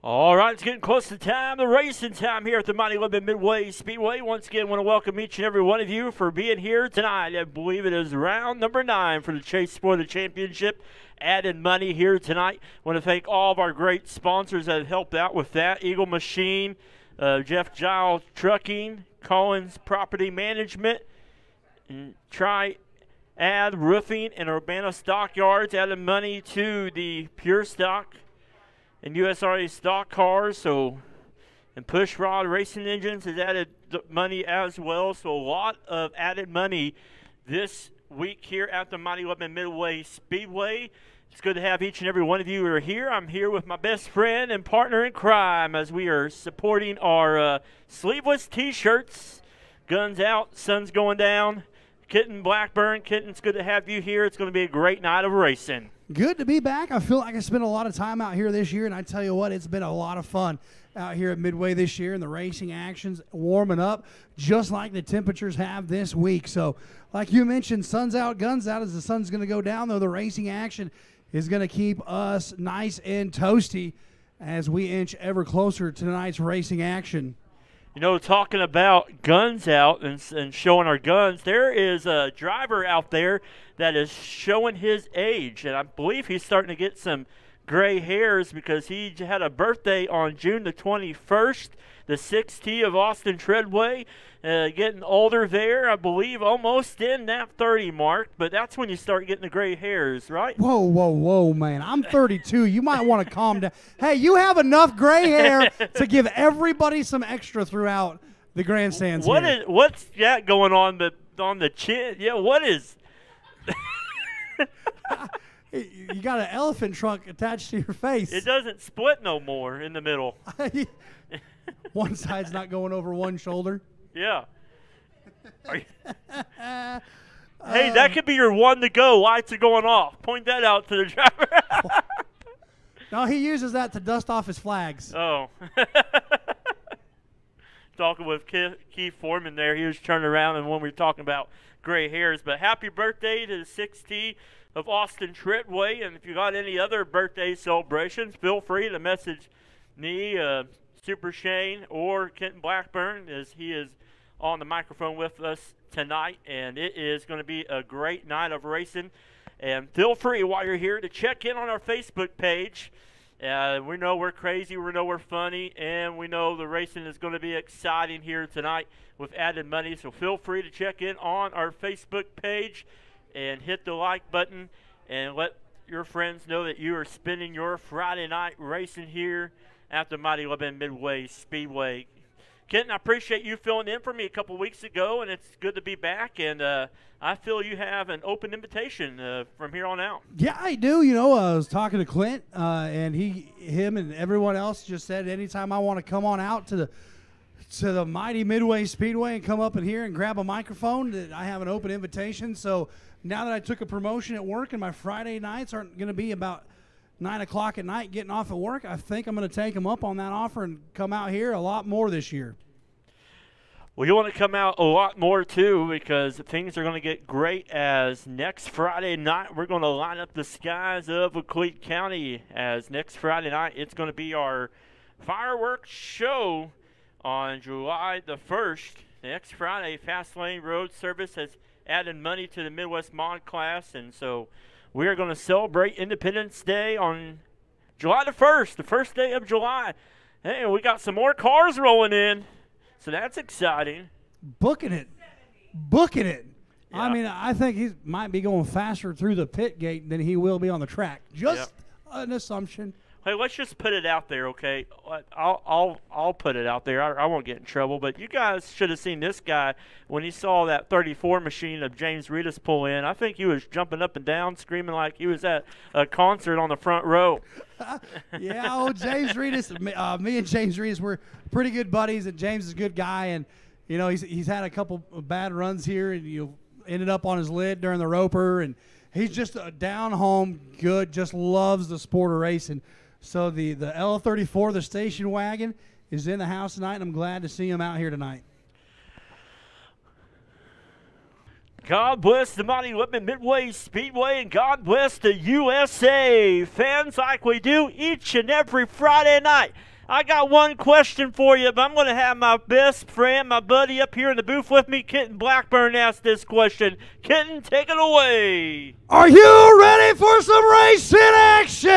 All right, it's getting close to time, the racing time here at the Lebanon Midway Speedway. Once again, I want to welcome each and every one of you for being here tonight. I believe it is round number 9 for the Chase for the Championship. Added money here tonight. I want to thank all of our great sponsors that have helped out with that. Eagle Machine, Jeff Giles Trucking, Collins Property Management, and Tri-Ad Roofing, and Urbana Stockyards added money to the Pure Stock and USRA stock cars, and Push Rod Racing Engines has added money as well. So a lot of added money this week here at the Mighty Lebanon Midway Speedway. It's good to have each and every one of you who are here. I'm here with my best friend and partner in crime as we are supporting our sleeveless T-shirts. Guns out, sun's going down. Kitten Blackburn, Kitten, it's good to have you here. It's going to be a great night of racing. Good to be back. I feel like I spent a lot of time out here this year, and I tell you what, it's been a lot of fun out here at Midway this year, and the racing action's warming up just like the temperatures have this week. So, like you mentioned, sun's out, guns out. As the sun's going to go down, though, the racing action is going to keep us nice and toasty as we inch ever closer to tonight's racing action. You know, talking about guns out and showing our guns, there is a driver out there that is showing his age, and I believe he's starting to get some gray hairs because he had a birthday on June the 21st, the 6T of Austin Treadway, getting older there, I believe, almost in that 30 mark, but that's when you start getting the gray hairs, right? Whoa, whoa, whoa, man. I'm 32. You might want to calm down. Hey, you have enough gray hair to give everybody some extra throughout the grandstands here. What's that going on the chin? Yeah, what is... You got an elephant trunk attached to your face. It doesn't split no more in the middle. One side's not going over one shoulder. Yeah. Hey, that could be your one to go. Lights are going off. Point that out to the driver. No, he uses that to dust off his flags. Oh. Talking with Keith Foreman there, he was turning around and when we were talking about gray hairs. But happy birthday to the 6T of Austin Treadway. And if you got any other birthday celebrations, feel free to message me, Super Shane, or Kenton Blackburn, as he is on the microphone with us tonight. And it is going to be a great night of racing. And feel free while you're here to check in on our Facebook page. We know we're crazy, we know we're funny, and we know the racing is going to be exciting here tonight with added money. So feel free to check in on our Facebook page and hit the like button and let your friends know that you are spending your Friday night racing here at the Mighty Lebanon Midway Speedway. Kenton, I appreciate you filling in for me a couple weeks ago, and it's good to be back. And I feel you have an open invitation from here on out. Yeah, I do. You know, I was talking to Clint, and him and everyone else just said anytime I want to come on out to the Mighty Midway Speedway and come up in here and grab a microphone, that I have an open invitation. So now that I took a promotion at work and my Friday nights aren't going to be about 9 o'clock at night getting off at work, I think I'm going to take them up on that offer and come out here a lot more this year. Well, you want to come out a lot more, too, because things are going to get great as next Friday night we're going to line up the skies of Wacoit County, as next Friday night it's going to be our fireworks show on July the 1st. Next Friday, Fast Lane Road Service has added money to the Midwest Mod class, and so we are going to celebrate Independence Day on July the 1st, the first day of July. Hey, we got some more cars rolling in, so that's exciting. Booking it. Booking it. Yeah. I mean, I think he might be going faster through the pit gate than he will be on the track. Just an assumption. Hey, let's just put it out there, okay? I'll put it out there. I won't get in trouble. But you guys should have seen this guy when he saw that 34 machine of James Reedus pull in. I think he was jumping up and down, screaming like he was at a concert on the front row. Yeah, James Reedus. Me and James Reedus were pretty good buddies, and James is a good guy. And you know, he's had a couple of bad runs here, and ended up on his lid during the Roper, and he's just a down home good. Just loves the sport of racing. So the L34, the station wagon, is in the house tonight, and I'm glad to see him out here tonight. God bless the Mighty Lebanon Midway Speedway, and God bless the USA. Fans like we do each and every Friday night I got one question for you, but I'm going to have my best friend, my buddy up here in the booth with me, Kenton Blackburn, ask this question. Kenton, take it away. Are you ready for some racing action?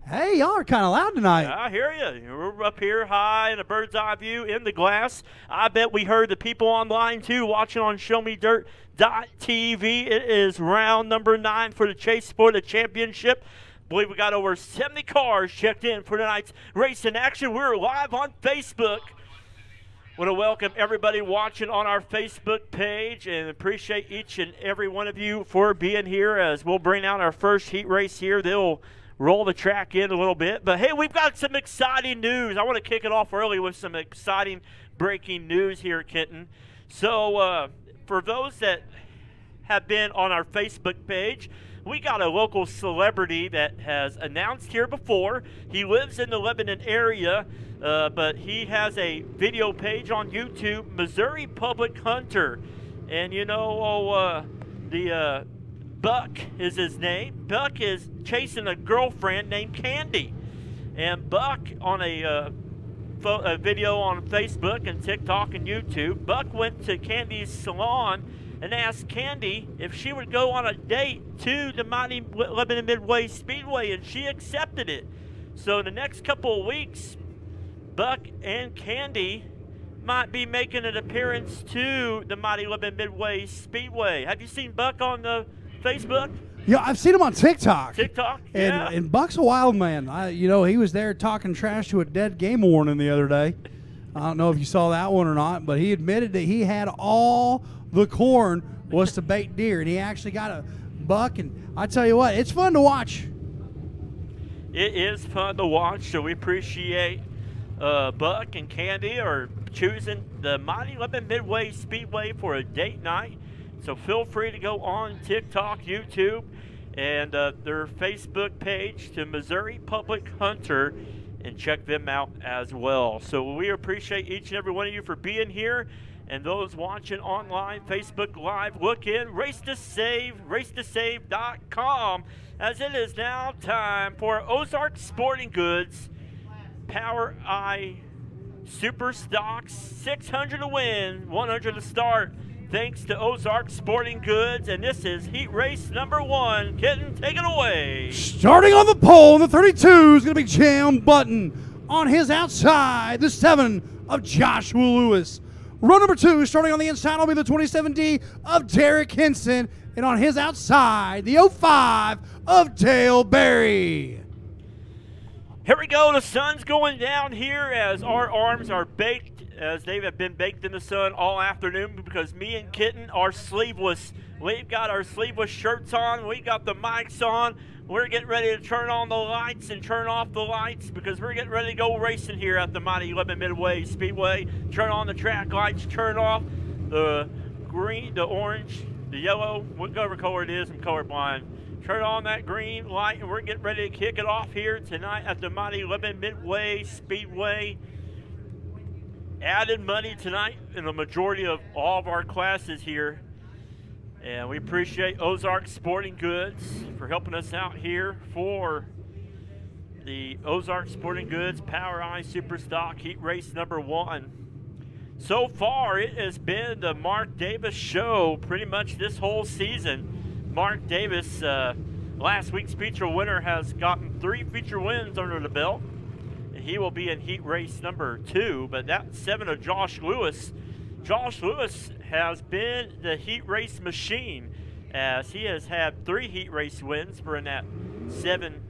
Hey, y'all are kind of loud tonight. I hear you. We're up here high in a bird's eye view in the glass. I bet we heard the people online, too, watching on ShowMeDirt.tv. It is round number 9 for the Chase Sport Championship. I believe we got over 70 cars checked in for tonight's race in action. We're live on Facebook. Want to welcome everybody watching on our Facebook page and appreciate each and every one of you for being here as we'll bring out our first heat race here. They'll roll the track in a little bit. But, hey, we've got some exciting news. I want to kick it off early with some exciting breaking news here, Kenton. So, for those that have been on our Facebook page, we got a local celebrity that has announced here before. He lives in the Lebanon area, but he has a video page on YouTube, Missouri Public Hunter. And, you know, Buck is his name. Buck is chasing a girlfriend named Candy. And Buck, on a video on Facebook and TikTok and YouTube, Buck went to Candy's salon and asked Candy if she would go on a date to the mighty Lebanon Midway Speedway, and she accepted it. So the next couple of weeks, Buck and Candy might be making an appearance to the mighty Lebanon Midway Speedway. Have you seen Buck on the Facebook? Yeah, I've seen him on TikTok. TikTok, yeah. And Buck's a wild man. You know, he was there talking trash to a dead game warden the other day. I don't know if you saw that one or not, but he admitted that he had all the corn was to bait deer, and he actually got a buck. And I tell you what, it's fun to watch. It is fun to watch, so we appreciate Buck and Candy are choosing the mighty Lebanon Midway Speedway for a date night. So feel free to go on TikTok, YouTube, and their Facebook page to Missouri Public Hunter and check them out as well. So we appreciate each and every one of you for being here. And those watching online, Facebook Live, look in, racetosave.com, as it is now time for Ozark Sporting Goods Power I Super Stocks, 600 to win, 100 to start. Thanks to Ozark Sporting Goods, and this is heat race number 1. Kenton, take it away. Starting on the pole, the 32 is going to be Jam Button. On his outside, the 7 of Joshua Lewis. Row number 2, starting on the inside, will be the 27D of Derek Henson. And on his outside, the 05 of Dale Berry. Here we go. The sun's going down here as our arms are baked, as they have been baked in the sun all afternoon because me and Kitten are sleeveless. We've got our sleeveless shirts on. We got the mics on. We're getting ready to turn on the lights and turn off the lights because we're getting ready to go racing here at the mighty Lebanon Midway Speedway. Turn on the track lights, turn off the green, the orange, the yellow, whatever color it is. I'm colorblind. Turn on that green light, and we're getting ready to kick it off here tonight at the mighty Lebanon Midway Speedway. Added money tonight in the majority of all of our classes here. And we appreciate Ozark Sporting Goods for helping us out here for the Ozark Sporting Goods Power I Super Stock Heat Race number 1. So far, it has been the Mark Davis show pretty much this whole season. Mark Davis, last week's feature winner, has gotten 3 feature wins under the belt. And he will be in heat race number 2, but that 7 of Josh Lewis. Josh Lewis has been the heat race machine as he has had 3 heat race wins for in that 7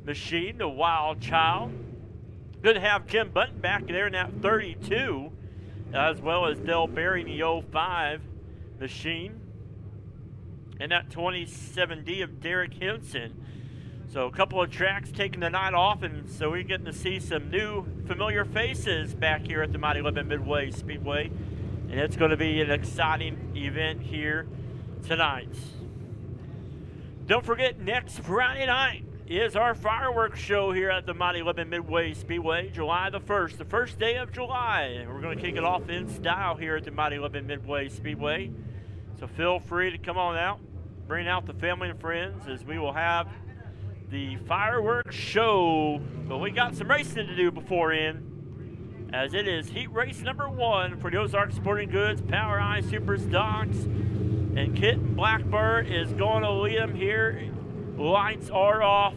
machine, the Wild Child. Good to have Jim Button back there in that 32, as well as Del Berry in the 05 machine, and that 27D of Derek Henson. So a couple of tracks taking the night off, and so we're getting to see some new familiar faces back here at the mighty Lebanon Midway Speedway. And it's going to be an exciting event here tonight. Don't forget, next Friday night is our fireworks show here at the mighty Lebanon Midway Speedway, July the 1st, the first day of July. And we're going to kick it off in style here at the mighty Lebanon Midway Speedway. So feel free to come on out, bring out the family and friends, as we will have the fireworks show. But we got some racing to do before in, as it is heat race number 1 for the Ozark Sporting Goods Power Eye Super Stocks. And Kitten Blackbird is going to lead them here. Lights are off.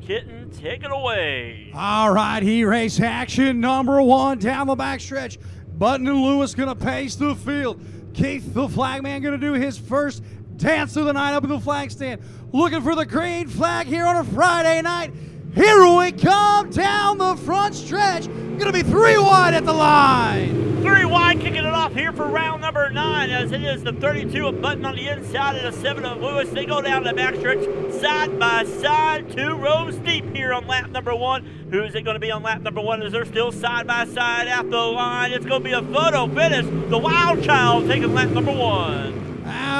Kitten, take it away. All right, heat race action number 1 down the backstretch. Button and Lewis going to pace the field. Keith, the flagman, going to do his first dance of the night up in the flag stand. Looking for the green flag here on a Friday night. Here we come down the front stretch. Going to be 3 wide at the line. 3 wide, kicking it off here for round number 9, as it is the 32 of Button on the inside and the 7 of Lewis. They go down the backstretch side by side, 2 rows deep here on lap number 1. Who's it going to be on lap number 1? Is they're still side by side at the line? It's going to be a photo finish. The Wild Child taking lap number 1.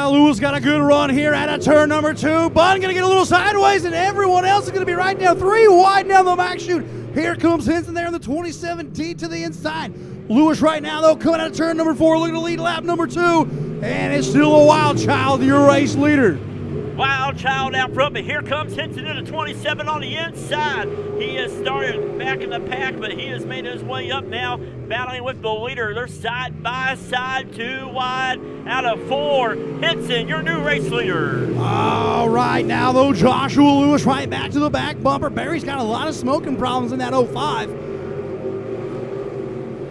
Lewis got a good run here at a turn number 2. Button going to get a little sideways, and everyone else is going to be right down 3 wide down the back chute. Here comes Henson there in the 27D to the inside. Lewis right now, though, coming out of turn number 4, looking to lead lap number 2. And it's still a Wild Child, your race leader. Wild Child out front, but here comes Henson in the 27 on the inside. He has started back in the pack, but he has made his way up now, battling with the leader. They're side by side, 2 wide out of 4. Henson, your new race leader. All right, now, though, Joshua Lewis right back to the back bumper. Barry's got a lot of smoking problems in that 05.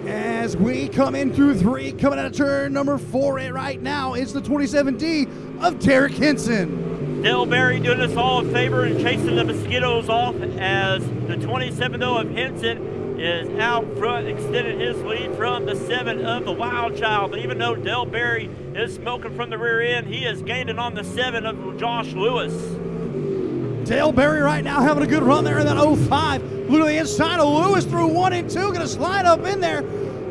As we come in through 3, coming out of turn number 4 right now, it's the 27D of Derek Henson. Dale Berry doing us all a favor and chasing the mosquitoes off, as the 27 though of Henson is out front, extending his lead from the 7 of the Wild Child. But even though Dale Berry is smoking from the rear end, he is gaining on the 7 of Josh Lewis. Dale Berry right now having a good run there in that 05. Look at the inside of Lewis through 1 and 2, going to slide up in there.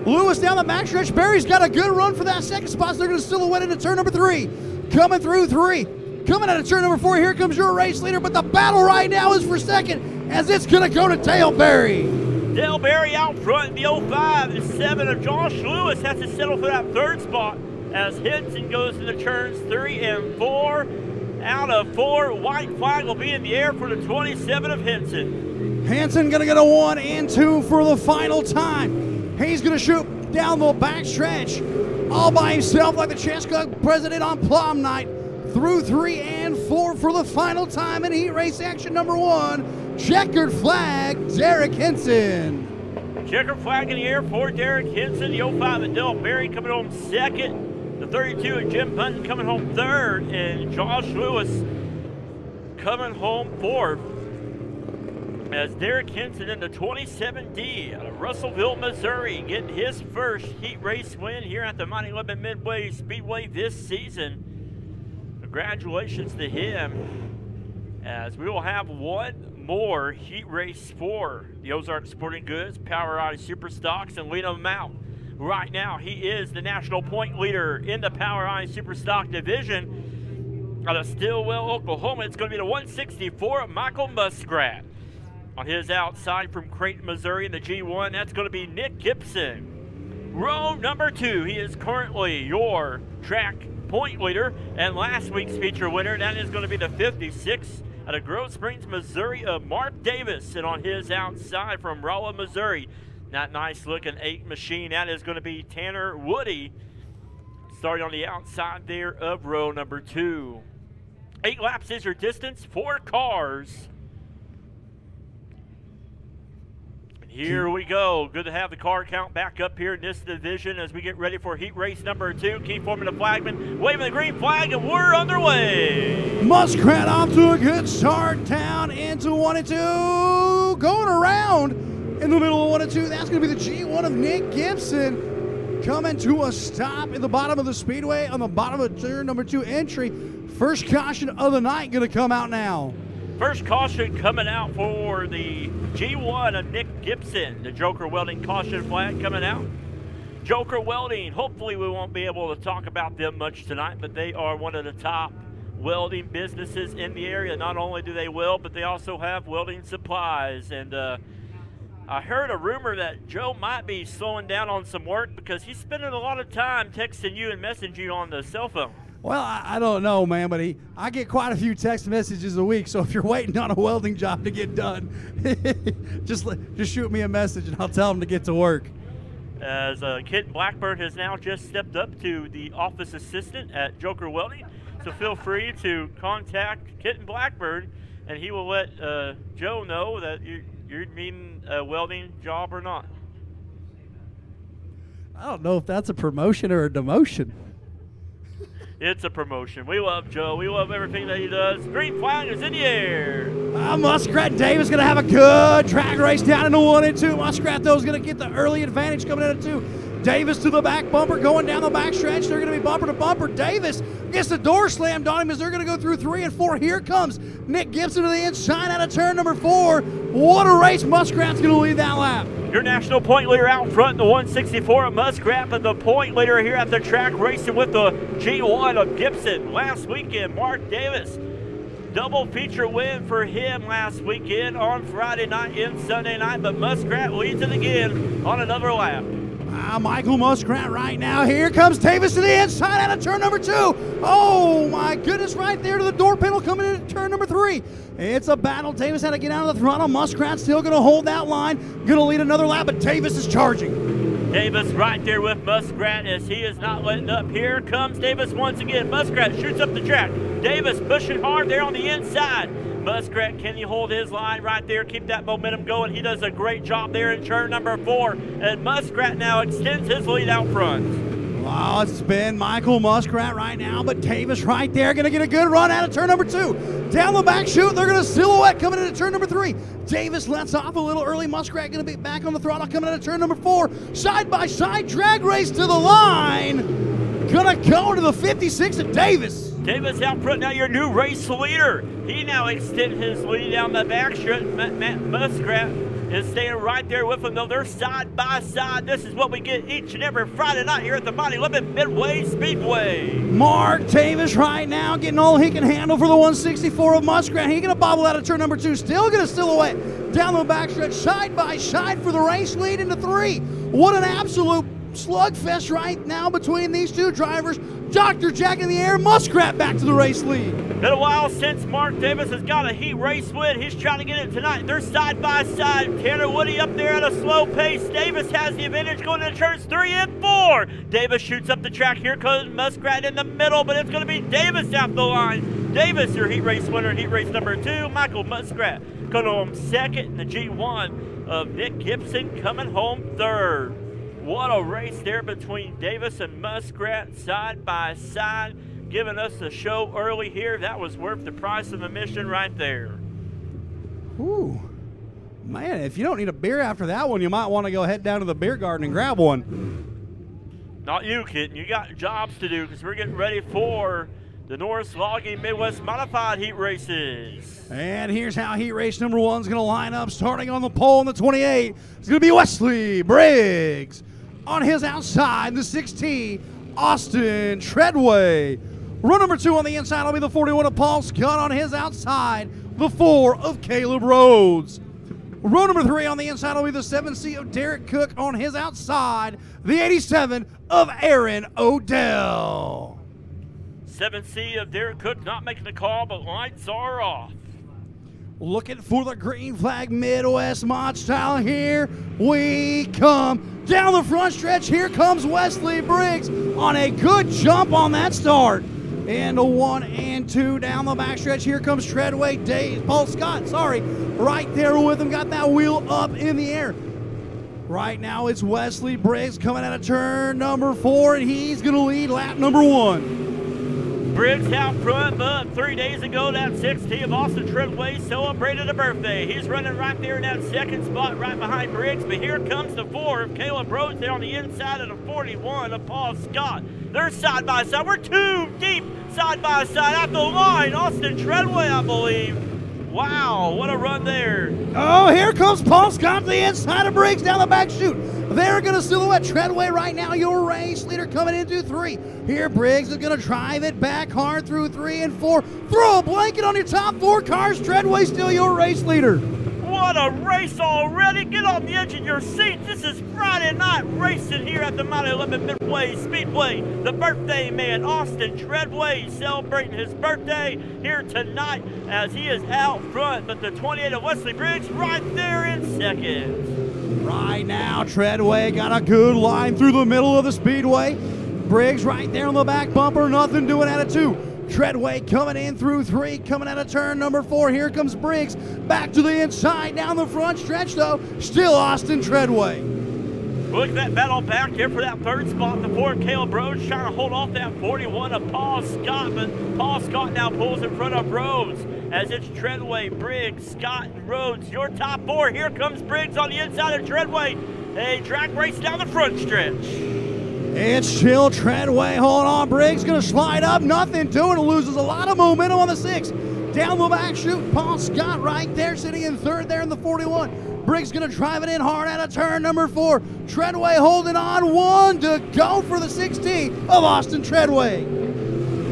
Lewis down the backstretch. Berry's got a good run for that second spot, so they're going to silhouette into turn number 3. Coming through 3. Coming out of turn number 4, here comes your race leader, but the battle right now is for second, as it's going to go to Dale Berry. Dale Berry out front in the 05. The 7 of Josh Lewis has to settle for that 3rd spot, as Henson goes into turns 3 and 4. Out of 4, white flag will be in the air for the 27 of Henson. Henson going to get a 1 and 2 for the final time. He's going to shoot down the backstretch all by himself like the Chess Club president on prom night. Through 3 and 4 for the final time in heat race action number 1. Checkered flag, Derek Henson. Checkered flag in the air for Derek Henson. The 05 of Dale Berry coming home 2nd. The 32 of Jim Button coming home 3rd. And Josh Lewis coming home 4th. As Derek Henson in the 27D out of Russellville, Missouri, getting his first heat race win here at the Mighty Lebanon Midway Speedway this season. Congratulations to him, as we will have 1 more heat race for the Ozark Sporting Goods Power Eye Super Stocks and lead them out. Right now, he is the national point leader in the Power Eye Super Stock division out of Stillwell, Oklahoma. It's going to be the 164 of Michael Muskrat. On his outside from Creighton, Missouri in the G1, that's going to be Nick Gibson. Row number 2, he is currently your track point leader and last week's feature winner. That is going to be the 56 out of Grove Springs, Missouri of Mark Davis. And on his outside from Rolla, Missouri, that nice looking 8 machine, that is going to be Tanner Woody, starting on the outside there of row number 2. 8 laps is your distance, 4 cars. Here we go. Good to have the car count back up here in this division as we get ready for heat race number 2. Keith Foreman, the flagman, waving the green flag, and we're underway. Muskrat off to a good start, down into 1 and 2. Going around in the middle of 1 and 2. That's going to be the G1 of Nick Gibson. Coming to a stop in the bottom of the speedway on the bottom of turn number 2 entry. First caution of the night going to come out now. First caution coming out for the G1 of Nick Gibson. The Joker Welding caution flag coming out. Joker Welding, hopefully we won't be able to talk about them much tonight, but they are one of the top welding businesses in the area. Not only do they weld, but they also have welding supplies. And I heard a rumor that Joe might be slowing down on some work because he's spending a lot of time texting you and messaging you on the cell phone. Well, I don't know, man, but I get quite a few text messages a week, so if you're waiting on a welding job to get done, just shoot me a message and I'll tell them to get to work. As Kit Blackburn has now just stepped up to the office assistant at Joker Welding, so feel free to contact Kit Blackburn, and he will let Joe know that you're needing a welding job or not. I don't know if that's a promotion or a demotion. It's a promotion. We love Joe. We love everything that he does. Green flag is in the air. Muskrat Davis going to have a good drag race down into 1 and 2. Muskrat, though, is going to get the early advantage coming into 2. Davis to the back bumper, going down the back stretch. They're going to be bumper to bumper. Davis gets the door slammed on him as they're going to go through 3 and 4. Here comes Nick Gibson to the inside out of turn number 4. What a race. Muskrat's going to lead that lap. Your national point leader out front in the 164 of Muskrat, but the point leader here at the track racing with the G1 of Gibson. Last weekend, Mark Davis, double feature win for him last weekend on Friday night and Sunday night, but Muskrat leads it again on another lap. Michael Muskrat right now. Here comes Davis to the inside out of turn number 2. Oh my goodness, right there to the door panel coming into turn number 3. It's a battle. Davis had to get out of the throttle. Muskrat still going to hold that line. Going to lead another lap, but Davis is charging. Davis right there with Muskrat as he is not letting up. Here comes Davis once again. Muskrat shoots up the track. Davis pushing hard there on the inside. Muskrat, can he hold his line right there, keep that momentum going? He does a great job there in turn number 4, and Muskrat now extends his lead out front. Wow, it's been Michael Muskrat right now, but Davis right there going to get a good run out of turn number 2. Down the back chute, they're going to silhouette coming into turn number 3. Davis lets off a little early. Muskrat going to be back on the throttle coming into turn number 4. Side-by-side drag race to the line. Going to go to the 56 of Davis. Davis out front now, your new race leader. He now extends his lead down the back straight. Muskrat is staying right there with him, though. They're side by side. This is what we get each and every Friday night here at the Mighty Lebanon Midway Speedway. Mark Davis right now getting all he can handle for the 164 of Muskrat. He's going to bobble out of turn number 2. Still going to silhouette down the backstretch, side by side for the race lead into 3. What an absolute slugfest right now between these two drivers. Dr. Jack in the air, Muskrat back to the race lead. Been a while since Mark Davis has got a heat race win. He's trying to get it tonight. They're side by side. Tanner Woody up there at a slow pace. Davis has the advantage going into turns 3 and 4. Davis shoots up the track. Here comes Muskrat in the middle, but it's going to be Davis out the line. Davis, your heat race winner in heat race number 2. Michael Muskrat going home second in the G1 of Nick Gibson coming home 3rd. What a race there between Davis and Muskrat side by side, giving us a show early here. That was worth the price of admission right there. Ooh, man, if you don't need a beer after that one, you might want to go head down to the beer garden and grab one. Not you, kid. You got jobs to do because we're getting ready for the Norris Logging Midwest Modified heat races. And here's how heat race number 1 is going to line up. Starting on the pole in the 28, it's going to be Wesley Briggs. On his outside, the 6T, Austin Treadway. Row number 2 on the inside will be the 41 of Paul Scott. On his outside, the 4 of Caleb Rhodes. Row number 3 on the inside will be the 7C of Derek Cook. On his outside, the 87 of Aaron Odell. 7C of Derek Cook not making the call, but lights are off. Looking for the green flag Midwest mod style. Here we come. Down the front stretch, here comes Wesley Briggs on a good jump on that start. And a 1 and 2 down the backstretch. Here comes Treadway, Paul Scott, right there with him. Got that wheel up in the air. Right now it's Wesley Briggs coming out of turn number 4, and he's going to lead lap number 1. Briggs out front, but 3 days ago, that 6T of Austin Treadway celebrated a birthday. He's running right there in that second spot right behind Briggs, but here comes the 4 of Caleb Rhodes there on the inside of the 41 of Paul Scott. They're side by side. We're 2 deep side by side at the line. Austin Treadway, I believe. Wow, what a run there. Oh, here comes Paul Scott to the inside of Briggs down the back chute. They're going to silhouette Treadway right now, your race leader coming into 3. Here Briggs is going to drive it back hard through 3 and 4. Throw a blanket on your top 4 cars. Treadway still your race leader. What a race already. Get on the edge of your seat. This is Friday night racing here at the Lebanon Midway Speedway. The birthday man, Austin Treadway, celebrating his birthday here tonight as he is out front. But the 28 of Wesley Briggs right there in second. Right now, Treadway got a good line through the middle of the speedway. Briggs right there on the back bumper, nothing doing at it too. Treadway coming in through 3, coming out of turn number 4. Here comes Briggs, back to the inside, down the front stretch though, still Austin Treadway. Look at that battle back there for that third spot. The 4 Caleb Rhodes trying to hold off that 41 of Paul Scott, but Paul Scott now pulls in front of Rhodes as it's Treadway, Briggs, Scott, and Rhodes. Your top 4. Here comes Briggs on the inside of Treadway. A drag race down the front stretch. It's still Treadway, hold on, Briggs gonna slide up, nothing doing, loses a lot of momentum on the 6. Down the back chute, Paul Scott right there, sitting in 3rd there in the 41. Briggs gonna drive it in hard out of turn number 4. Treadway holding on, 1 to go for the 16 of Austin Treadway.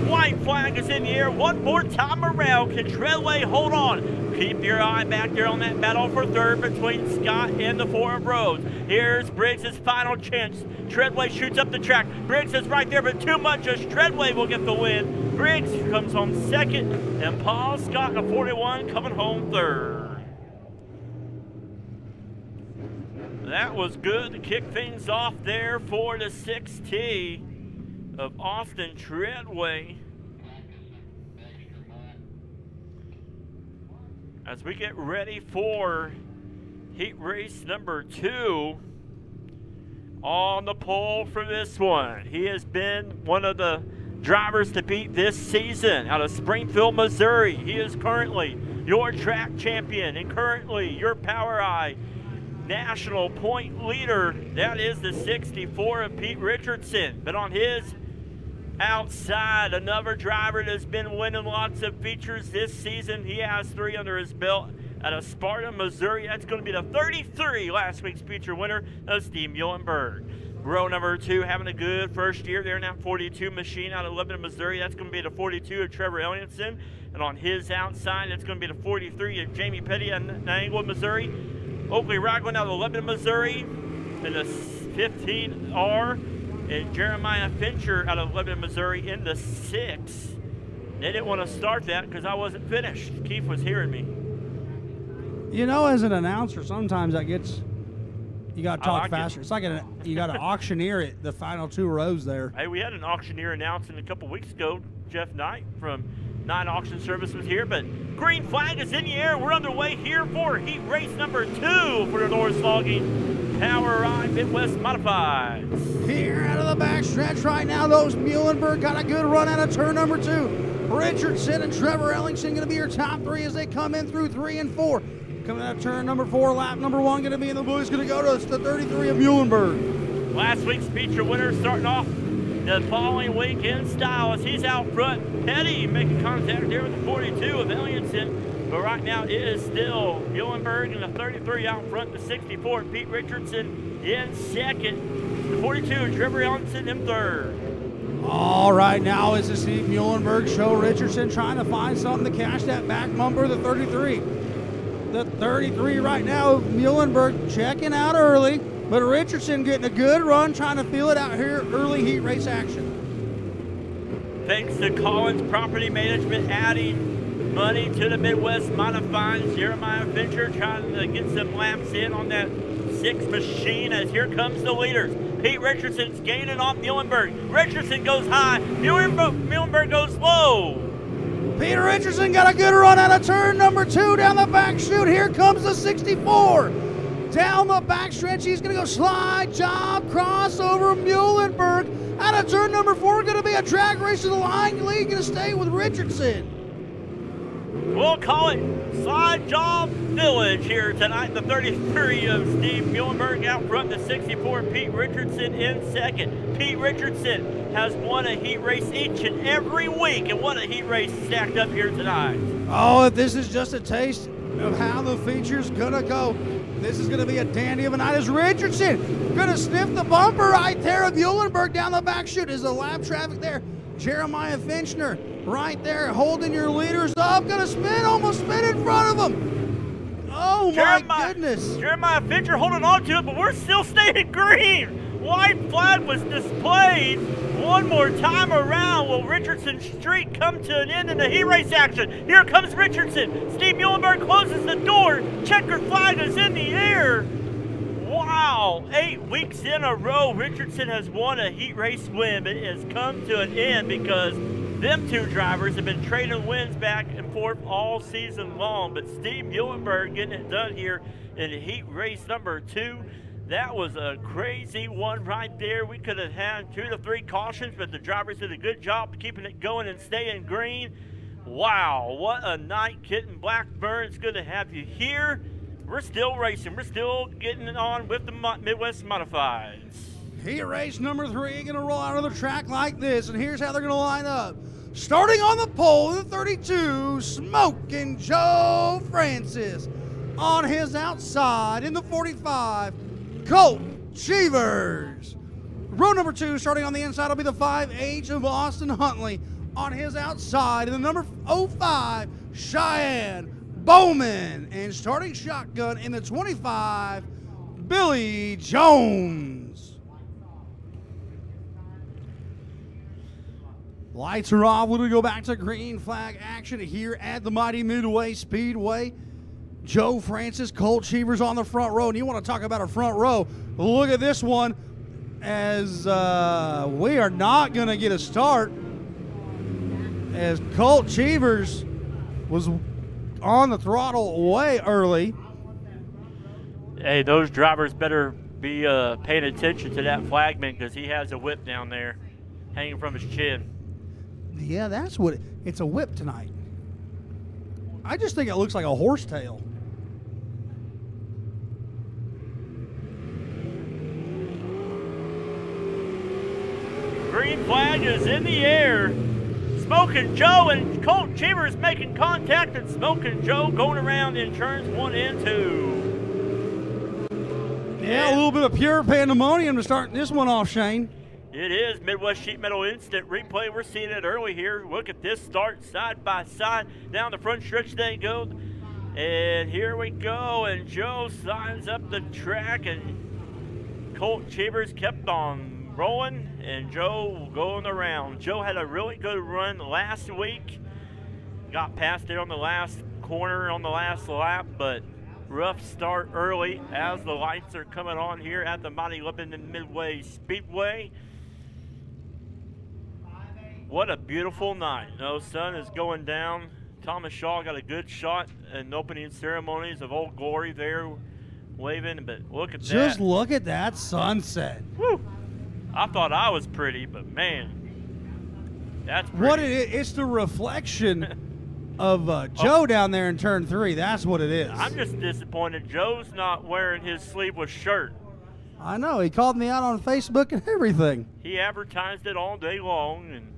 White flag is in the air, one more time around. Can Treadway hold on? Keep your eye back there on that battle for 3rd between Scott and the 4 of Rhodes. Here's Briggs' final chance. Treadway shoots up the track. Briggs is right there, but too much as Treadway will get the win. Briggs comes home 2nd, and Paul Scott, the 41, coming home 3rd. That was good to kick things off there for the 6T of Austin Treadway. As we get ready for heat race number 2, on the pole for this one, he has been one of the drivers to beat this season out of Springfield, Missouri. He is currently your track champion and currently your Power Eye national point leader. That is the 64 of Pete Richardson. But on his outside, another driver that's been winning lots of features this season. He has 3 under his belt out of Sparta, Missouri. That's going to be the 33, last week's feature winner of Steve Muhlenberg. Row number 2 having a good first year there in that 42 machine out of Lebanon, Missouri. That's going to be the 42 of Trevor Elliotson. And on his outside, that's going to be the 43 of Jamie Petty out of Niagara, Missouri. Oakley Ragland out of Lebanon, Missouri. And the 15R and Jeremiah Fincher out of Lebanon, Missouri in the 6. They didn't want to start that because I wasn't finished. Keith was hearing me. You know, as an announcer, sometimes that gets, you got to talk faster. It's like you got to auctioneer it, the final 2 rows there. Hey, we had an auctioneer announcing a couple weeks ago. Jeff Knight from Knight Auction Service was here, but green flag is in the air. We're underway here for heat race number 2 for the Norris Logging Power Eye Midwest Modifieds. Here out of the back stretch right now, those Muhlenberg got a good run out of turn number 2. Richardson and Trevor Ellingson going to be your top 3 as they come in through 3 and 4. Coming out of turn number 4, lap number 1 going to be in the blue. It's going to go to the 33 of Muhlenberg. Last week's feature winner starting off the following week in style as he's out front. Petty making contact there with the 42 of Elliotson. But right now it is still Muhlenberg and the 33 out front, the 64 Pete Richardson in second. The 42 Trevor Elliotson in 3rd. All right, now is the Steve Muhlenberg show. Richardson trying to find something to cash that back bumper, the 33. The 33 right now, Muhlenberg checking out early, but Richardson getting a good run, trying to feel it out here, early heat race action. Thanks to Collins Property Management adding money to the Midwest Modifieds. Jeremiah Fincher trying to get some laps in on that 6 machine as here comes the leaders. Pete Richardson's gaining off Muhlenberg. Richardson goes high, Muhlenberg goes low. Peter Richardson got a good run out of turn number 2 down the back chute. Here comes the 64. Down the back stretch, he's going to go slide, job, crossover, Muhlenberg. Out of turn number 4, going to be a drag race to the line. Lead going to stay with Richardson. We'll call it Slide Job Village here tonight. The 33 of Steve Muhlenberg out front, the 64 Pete Richardson in second. Pete Richardson has won a heat race each and every week, and what a heat race stacked up here tonight. Oh, if this is just a taste of how the feature's gonna go, this is gonna be a dandy of a night as Richardson gonna sniff the bumper right there of Muhlenberg down the back chute. Is the lap traffic there? Jeremiah Finchner right there holding your leaders up, gonna spin, almost spin in front of him. Oh, my goodness. Jeremiah Fincher holding on to it, but we're still staying green. White flag was displayed one more time around. Will Richardson's streak come to an end in the heat race action? Here comes Richardson. Steve Muhlenberg closes the door. Checkered flag is in the air. Wow, 8 weeks in a row, Richardson has won a heat race win. It has come to an end because them two drivers have been trading wins back and forth all season long. But Steve Muhlenberg getting it done here in heat race number 2. That was a crazy one right there. We could have had 2 to 3 cautions, but the drivers did a good job keeping it going and staying green. Wow, what a night, Kitten Blackburn. It's good to have you here. We're still racing. We're still getting it on with the Midwest Modifieds. Heat race number 3 going to roll out on the track like this, and here's how they're going to line up. Starting on the pole in the 32, Smoking Joe Francis. On his outside in the 45, Colt Cheevers. Row number 2, starting on the inside, will be the 5H of Austin Huntley. On his outside in the number 05, Cheyenne Bowman. And starting shotgun in the 25, Billy Jones. Lights are off. We're going to go back to green flag action here at the Mighty Midway Speedway. Joe Francis, Colt Cheevers on the front row. And you want to talk about a front row. Look at this one as we are not going to get a start as Colt Cheevers was on the throttle way early. Hey, those drivers better be paying attention to that flagman because he has a whip down there hanging from his chin. Yeah, that's what it's a whip tonight. I just think it looks like a horsetail. Green flag is in the air. Smoking Joe and Colt Cheevers making contact, and Smoking Joe going around in turns 1 and 2. Yeah, a little bit of pure pandemonium to start this one off, Shane. It is Midwest Sheet Metal Instant Replay. We're seeing it early here. Look at this start side by side. Down the front stretch they go. And here we go. And Joe signs up the track. And Colt Cheevers kept on rolling. And Joe going around. Joe had a really good run last week. Got past it on the last corner on the last lap. But rough start early as the lights are coming on here at the Mighty Lebanon Midway Speedway. What a beautiful night. No, sun is going down. Thomas Shaw got a good shot in the opening ceremonies of Old Glory there waving, but look at that. Just look at that sunset. Woo! I thought I was pretty, but man, that's pretty. What it is, it's the reflection of Joe down there in turn 3. That's what it is. I'm just disappointed Joe's not wearing his sleeveless shirt. I know. He called me out on Facebook and everything. He advertised it all day long, and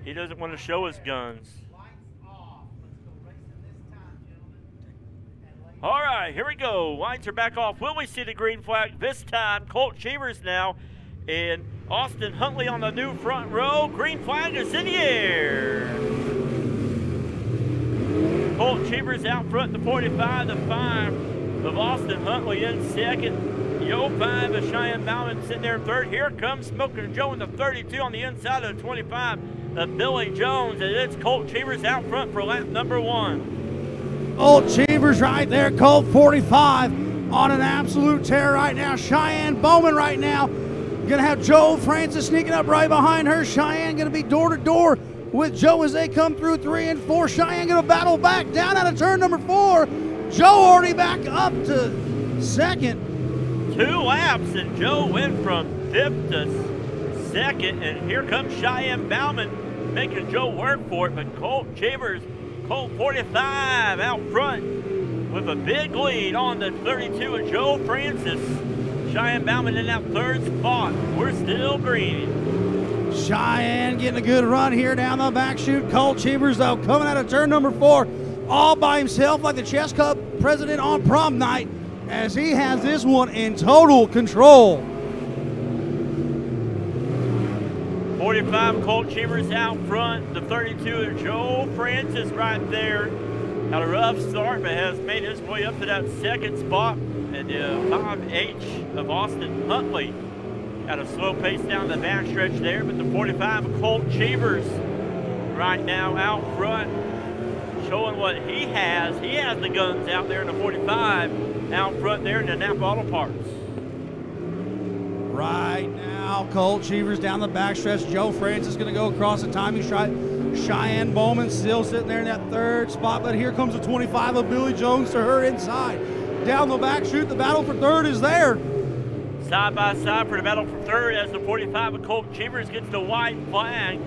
he doesn't want to show his guns. All right, here we go. Lights are back off. Will we see the green flag this time? Colt Cheevers now and Austin Huntley on the new front row. Green flag is in the air. Colt Cheevers out front, the 45, the 5 of Austin Huntley in second. The 05 of Cheyenne Bowman sitting there in third. Here comes Smoking Joe in the 32 on the inside of the 25 of Billy Jones. And it's Colt Cheevers out front for lap number 1. Colt Cheevers right there. Colt 45 on an absolute tear right now. Cheyenne Bowman right now. Going to have Joe Francis sneaking up right behind her. Cheyenne going to be door to door with Joe as they come through 3 and 4. Cheyenne going to battle back down out of turn number 4. Joe already back up to second. 2 laps, and Joe went from 5th to 2nd, and here comes Cheyenne Bowman making Joe work for it, but Colt Cheevers, Colt 45 out front with a big lead on the 32 of Joe Francis. Cheyenne Bowman in that 3rd spot. We're still green. Cheyenne getting a good run here down the back chute. Colt Cheevers, though, coming out of turn number 4 all by himself like the Chess Cup president on prom night, as he has this one in total control. 45 Colt Cheevers out front, the 32 of Joe Francis right there. Had a rough start, but has made his way up to that second spot. And the 5H of Austin Huntley got a slow pace down the backstretch there, but the 45 of Colt Cheevers right now out front, showing what he has. He has the guns out there in the 45 out front there in the Napa Auto Parts. Right now, Colt Cheevers down the backstretch. Joe Francis going to go across the timing strike. Cheyenne Bowman still sitting there in that third spot, but here comes the 25 of Billy Jones to her inside. Down the back chute, the battle for third is there. Side by side for the battle for third as the 45 of Colt Cheevers gets the white flag.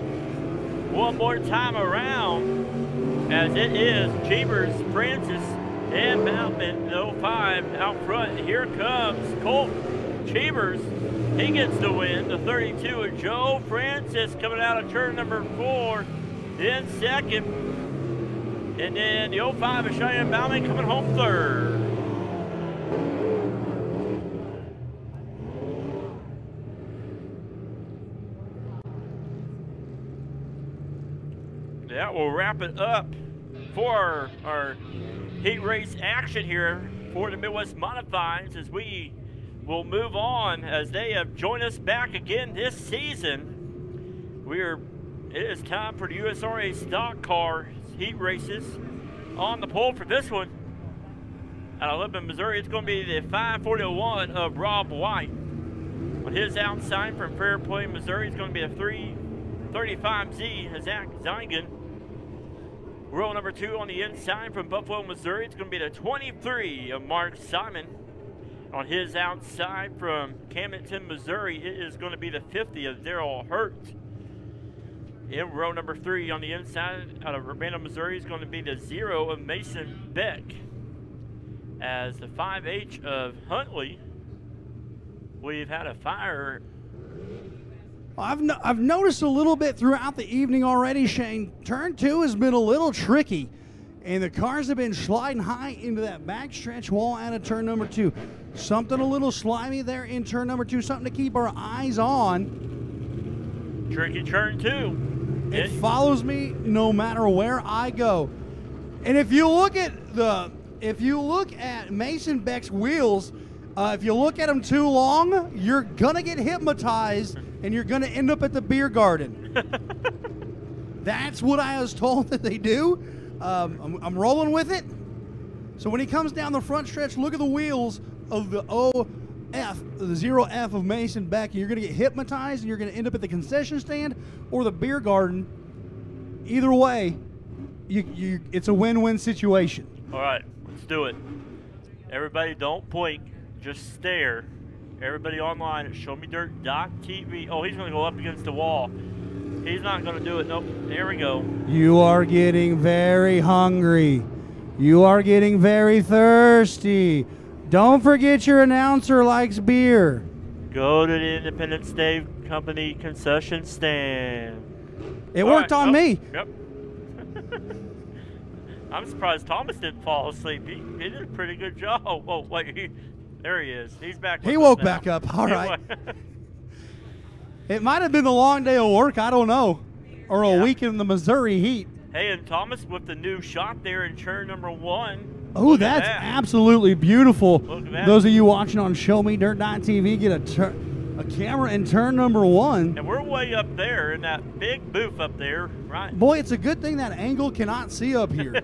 One more time around as it is Cheevers, Francis, and Mountain 05 out front. Here comes Colt Cheevers. He gets the win. The 32 of Joe Francis coming out of turn number 4 in second. And then the 05 of Cheyenne Bowman coming home third. That will wrap it up for our heat race action here for the Midwest Modifieds, as we will move on as they have joined us back again this season. It is time for the USRA stock car heat races. On the pole for this one, out of Lebanon, Missouri, it's going to be the 541 of Rob White. On his outside from Fairplay, Missouri, it's going to be a 335Z of Zach Zygan. Row number 2 on the inside from Buffalo, Missouri, it's going to be the 23 of Mark Simon. On his outside from Camdenton, Missouri, it is going to be the 50 of Daryl Hurt. In row number 3 on the inside out of Urbana, Missouri, is going to be the 0 of Mason Beck. As the 5H of Huntley, we've had a fire. I've noticed a little bit throughout the evening already, Shane. Turn 2 has been a little tricky, and the cars have been sliding high into that backstretch wall out of turn number 2. Something a little slimy there in turn number 2, something to keep our eyes on. Tricky turn 2. It follows me no matter where I go. And if you look at Mason Beck's wheels, if you look at them too long, you're gonna get hypnotized and you're gonna end up at the beer garden. That's what I was told that they do. I'm rolling with it. So when he comes down the front stretch, look at the wheels of the the 0F of Mason Beck, and you're going to get hypnotized, and you're going to end up at the concession stand or the beer garden. Either way, it's a win-win situation. All right, let's do it. Everybody don't blink, just stare. Everybody online at showmedirt.tv. Oh, he's going to go up against the wall. He's not going to do it. Nope. There we go. You are getting very hungry. You are getting very thirsty. Don't forget your announcer likes beer. Go to the Independent Stave Company concession stand. It worked on me. Yep. I'm surprised Thomas didn't fall asleep. He did a pretty good job. Oh, wait. There he is. He's back. He woke back up. All right. It might have been a long day of work. I don't know. Or a week in the Missouri heat. Hey, and Thomas with the new shot there in turn number 1. Oh, that's absolutely beautiful. Look at that. Those of you watching on showmedirt.tv, get a camera in turn number 1. And we're way up there in that big booth up there, right? Boy, it's a good thing that angle cannot see up here.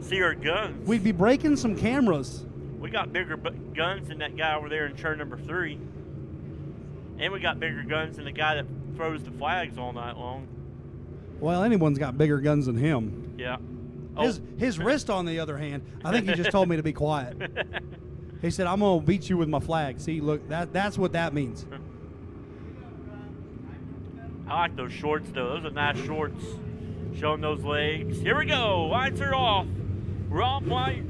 See our guns. We'd be breaking some cameras. We got bigger guns than that guy over there in turn number 3. And we got bigger guns than the guy that throws the flags all night long. Well, anyone's got bigger guns than him. Yeah. His wrist, on the other hand, I think he just told me to be quiet. He said, I'm going to beat you with my flag. See, look, that's what that means. I like those shorts, though. Those are nice shorts. Showing those legs. Here we go. Lights are off. Rob White,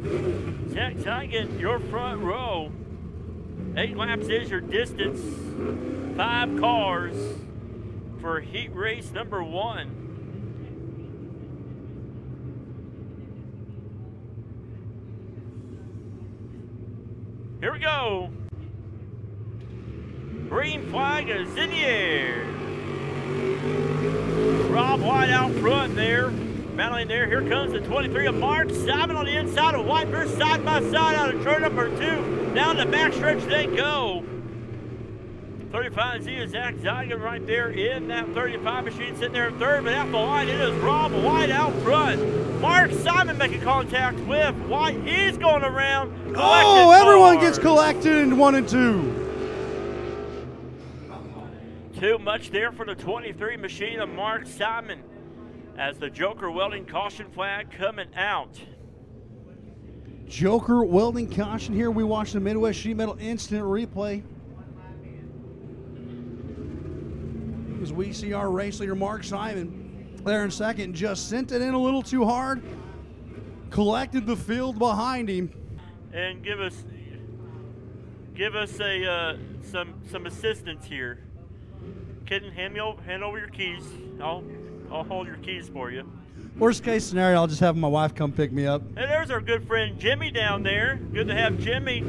Zach Zygan, your front row. 8 laps is your distance. 5 cars for heat race number 1. Here we go. Green flag is in the air. Rob White out front there. Battling there. Here comes the 23 of Mark Simon on the inside of White. They're side by side out of turn number 2. Down the backstretch they go. 35Z is Zach Zigan right there in that 35 machine, sitting there in third, but out the line it is Rob White out front. Mark Simon making contact with White. He's going around. Oh, everyone gets collected in 1 and 2. Too much there for the 23 machine of Mark Simon as the Joker Welding caution flag coming out. Joker Welding caution here. We watch the Midwest Sheet Metal instant replay. As we see our race leader Mark Simon there in second, just sent it in a little too hard, collected the field behind him. And give us a some assistance here. Kitten, hand over your keys. I'll hold your keys for you. Worst case scenario, I'll just have my wife come pick me up. And there's our good friend Jimmy down there. Good to have Jimmy.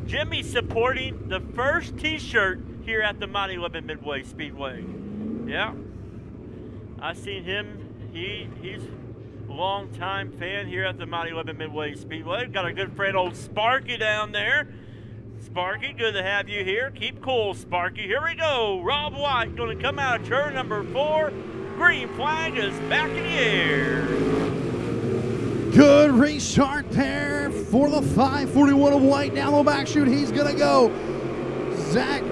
Jimmy supporting the first T-shirt here at the Mighty Lebanon Midway Speedway. Yeah, I seen him. He's a long-time fan here at the Mighty Lebanon Midway Speedway. Got our good friend old Sparky down there. Sparky, good to have you here. Keep cool, Sparky. Here we go. Rob White going to come out of turn number 4. Green flag is back in the air. Good restart there for the 541 of White down the back chute. He's going to go. Zach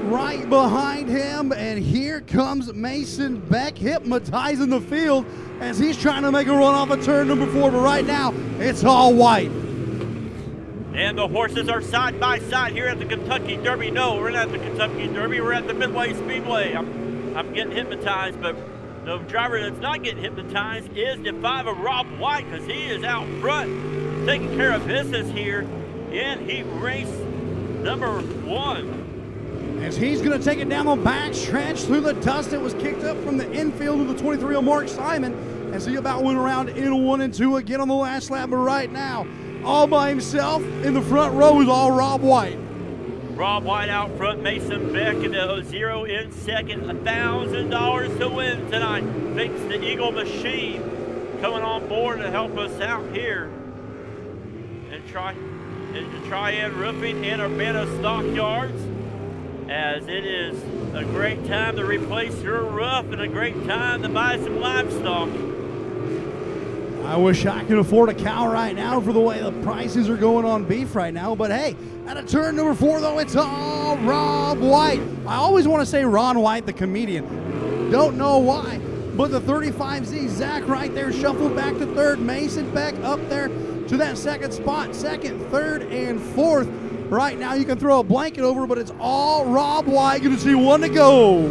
right behind him, and here comes Mason Beck hypnotizing the field as he's trying to make a run off of turn number 4, but right now it's all White. And the horses are side by side here at the Kentucky Derby. No, we're not at the Kentucky Derby, we're at the Midway Speedway. I'm getting hypnotized, but the driver that's not getting hypnotized is the 5 of Rob White, because he is out front taking care of business here in heat race number 1. As he's going to take it down the back stretch through the dust that was kicked up from the infield of the 23 of Mark Simon, as he about went around in 1 and 2 again on the last lap. But right now, all by himself in the front row is all Rob White. Rob White out front, Mason Beck in the 0 in second. $1,000 to win tonight. Thanks to Eagle Machine coming on board to help us out here. And Triad Roofing and Urbana Stockyards, as it is a great time to replace your roof and a great time to buy some livestock. I wish I could afford a cow right now for the way the prices are going on beef right now, but hey, at a turn number 4 though, it's all Rob White. I always want to say Ron White, the comedian. Don't know why, but the 35Z, Zach right there, shuffled back to third. Mason Beck up there to that second spot, second, third, and fourth. Right now you can throw a blanket over, but it's all Rob White. Going to see 1 to go.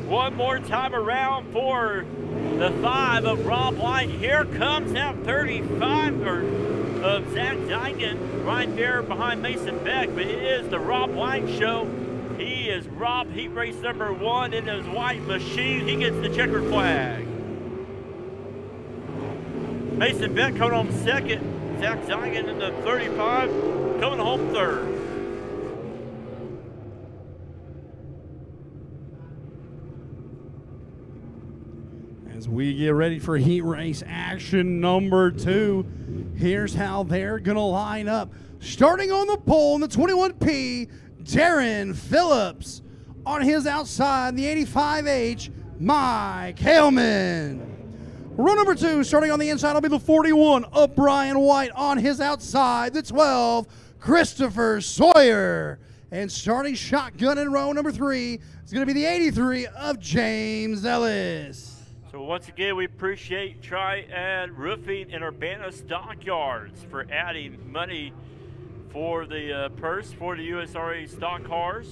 One more time around for the 5 of Rob White. Here comes that 35 of Zach Zigan right there behind Mason Beck, but it is the Rob White show. He is Rob, heat race number 1 in his white machine. He gets the checkered flag. Mason Beck coming home second. Zach Zigan in the 35 coming home third. As we get ready for heat race action number 2, here's how they're going to line up. Starting on the pole in the 21P, Darren Phillips. On his outside, the 85H, Mike Haleman. Row number 2, starting on the inside, will be the 41 of Brian White. On his outside, the 12, Christopher Sawyer. And starting shotgun in row number 3 is going to be the 83 of James Ellis. So once again, we appreciate Triad Roofing and Urbana Stockyards for adding money for the purse for the USRA stock cars.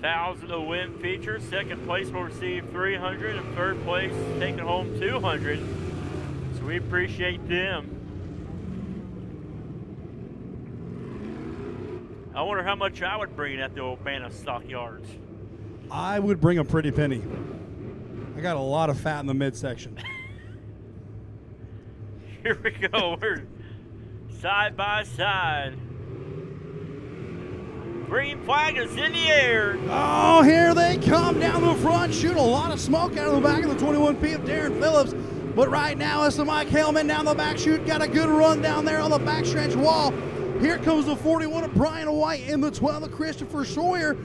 1,000 to win feature. Second place will receive 300, and third place taking home 200. So we appreciate them. I wonder how much I would bring at the Urbana Stockyards. I would bring a pretty penny. I got a lot of fat in the midsection. Here we go. We're side by side. Green flag is in the air. Oh, here they come down the front, shoot a lot of smoke out of the back of the 21P of Darren Phillips. But right now, it's the Mike Hellman down the back chute. Got a good run down there on the backstretch wall. Here comes the 41 of Brian White and the 12 of Christopher Sawyer.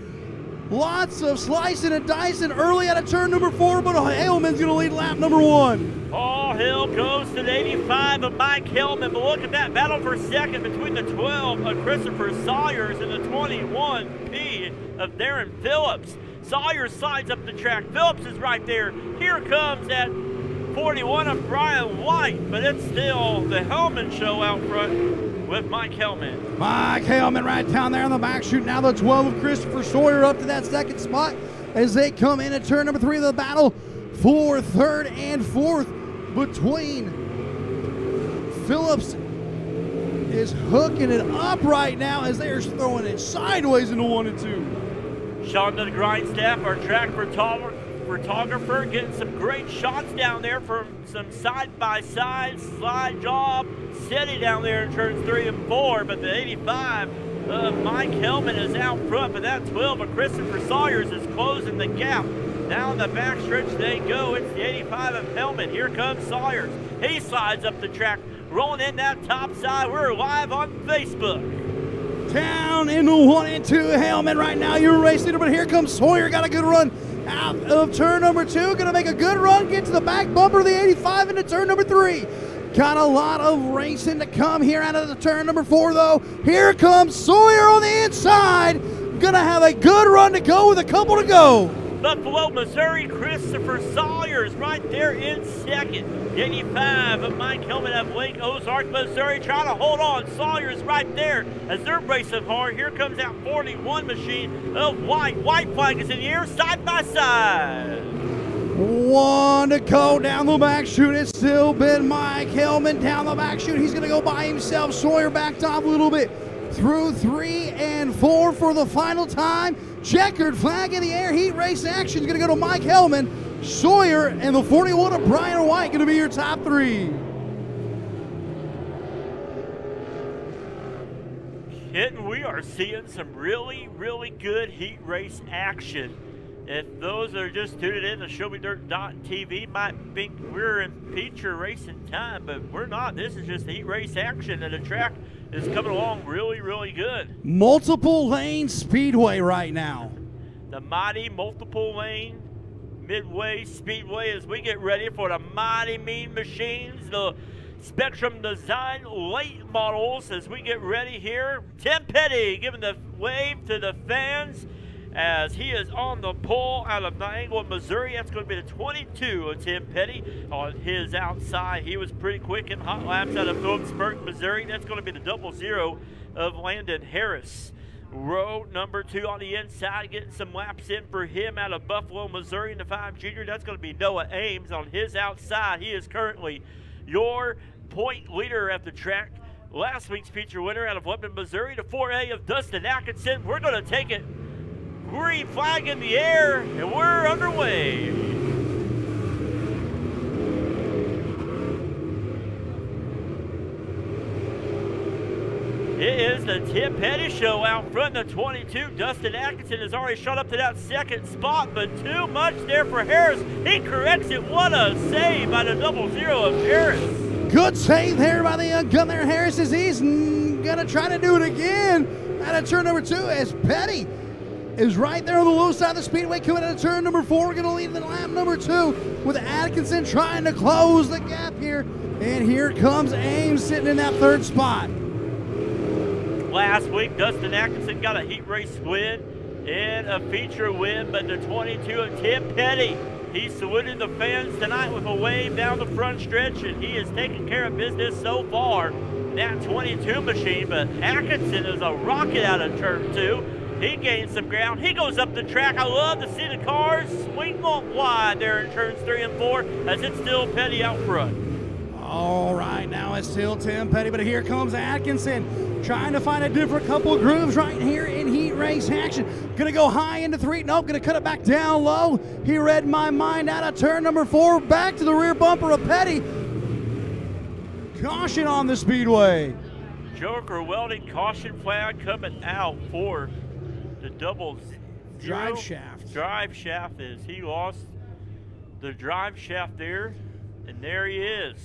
Lots of slicing and dicing early out of turn number 4, but Hellman's going to lead lap number 1. All hill goes to the 85 of Mike Hellman. But look at that battle for second between the 12 of Christopher Sawyers and the 21P of Darren Phillips. Sawyers slides up the track. Phillips is right there. Here comes that 41 of Brian White, but it's still the Hellman show out front with Mike Hellman. Mike Hellman right down there on the back chute. Now the 12 of Christopher Sawyer up to that second spot as they come in at turn number 3 of the battle for third and fourth between Phillips is hooking it up right now as they are throwing it sideways into 1 and 2. Sean to the Grindstaff, our track photographer, getting some great shots down there from some side-by-side slide job steady down there in turns 3 and 4, but the 85 of Mike Hellman is out front, but that 12 of Christopher Sawyers is closing the gap. Now in the backstretch they go. It's the 85 of Hellman. Here comes Sawyers. He slides up the track, rolling in that top side. We're live on Facebook. Down into 1 and 2, Hellman right now. You're racing, but here comes Sawyer. Got a good run out of turn number 2. Gonna make a good run, get to the back bumper of the 85 into turn number 3. Got a lot of racing to come here out of the turn number 4, though. Here comes Sawyer on the inside. Gonna have a good run to go with a couple to go. Buffalo, Missouri, Christopher Sawyers right there in second. 85 of Mike Hellman of Lake Ozark, Missouri, trying to hold on. Sawyers right there as they're racing hard. Here comes that 41 machine of White. White flag is in the air, side by side. 1 to go down the back chute. It's still been Mike Hellman down the back chute. He's going to go by himself. Sawyer backed off a little bit through 3 and 4 for the final time. Checkered flag in the air. Heat race action is going to go to Mike Hellman, Sawyer, and the 41 of Brian White going to be your top 3. Kitten, we are seeing some really, really good heat race action. If those that are just tuning in to ShowMeDirt.tv might think we're in feature racing time, but we're not. This is just heat race action, and the track is coming along really, really good. Multiple lane speedway right now. The mighty multiple lane Midway Speedway as we get ready for the mighty mean machines, the Spectrum Design late models as we get ready here. Tim Petty giving the wave to the fans as he is on the pole out of Niagara, Missouri. That's going to be the 22 of Tim Petty on his outside. He was pretty quick in hot laps out of Phillipsburg, Missouri. That's going to be the 00 of Landon Harris. Row number 2 on the inside, getting some laps in for him out of Buffalo, Missouri in the 5 Junior. That's going to be Noah Ames on his outside. He is currently your point leader at the track. Last week's feature winner out of Lebanon, Missouri, the 4A of Dustin Atkinson. We're going to take it. Green flag in the air, and we're underway. It is the Tim Petty show out front. The 22, Dustin Atkinson, has already shot up to that second spot, but too much there for Harris. He corrects it. What a save by the 00 of Harris. Good save there by the young gun there, Harris, as he's going to try to do it again out of turn number 2 as Petty is right there on the low side of the speedway coming out of turn number 4. Going to lead the lap number 2 with Atkinson trying to close the gap here. And here comes Ames sitting in that 3rd spot. Last week, Dustin Atkinson got a heat race win and a feature win, but the 22 of Tim Petty, he saluted the fans tonight with a wave down the front stretch, and he is taking care of business so far. That 22 machine, but Atkinson is a rocket out of turn 2. He gains some ground. He goes up the track. I love to see the cars swing wide there in turns 3 and 4 as it's still Petty out front. All right, now it's still Tim Petty, but here comes Atkinson trying to find a different couple of grooves right here in heat race action. Gonna go high into 3. Nope, gonna cut it back down low. He read my mind out of turn number 4, back to the rear bumper of Petty. Caution on the speedway. Joker welding caution flag coming out for the drive shaft. Drive shaft is he lost the drive shaft there And there he is.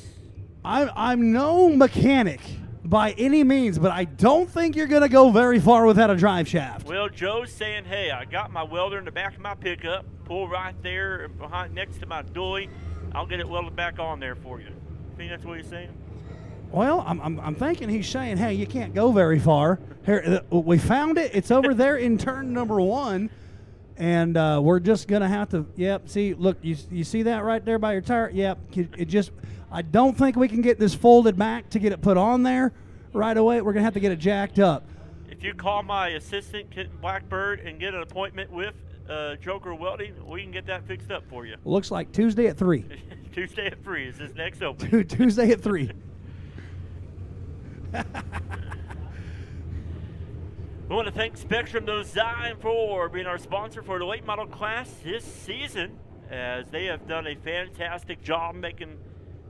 I'm no mechanic by any means, but I don't think you're going to go very far without a drive shaft. Well, Joe's saying, hey, I got my welder in the back of my pickup, pull right there behind next to my dually. I'll get it welded back on there for you. Think that's what he's saying? Well, I'm thinking he's saying, hey, you can't go very far. Here, we found it. It's over there in turn number 1. And we're just going to have to, yep, see, look, you see that right there by your tire? Yep, I don't think we can get this folded back to get it put on there right away. We're going to have to get it jacked up. If you call my assistant, Kitten Blackbird, and get an appointment with Joker Welding, we can get that fixed up for you. Looks like Tuesday at 3. Tuesday at 3 is his next opening. Tuesday at 3. We want to thank Spectrum Design for being our sponsor for the late model class this season, as they have done a fantastic job making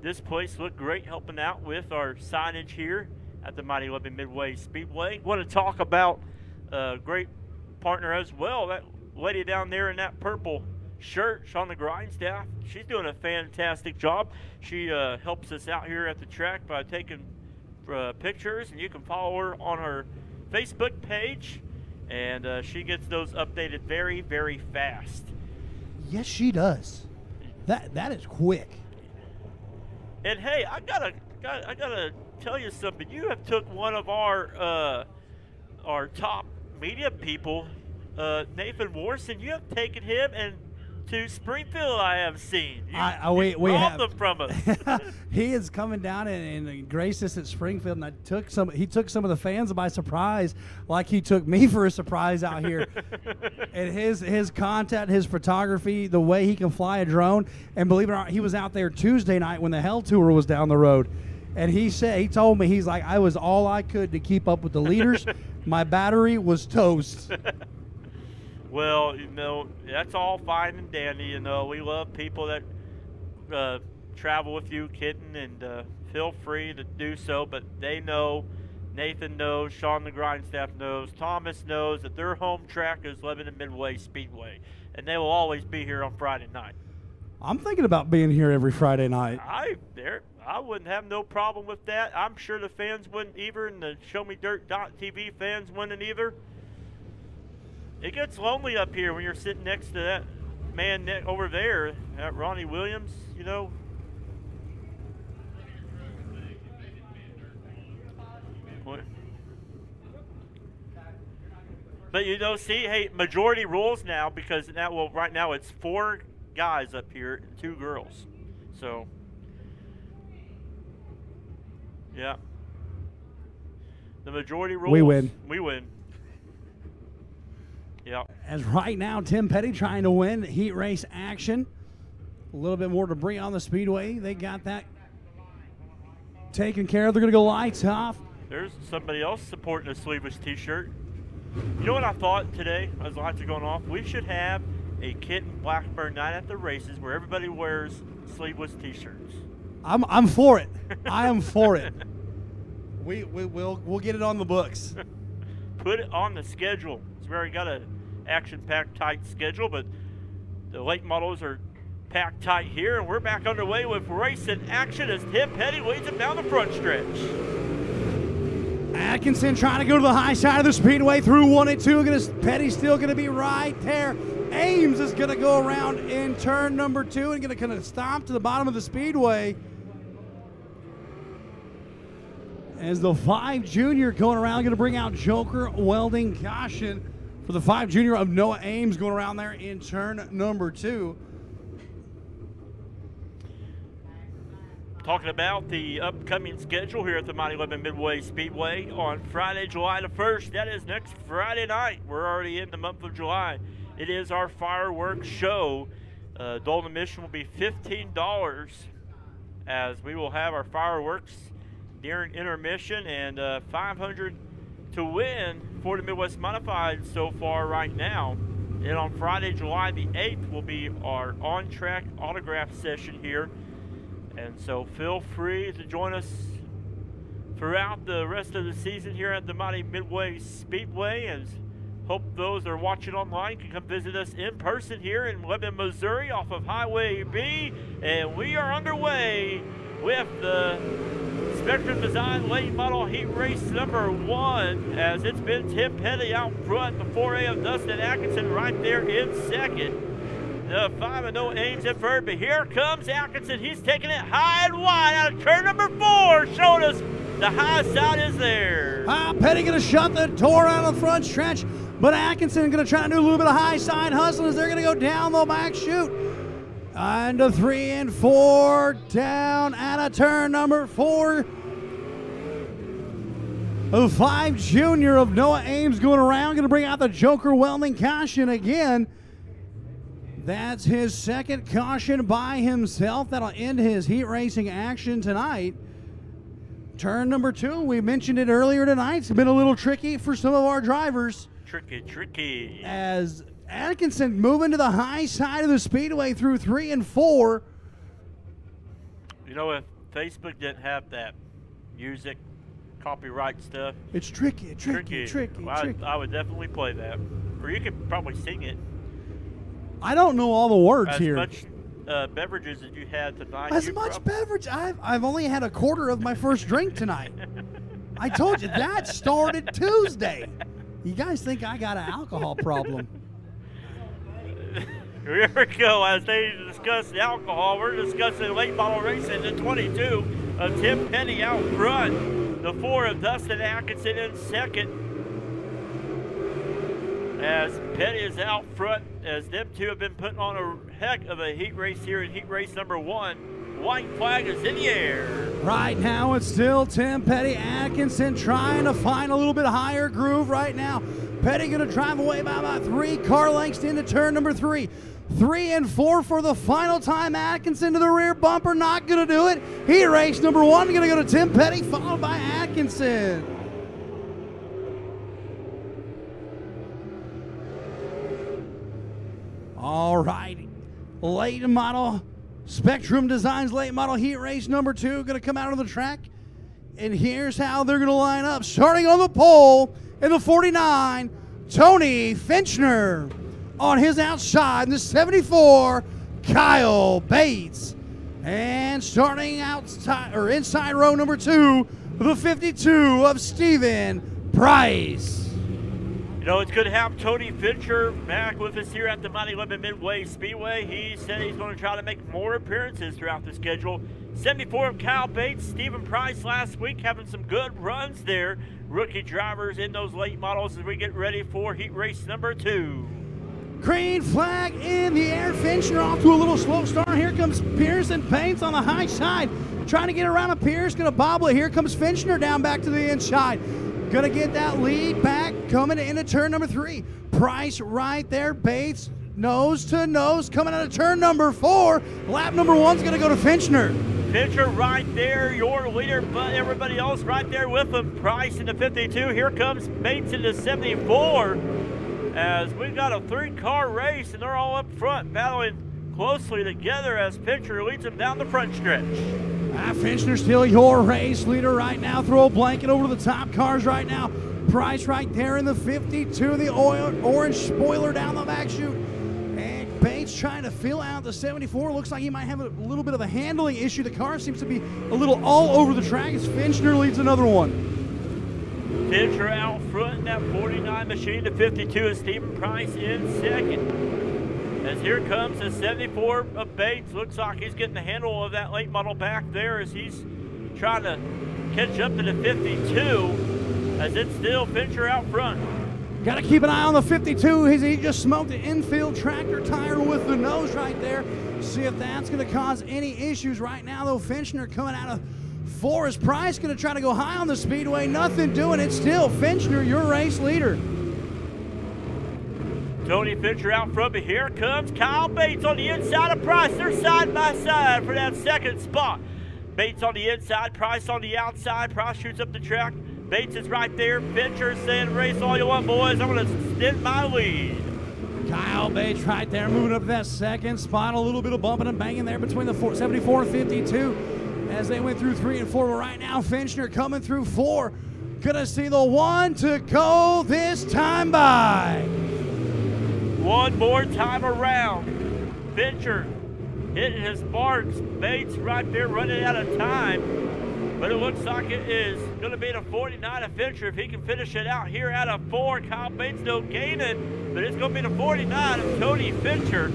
this place look great, helping out with our signage here at the Mighty Lebanon Midway Speedway. Want to talk about a great partner as well, that lady down there in that purple shirt on the grind staff. She's doing a fantastic job. She helps us out here at the track by taking pictures, and you can follow her on her Facebook page, and she gets those updated very, very fast. Yes, she does. That is quick. And hey, I gotta tell you something. You have took one of our top media people, Nathan Warson. You have taken him and to Springfield. I have seen. We have them from us. He is coming down and graced us at Springfield, and he took some of the fans by surprise, like he took me for a surprise out here. And his content, his photography, the way he can fly a drone, and believe it or not, he was out there Tuesday night when the Hell Tour was down the road, and he told me, he's like, I was all I could to keep up with the leaders. My battery was toast. Well, you know, that's all fine and dandy. You know, we love people that travel with you, Kitten, and feel free to do so. But they know, Nathan knows, Sean the Grindstaff knows, Thomas knows that their home track is Lebanon Midway Speedway, and they will always be here on Friday night. I'm thinking about being here every Friday night. I wouldn't have no problem with that. I'm sure the fans wouldn't either, and the ShowMeDirt.tv fans wouldn't either. It gets lonely up here when you're sitting next to that man over there, that Ronnie Williams, you know. But, you know, see, hey, majority rules now, because now, well, right now it's 4 guys up here and 2 girls. So, yeah. The majority rules. We win. We win. Yeah. As right now, Tim Petty trying to win heat race action. A little bit more debris on the speedway. They got that taken care of. They're going to go lights off. There's somebody else supporting a sleeveless t-shirt. You know what I thought today as lights are going off? We should have a Kitten Blackbird night at the races where everybody wears sleeveless t-shirts. I'm for it. I am for it. We'll get it on the books. Put it on the schedule. It's very got a action-packed tight schedule, but the late models are packed tight here, and we're back underway with racing action as Tim Petty leads him down the front stretch. Atkinson trying to go to the high side of the speedway through 1 and 2. Petty's still going to be right there. Ames is going to go around in turn number 2 and going to kind of stomp to the bottom of the speedway. As the 5 junior going around, going to bring out Joker Welding caution for the 5 junior of Noah Ames going around there in turn number 2. Talking about the upcoming schedule here at the Mighty Lebanon Midway Speedway on Friday, July the 1st. That is next Friday night. We're already in the month of July. It is our fireworks show. Adult admission will be $15 as we will have our fireworks during intermission, and $500 to win for the Midwest Modifieds so far right now. And on Friday, July the 8th will be our on-track autograph session here. And so feel free to join us throughout the rest of the season here at the Mighty Midway Speedway, as Hope those that are watching online can come visit us in person here in Lebanon, Missouri off of Highway B. And we are underway with the Spectrum Design Late Model Heat Race number 1, as it's been Tim Petty out front, the 4A of Dustin Atkinson right there in second. The 5-0 Ames in third, but here comes Atkinson. He's taking it high and wide out of turn number 4, showing us the high side is there. Petty going to shut the door out of the front stretch, but Atkinson going to try to do a little bit of high side hustling as they're going to go down the back chute. And a 3 and 4 down out of turn number 4. A 5 junior of Noah Ames going around, going to bring out the Joker Welding caution again. That's his second caution by himself. That'll end his heat racing action tonight. Turn number 2, we mentioned it earlier tonight. It's been a little tricky for some of our drivers. Tricky. As Atkinson moving to the high side of the speedway through 3 and 4. You know, if Facebook didn't have that music copyright stuff, it's tricky. Well, I would definitely play that. Or you could probably sing it. I don't know all the words here. As much beverages as you had tonight. As much beverage? I've only had a quarter of my first drink tonight. I told you, that started Tuesday. You guys think I got an alcohol problem? Here we go. As they discuss the alcohol, we're discussing late model racing. The 22 of Tim Petty out front. The 4 of Dustin Atkinson in second. As Petty is out front, as them two have been putting on a heck of a heat race here in heat race number 1. White flag is in the air. Right now it's still Tim Petty, Atkinson trying to find a little bit higher groove right now. Petty going to drive away by about 3 car lengths into turn number 3. 3 and 4 for the final time. Atkinson to the rear bumper, not going to do it. Heat race number 1 going to go to Tim Petty, followed by Atkinson. All right, late model Spectrum Designs late model heat race number 2 going to come out on the track. And here's how they're going to line up. Starting on the pole in the 49, Tony Finchner. On his outside in the 74, Kyle Bates. And starting outside or inside row number 2, the 52 of Stephen Price. You know, it's good to have Tony Fincher back with us here at the Mighty Lebanon Midway Speedway. He said he's going to try to make more appearances throughout the schedule. 74 of Kyle Bates, Stephen Price last week having some good runs there. Rookie drivers in those late models as we get ready for heat race number 2. Green flag in the air. Fincher off to a little slow start. Here comes Pierce and Paints on the high side. Trying to get around a Pierce, going to bobble it. Here comes Fincher down back to the inside. Gonna get that lead back, coming into turn number 3. Price right there, Bates nose to nose, coming out of turn number 4. Lap number 1's gonna go to Fincher. Fincher right there, your leader, but everybody else right there with him. Price in the 52, here comes Bates in the 74. As we've got a 3-car race and they're all up front battling closely together as Fincher leads them down the front stretch. Fincher still your race leader right now. Throw a blanket over the top cars right now. Price right there in the 52, the orange spoiler down the back chute. And Bates trying to fill out the 74. Looks like he might have a little bit of a handling issue. The car seems to be a little all over the track as Fincher leads another one. Fincher out front in that 49 machine. The 52 is Stephen Price in second. As here comes the 74 of Bates. Looks like he's getting the handle of that late model back there as he's trying to catch up to the 52 as it's still Fincher out front. Got to keep an eye on the 52. He just smoked an infield tractor tire with the nose right there. See if that's going to cause any issues right now, though. Fincher coming out of 4. Is Price going to try to go high on the speedway? Nothing doing it. Still Fincher, your race leader. Tony Fincher out front, but here comes Kyle Bates on the inside of Price. They're side by side for that second spot. Bates on the inside, Price on the outside. Price shoots up the track. Bates is right there. Fincher saying, race all you want, boys. I'm going to extend my lead. Kyle Bates right there moving up to that second spot. A little bit of bumping and banging there between the 74 and 52 as they went through 3 and 4. But right now, Fincher coming through 4. Gonna see the one to go this time by. One more time around. Fincher hitting his marks. Bates right there running out of time. But it looks like it is going to be the 49 of Fincher if he can finish it out here out of 4. Kyle Bates still gaining, but it's going to be the 49 of Tony Fincher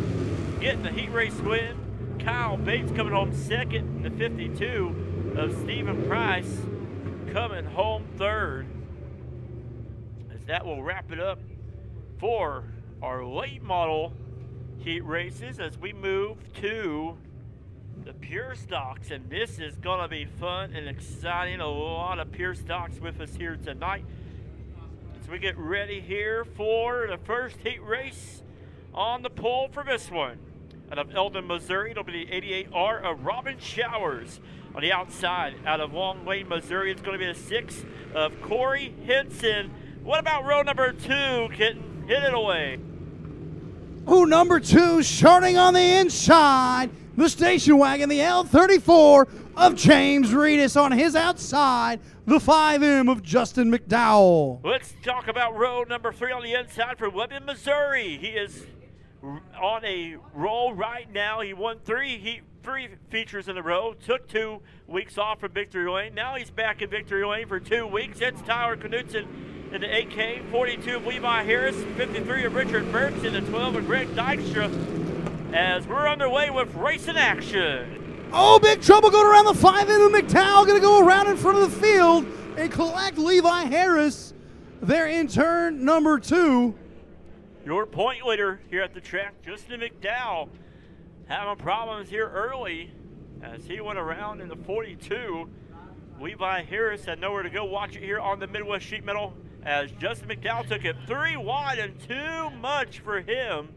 getting the heat race win. Kyle Bates coming home second, and the 52 of Stephen Price coming home third. As that will wrap it up for our late model heat races as we move to the pure stocks, and this is gonna be fun and exciting. A lot of pure stocks with us here tonight as we get ready here for the first heat race on the pole for this one. Out of Eldon, Missouri, it'll be the 88R of Robin Showers. On the outside, out of Long Lane, Missouri, it's going to be the 6 of Corey Henson. What about row number 2, Kitten? Hit it away. Oh, number 2, starting on the inside, the station wagon, the L34 of James Reedus. On his outside, the 5M of Justin McDowell. Let's talk about row number 3 on the inside for Lebanon, Missouri. He is on a roll right now. He won three features in a row, took 2 weeks off from Victory Lane. Now he's back in Victory Lane for 2 weeks. It's Tyler Knudsen in the 8K, 42 of Levi Harris, 53 of Richard Burks, and the 12 of Greg Dykstra, as we're underway with racing action. Oh, big trouble going around the 5M of McDowell. Going to go around in front of the field and collect Levi Harris there in turn number 2. Your point leader here at the track, Justin McDowell, having problems here early as he went around in the 42. Levi Harris had nowhere to go. Watch it here on the Midwest Sheet Metal as Justin McDowell took it 3 wide and too much for him.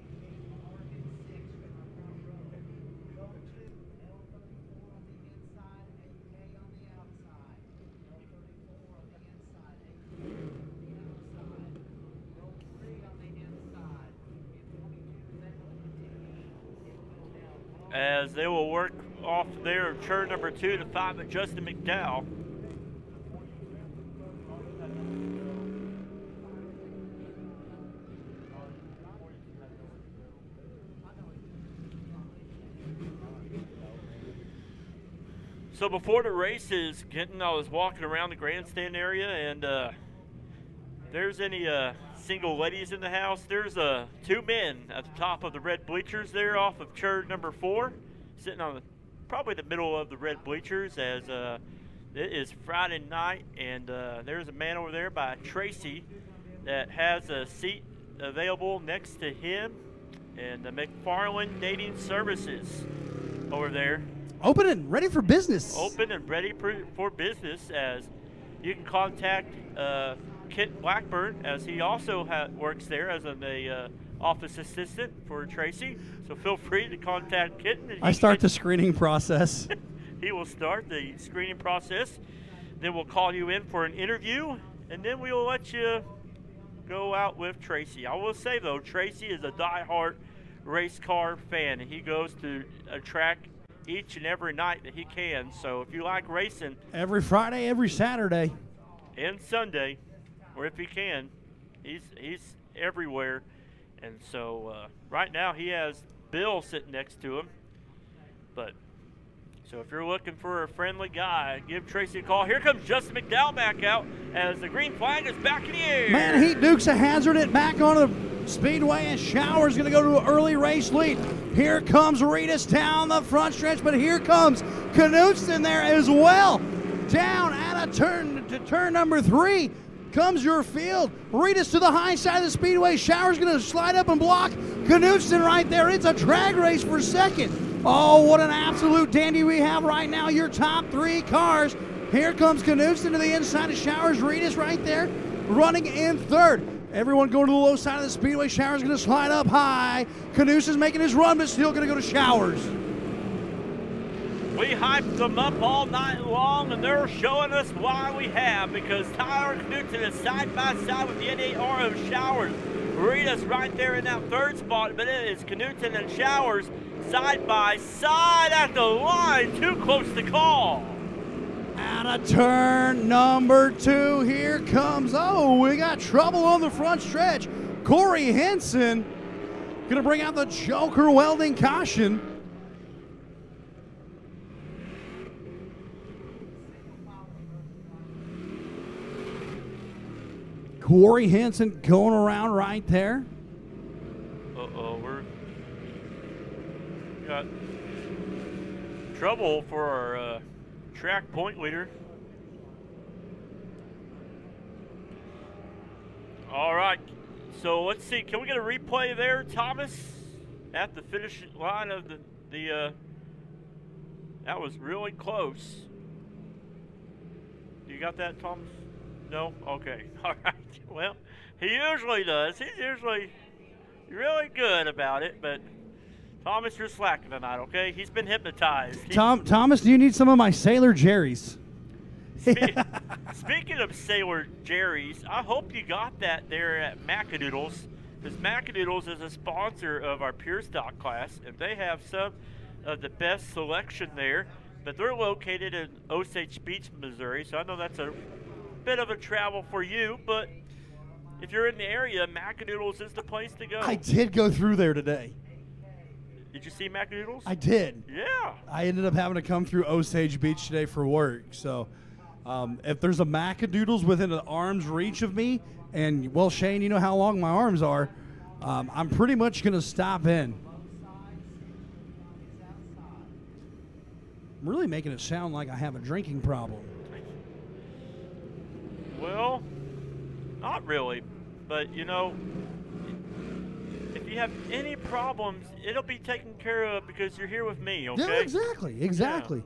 As they will work off their turn number 2 to 5 of Justin McDowell. So before the races, I was walking around the grandstand area, and if there's any single ladies in the house, there's 2 men at the top of the red bleachers there off of turn number 4, sitting on probably the middle of the red bleachers, as it is Friday night, and there's a man over there by Tracy that has a seat available next to him, and the McFarland Dating Services over there. Open and ready for business. Open and ready for business, as you can contact Kent Blackburn, as he also works there as an office assistant for Tracy. So feel free to contact Kent. I start the screening process. He will start the screening process. Then we'll call you in for an interview, and then we will let you go out with Tracy. I will say, though, Tracy is a diehard race car fan, and he goes to a track each and every night that he can. So if you like racing, every Friday, every Saturday, and Sunday, or if he can, he's everywhere. And so right now he has Bill sitting next to him. But so if you're looking for a friendly guy, give Tracy a call. Here comes Justin McDowell back out as the green flag is back in the air. Man, Heat Duke's a hazard it back onto the speedway, and Showers going to go to an early race lead. Here comes Reedus down the front stretch, but here comes Knudsen there as well. Down at a turn to turn number 3 comes your field. Reedus to the high side of the speedway. Showers going to slide up and block Knudsen right there. It's a drag race for second. Oh, what an absolute dandy we have right now. Your top 3 cars. Here comes Knudsen to the inside of Showers. Reedus right there running in third. Everyone going to the low side of the speedway. Showers going to slide up high. Knudsen's making his run, but still going to go to Showers. We hyped them up all night long, and they're showing us why we have, because Tyler Knudsen is side by side with the 88R of Showers. Reedus right there in that 3rd spot, but it is Knudsen and Showers side by side at the line. Too close to call. Out Out of turn number 2, here comes, oh, we got trouble on the front stretch. Corey Henson going to bring out the Joker welding caution. Corey Henson going around right there. Uh-oh, we're got trouble for our track point leader. All right, so let's see. Can we get a replay there, Thomas, at the finish line of the that was really close. You got that, Thomas? No? Okay. All right. Well, he usually does. He's usually really good about it, but Thomas, you're slacking tonight, okay? He's been hypnotized. Thomas, do you need some of my Sailor Jerry's? Speaking of Sailor Jerry's, I hope you got that there at Macadoodles, because Macadoodles is a sponsor of our Pure Stock class, and they have some of the best selection there, but they're located in Osage Beach, Missouri, so I know that's a bit of a travel for you, but if you're in the area, Macadoodles is the place to go. I did go through there today. Did you see Macadoodles? I did. Yeah. I ended up having to come through Osage Beach today for work, so if there's a Macadoodles within an arm's reach of me, and, well, Shane, you know how long my arms are, I'm pretty much going to stop in. I'm really making it sound like I have a drinking problem. Well, not really, but you know, if you have any problems, it'll be taken care of because you're here with me, okay? Yeah, exactly. Yeah.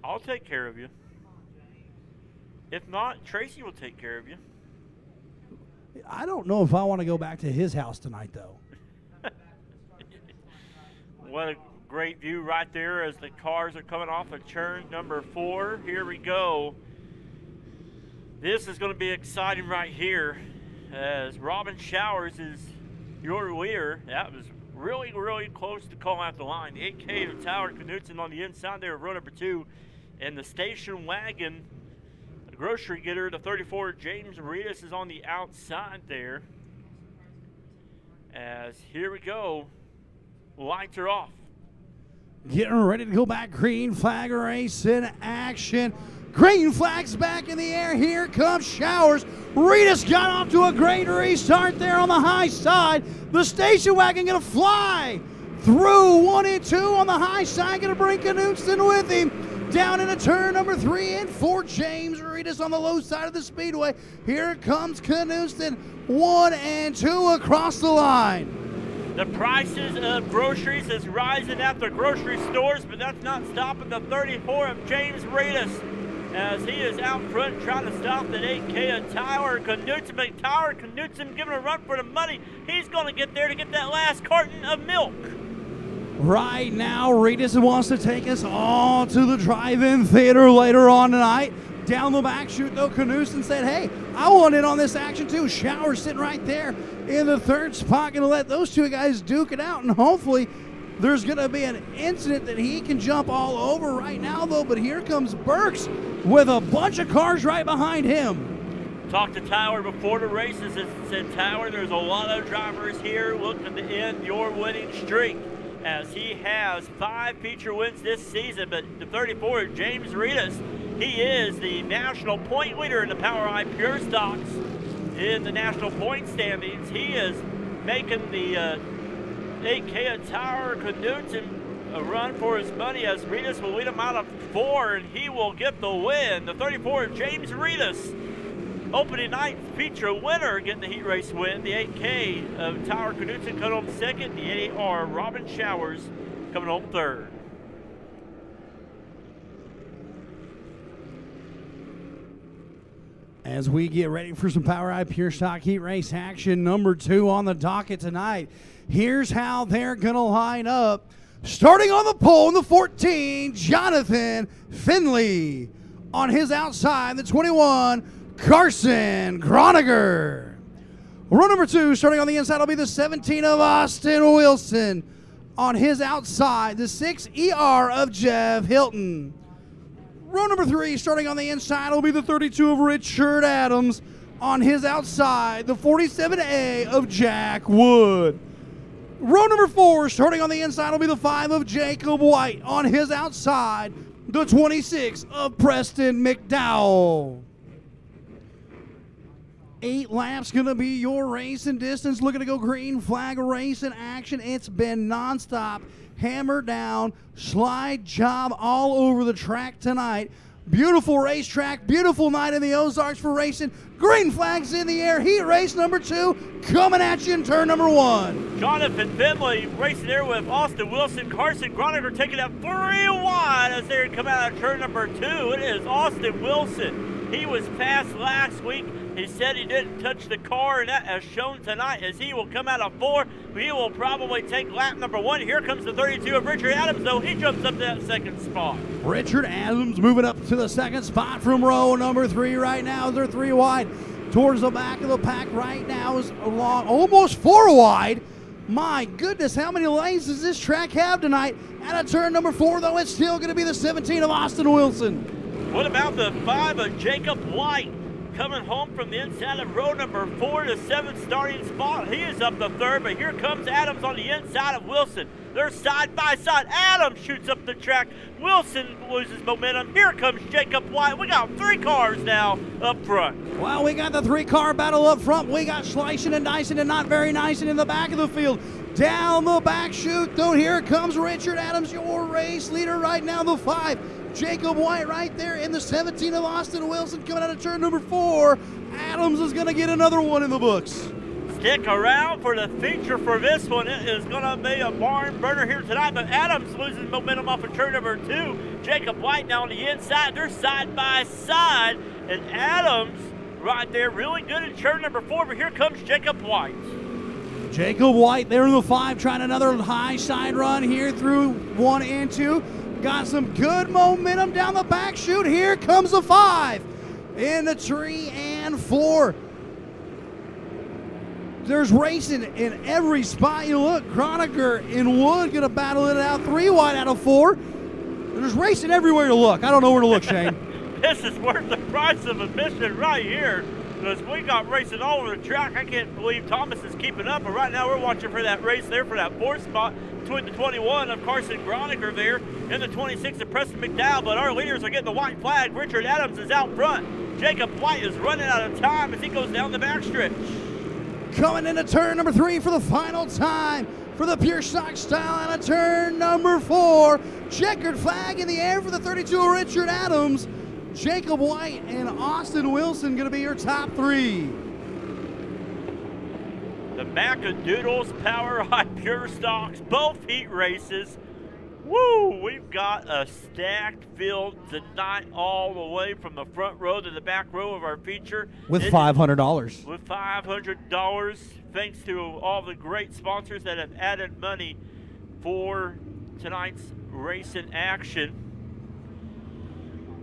I'll take care of you. If not, Tracy will take care of you. I don't know if I want to go back to his house tonight, though. What a great view right there as the cars are coming off of turn number 4. Here we go. This is going to be exciting right here as Robin Showers is your leader. That was really, really close to calling out the line. The 8K of Tyler Knutson on the inside there of row number 2. And the station wagon, the grocery getter, the 34, James Reedus, is on the outside there. As here we go, lights are off. Getting ready to go back. Green flag race in action. Green flag's back in the air. Here comes Showers. Reedus got off to a great restart there on the high side. The station wagon going to fly through 1 and 2 on the high side. Going to bring Knutson with him. Down into turn number 3 and 4. James Reedus on the low side of the speedway. Here comes Knutson. 1 and 2 across the line. The prices of groceries is rising at the grocery stores, but that's not stopping the 34 of James Reedus as he is out front trying to stop that 8K of Tyler Knutson. But Tyler Knutson giving a run for the money. He's going to get there to get that last carton of milk. Right now, Reedus wants to take us all to the drive-in theater later on tonight. Down the back chute, though, Knutson said, hey, I want in on this action, too. Showers sitting right there in the third spot. Going to let those two guys duke it out, and hopefully there's going to be an incident that he can jump all over right now, though. But here comes Burks with a bunch of cars right behind him. Talked to Tyler before the races and said, Tyler, there's a lot of drivers here looking to end your winning streak, as he has 5 feature wins this season. But the 34, James Reedus, he is the national point leader in the POWRi Pure Stocks in the national point standings. He is making the 8K of Tyler Knutson a run for his money, as Reedus will lead him out of 4, and he will get the win. The 34, James Reedus, opening night feature winner, getting the heat race win. The 8K of Tyler Knutson coming home second. The 8AR Robin Showers coming home third. As we get ready for some POWRi Pure Stock Heat Race action number 2 on the docket tonight, here's how they're going to line up. Starting on the pole in the 14, Jonathan Finley. On his outside, the 21, Carson Groniger. Row number 2, starting on the inside, will be the 17 of Austin Wilson. On his outside, the 6 ER of Jeff Hilton. Row number 3, starting on the inside, will be the 32 of Richard Adams. On his outside, the 47A of Jack Wood. Row number 4, starting on the inside, will be the 5 of Jacob White. On his outside, the 26 of Preston McDowell. 8 laps going to be your racing distance. Looking to go green flag racing action. It's been nonstop, hammer down, slide job all over the track tonight. Beautiful racetrack, beautiful night in the Ozarks for racing. Green flags in the air. Heat race number 2 coming at you in turn number 1. Jonathan Finley racing there with Austin Wilson. Carson Groniger taking up 3 wide as they come out of turn number 2. It is Austin Wilson. He was passed last week. He said he didn't touch the car, and that has shown tonight as he will come out of 4. He will probably take lap number 1. Here comes the 32 of Richard Adams, though. He jumps up to that 2nd spot. Richard Adams moving up to the 2nd spot from row number 3 right now. They're 3 wide. Towards the back of the pack right now is along almost 4 wide. My goodness, how many lanes does this track have tonight? At a turn number 4, though, it's still going to be the 17 of Austin Wilson. What about the 5 of Jacob White? Coming home from the inside of row number 4 to 7th starting spot. He is up the 3rd, but here comes Adams on the inside of Wilson. They're side by side. Adams shoots up the track. Wilson loses momentum. Here comes Jacob White. We got 3 cars now up front. Well, we got the 3-car battle up front. We got slicing and dicing and not very nice in the back of the field. Down the back chute, though, here comes Richard Adams, your race leader right now, the 5. Jacob White right there in the 17 of Austin Wilson coming out of turn number 4. Adams is going to get another one in the books. Stick around for the feature for this one. It is going to be a barn burner here tonight, but Adams loses momentum off of turn number 2. Jacob White now on the inside. They're side by side, and Adams right there really good in turn number 4, but here comes Jacob White. Jacob White there in the 5, trying another high side run here through 1 and 2. Got some good momentum down the back chute. Here comes the 5 in the 3 and 4. There's racing in every spot you look. Groniger and Wood going to battle it out 3 wide out of 4. There's racing everywhere you look. I don't know where to look, Shane. This is worth the price of admission right here, because we got racing all over the track. I can't believe Thomas is keeping up, but right now we're watching for that race there for that 4th spot between the 21 of Carson Groniger there and the 26 of Preston McDowell, but our leaders are getting the white flag. Richard Adams is out front. Jacob White is running out of time as he goes down the backstretch. Coming into turn number 3 for the final time for the pure stock style out of turn number 4. Checkered flag in the air for the 32 of Richard Adams. Jacob White and Austin Wilson going to be your top 3. The Macadoodles Power High Pure Stocks, both heat races. Woo! We've got a stacked field tonight all the way from the front row to the back row of our feature. With $500. With $500, thanks to all the great sponsors that have added money for tonight's racing action.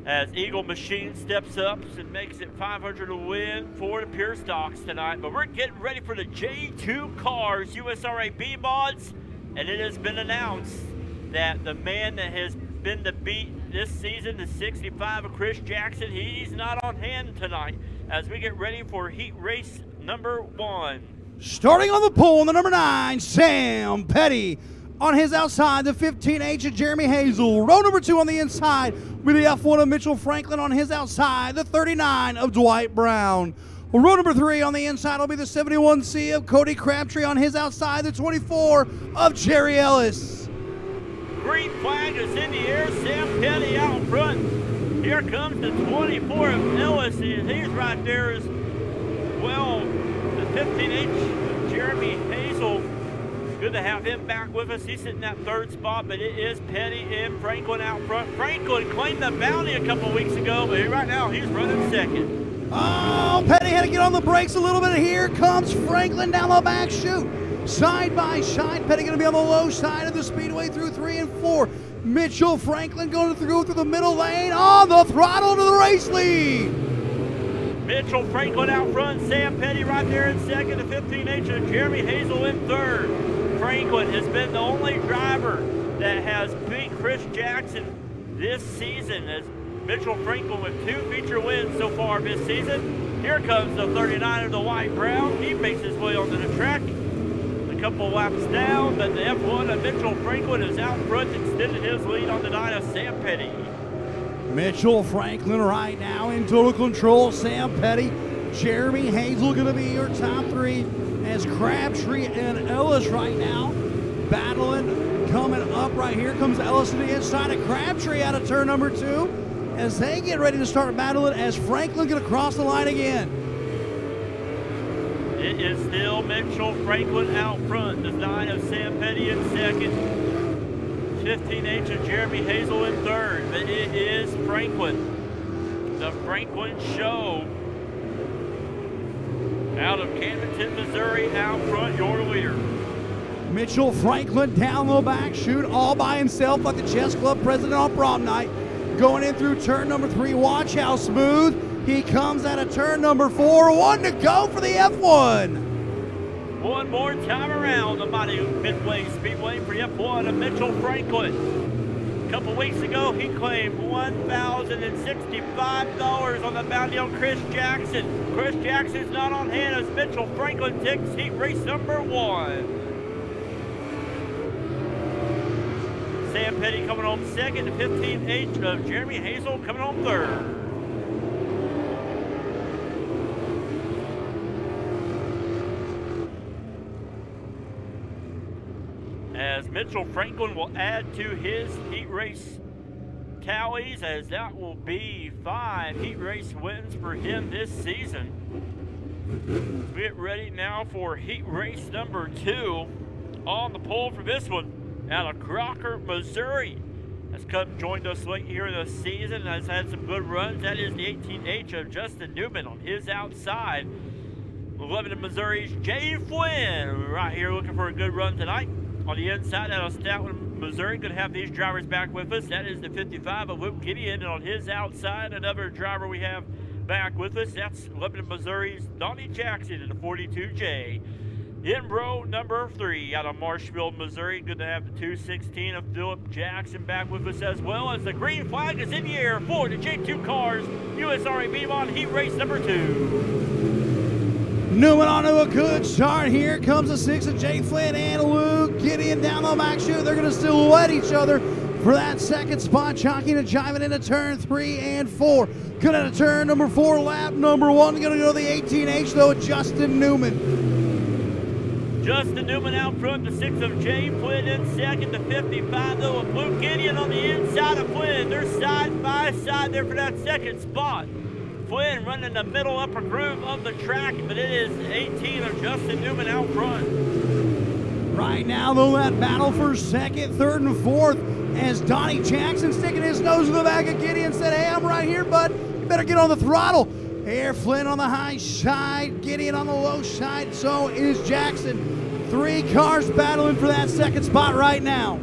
As Eagle Machine steps up and makes it $500 to win for the Pure Stocks tonight. But we're getting ready for the J2 cars, USRA B mods, and it has been announced that the man that has been the beat this season, the 65 of Chris Jackson, he's not on hand tonight as we get ready for heat race number 1. Starting on the pole in the number 9, Sam Petty. On his outside, the 15H of Jeremy Hazel. Row number 2 on the inside with the F1 of Mitchell Franklin. On his outside, the 39 of Dwight Brown. Row number 3 on the inside will be the 71C of Cody Crabtree. On his outside, the 24 of Jerry Ellis. Green flag is in the air. Sam Petty out front. Here comes the 24 of Ellis. He's right there as well. The 15H of Jeremy Hazel. Good to have him back with us. He's sitting in that 3rd spot, but it is Petty and Franklin out front. Franklin claimed the bounty a couple weeks ago, but right now he's running 2nd. Oh, Petty had to get on the brakes a little bit. Here comes Franklin down the back chute. Side by side, Petty going to be on the low side of the speedway through 3 and 4. Mitchell Franklin going through the middle lane on the throttle to the race lead. Mitchell Franklin out front, Sam Petty right there in 2nd, the 15H of Jeremy Hazel in 3rd. Franklin has been the only driver that has beat Chris Jackson this season as Mitchell Franklin with 2 feature wins so far this season. Here comes the 39 of the white brown. He makes his way onto the track. A couple laps down, but the F1 of Mitchell Franklin is out front, extended his lead on the 9 of Sam Petty. Mitchell Franklin right now in total control. Sam Petty, Jeremy Hazel going to be your top 3 as Crabtree and Ellis right now battling. Coming up right here comes Ellis to the inside of Crabtree out of turn number 2 as they get ready to start battling as Franklin going to cross the line again. It is still Mitchell Franklin out front. The 9 of Sam Petty in second. 15H of Jeremy Hazel in third. But it is Franklin. The Franklin Show. Out of Camdenton, Missouri, out front, your leader. Mitchell Franklin down the back chute all by himself like the chess club president on prom night. Going in through turn number 3. Watch how smooth he comes out of turn number 4. 1 to go for the F1. One more time around the mighty Midway Speedway for the F1 of Mitchell Franklin. A couple weeks ago, he claimed $1,065 on the bounty on Chris Jackson. Chris Jackson's not on hand as Mitchell Franklin takes heat race number 1. Sam Petty coming home second, the 15H of Jeremy Hazel coming home third. As Mitchell Franklin will add to his heat race tallies, as that will be 5 heat race wins for him this season. Get ready now for heat race number 2 on the pole for this one. Out of Crocker, Missouri, has joined us late here in the season and has had some good runs. That is the 18H of Justin Newman on his outside. Lebanon, Missouri's Jay Flynn right here looking for a good run tonight. On the inside, out of Stoutland, Missouri, going to have these drivers back with us. That is the 55 of Luke Gideon, and on his outside, another driver we have back with us. That's Lebanon, Missouri's Donnie Jackson in the 42J. In row number 3 out of Marshfield, Missouri. Good to have the 216 of Philip Jackson back with us, as well as the green flag is in the air for the J2 Cars USRA Beamon Heat Race number 2. Newman onto a good start. Here comes the 6 of Jay Flynn and Luke Gideon down the back chute. They're going to silhouette each other for that second spot. Chalking and jiving into turn 3 and 4. Good out of turn number 4, lap number 1. Going to go to the 18H though, Justin Newman. Justin Newman out front, the 6 of Jay Flynn in second, the 55 though of Luke Gideon on the inside of Flynn. They're side by side there for that second spot. Flynn running the middle upper groove of the track, but it is 18 of Justin Newman out front. Right now, though, that battle for second, third, and fourth as Donnie Jackson sticking his nose in the back of Gideon said, hey, I'm right here, bud. You better get on the throttle. Here, Flynn on the high side, Gideon on the low side. So is Jackson. 3 cars battling for that second spot right now.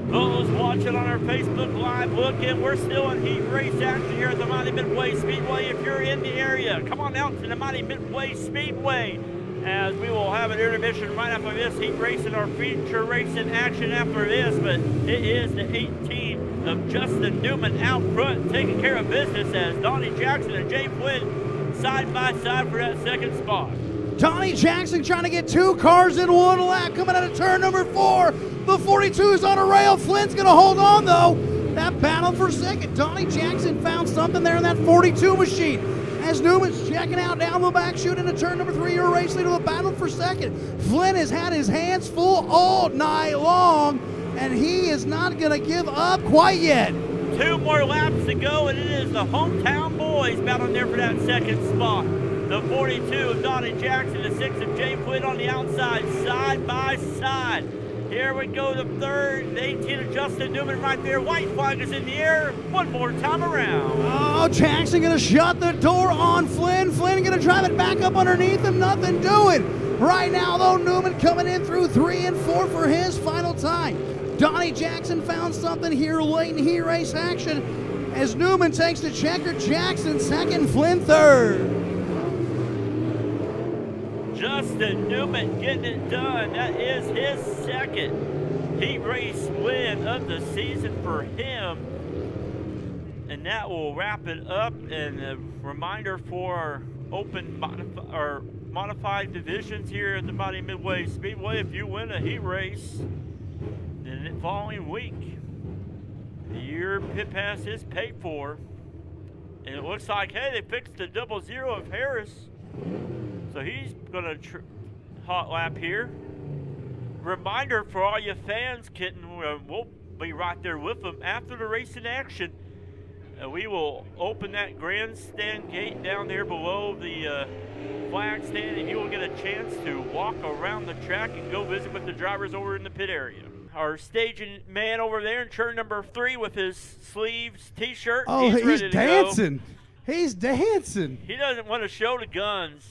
Those watching on our Facebook Live, look in. We're still in heat race action here at the Mighty Midway Speedway. If you're in the area, come on out to the Mighty Midway Speedway, as we will have an intermission right after this heat race and our feature race in action after this. But it is the 18 of Justin Newman out front taking care of business as Donnie Jackson and Jay Flynn side by side for that second spot. Donnie Jackson trying to get 2 cars in 1 lap coming out of turn number 4. The 42 is on a rail. Flynn's going to hold on, though. That battle for second. Donnie Jackson found something there in that 42 machine. As Newman's checking out down the back chute into turn number 3, you're racing to a battle for second. Flynn has had his hands full all night long, and he is not going to give up quite yet. 2 more laps to go, and it is the hometown boys battling there for that second spot. The 42 of Donnie Jackson, the 6 of Jay Flynn on the outside, side by side. Here we go, the third, the 18 of Justin Newman right there. White flag is in the air. One more time around. Oh, Jackson going to shut the door on Flynn. Flynn going to drive it back up underneath him. Nothing doing. Right now, though, Newman coming in through 3 and 4 for his final time. Donnie Jackson found something here late in heat race action as Newman takes the checker. Jackson second, Flynn third. Justin Newman getting it done. That is his second heat race win of the season for him. And that will wrap it up. And a reminder for our open modified divisions here at the Mighty Midway Speedway: if you win a heat race, then the following week, your pit pass is paid for. And it looks like, hey, they fixed the 00 of Harris, so he's gonna hot lap here. Reminder for all you fans, Kitten, we'll be right there with them after the racing action. We will open that grandstand gate down there below the flag stand, and you will get a chance to walk around the track and go visit with the drivers over in the pit area. Our staging man over there in turn number 3 with his sleeves, t-shirt. Oh, he's dancing. Go. He's dancing. He doesn't want to show the guns.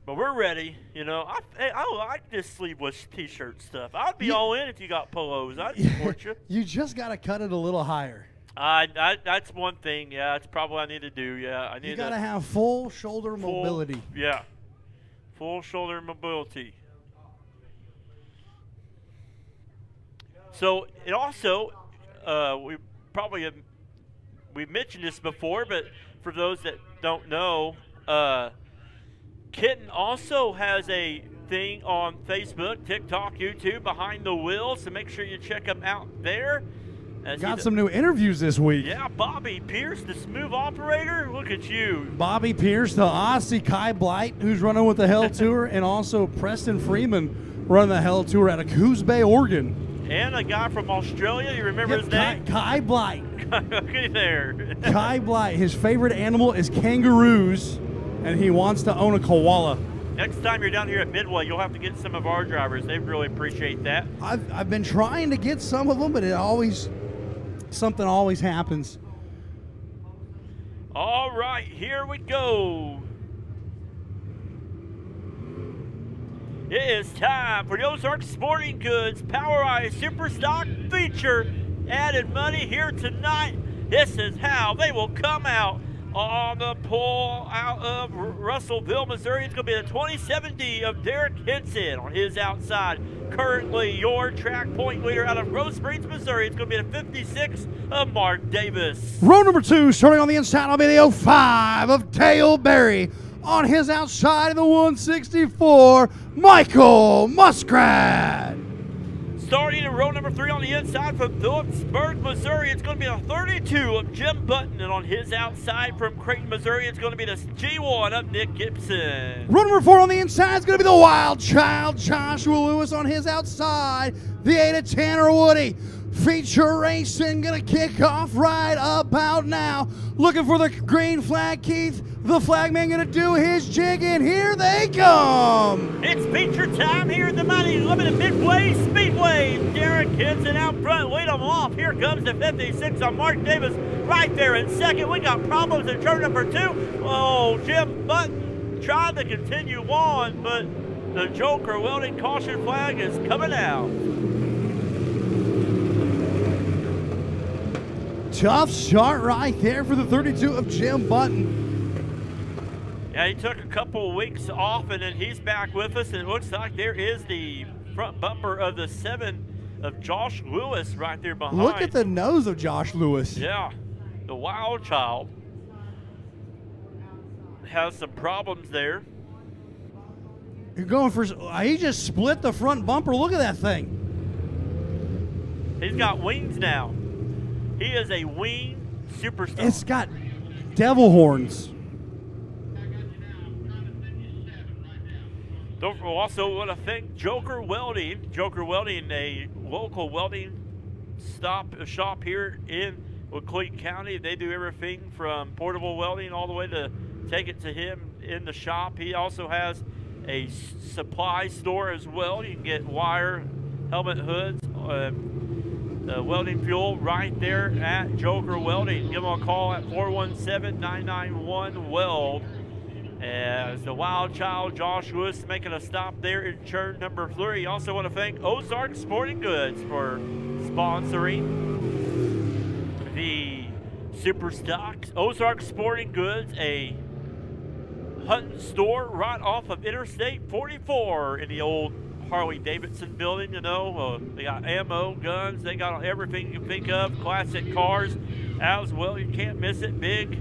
But we're ready. You know, I like this sleeveless t-shirt stuff. I'd be all in if you got polos. I'd support you. You just got to cut it a little higher. That's one thing. Yeah, that's probably what I need to do. Yeah, you got to have full shoulder mobility. Yeah, full shoulder mobility. So it also, we mentioned this before, but for those that don't know, Kitten also has a thing on Facebook, TikTok, YouTube, Behind the Wheel, so make sure you check him out there. Got some new interviews this week. Yeah, Bobby Pierce, the smooth operator. Look at you. Bobby Pierce, the Aussie Kai Blight, who's running with the Hell Tour, and also Preston Freeman running the Hell Tour out of Coos Bay, Oregon. And a guy from Australia. You remember his name? Kai Blight. Okay, there. Kai Blight. His favorite animal is kangaroos, and he wants to own a koala. Next time you're down here at Midway, you'll have to get some of our drivers. They really appreciate that. I've been trying to get some of them, but something always happens. All right, here we go. It is time for the Ozark Sporting Goods PowerEye Superstock feature. Added money here tonight. This is how they will come out on the pull out of Russellville, Missouri. It's going to be the 27D of Derek Hinson on his outside. Currently your track point leader out of Rose Springs, Missouri. It's going to be the 56 of Mark Davis. Row number 2, starting on the inside, will be the 05 of Dale Berry. On his outside of the 164, Michael Muskrat. Starting in row number 3 on the inside from Phillipsburg, Missouri, it's going to be a 32 of Jim Button. And on his outside from Creighton, Missouri, it's going to be the G1 of Nick Gibson. Row number 4 on the inside is going to be the Wild Child, Joshua Lewis. On his outside, the 8 of Tanner Woody. Feature racing going to kick off right about now. Looking for the green flag, Keith. The flagman going to do his jig, and here they come. It's feature time here at the Mighty Lebanon Midway Speedway. Derek Hinson out front, lead them off. Here comes the 56 on Mark Davis right there in second. We got problems in turn number 2. Oh, Jim Button tried to continue on, but the Joker welding caution flag is coming out. Tough start right there for the 32 of Jim Button. Yeah, he took a couple of weeks off, and then he's back with us, and it looks like there is the front bumper of the 7 of Josh Lewis right there behind. Look at the nose of Josh Lewis. Yeah, the Wild Child has some problems there. You're going for, he just split the front bumper. Look at that thing. He's got wings now. He is a wing superstar. It's got devil horns. Don't also want to thank Joker Welding. Joker Welding, a local welding shop here in Clayton County. They do everything from portable welding all the way to take it to him in the shop. He also has a supply store as well. You can get wire, helmet hoods, welding fuel right there at Joker Welding. Give them a call at 417-991-WELD. As the Wild Child Josh Lewis making a stop there in turn number 3. Also want to thank Ozark Sporting Goods for sponsoring the Super Stocks. Ozark Sporting Goods, a hunting store right off of Interstate 44 in the old Harley-Davidson building, you know. They got ammo, guns, they got everything you can think of, classic cars as well. You can't miss it. Big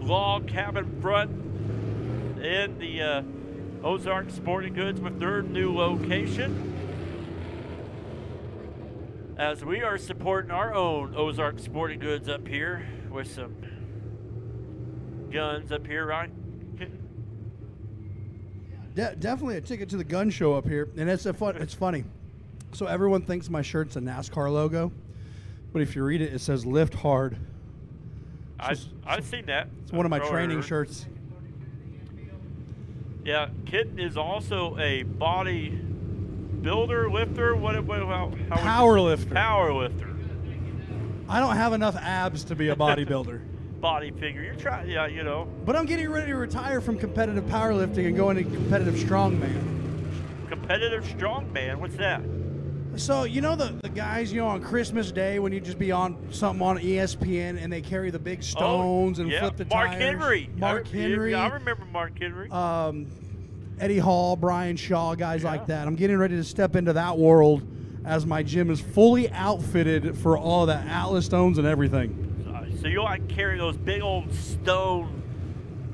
log cabin front in the Ozark Sporting Goods with their new location. As we are supporting our own Ozark Sporting Goods up here with some guns up here, right? Definitely a ticket to the gun show up here, and it's funny. So everyone thinks my shirt's a NASCAR logo, but if you read it, it says "Lift Hard." I've seen that. It's one of my training shirts. Yeah, Kitten is also a body builder, lifter. Power lifter. Power lifter. I don't have enough abs to be a bodybuilder. Body figure. You're trying, yeah, you know. But I'm getting ready to retire from competitive powerlifting and go into competitive strongman. Competitive strongman? What's that? So, you know the guys, you know, on Christmas Day when you just be on something on ESPN and they carry the big stones and flip the Mark tires? Henry. Mark Henry. Yeah, I remember Mark Henry. Eddie Hall, Brian Shaw, guys like that. I'm getting ready to step into that world as my gym is fully outfitted for all the Atlas stones and everything. So you like carry those big old stone,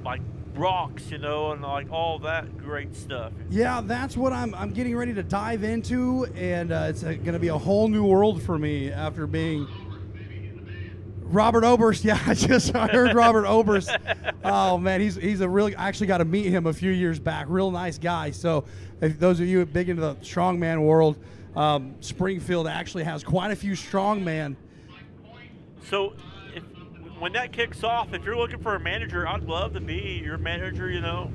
like rocks, you know, and like all that great stuff. Yeah, that's what I'm getting ready to dive into, and it's going to be a whole new world for me after being Robert Oberst. Yeah, I heard Robert Oberst. Oh man, he's a really. I actually got to meet him a few years back. Real nice guy. So, if those of you big into the strongman world, Springfield actually has quite a few strongman. So, when that kicks off, if you're looking for a manager, I'd love to be your manager, you know.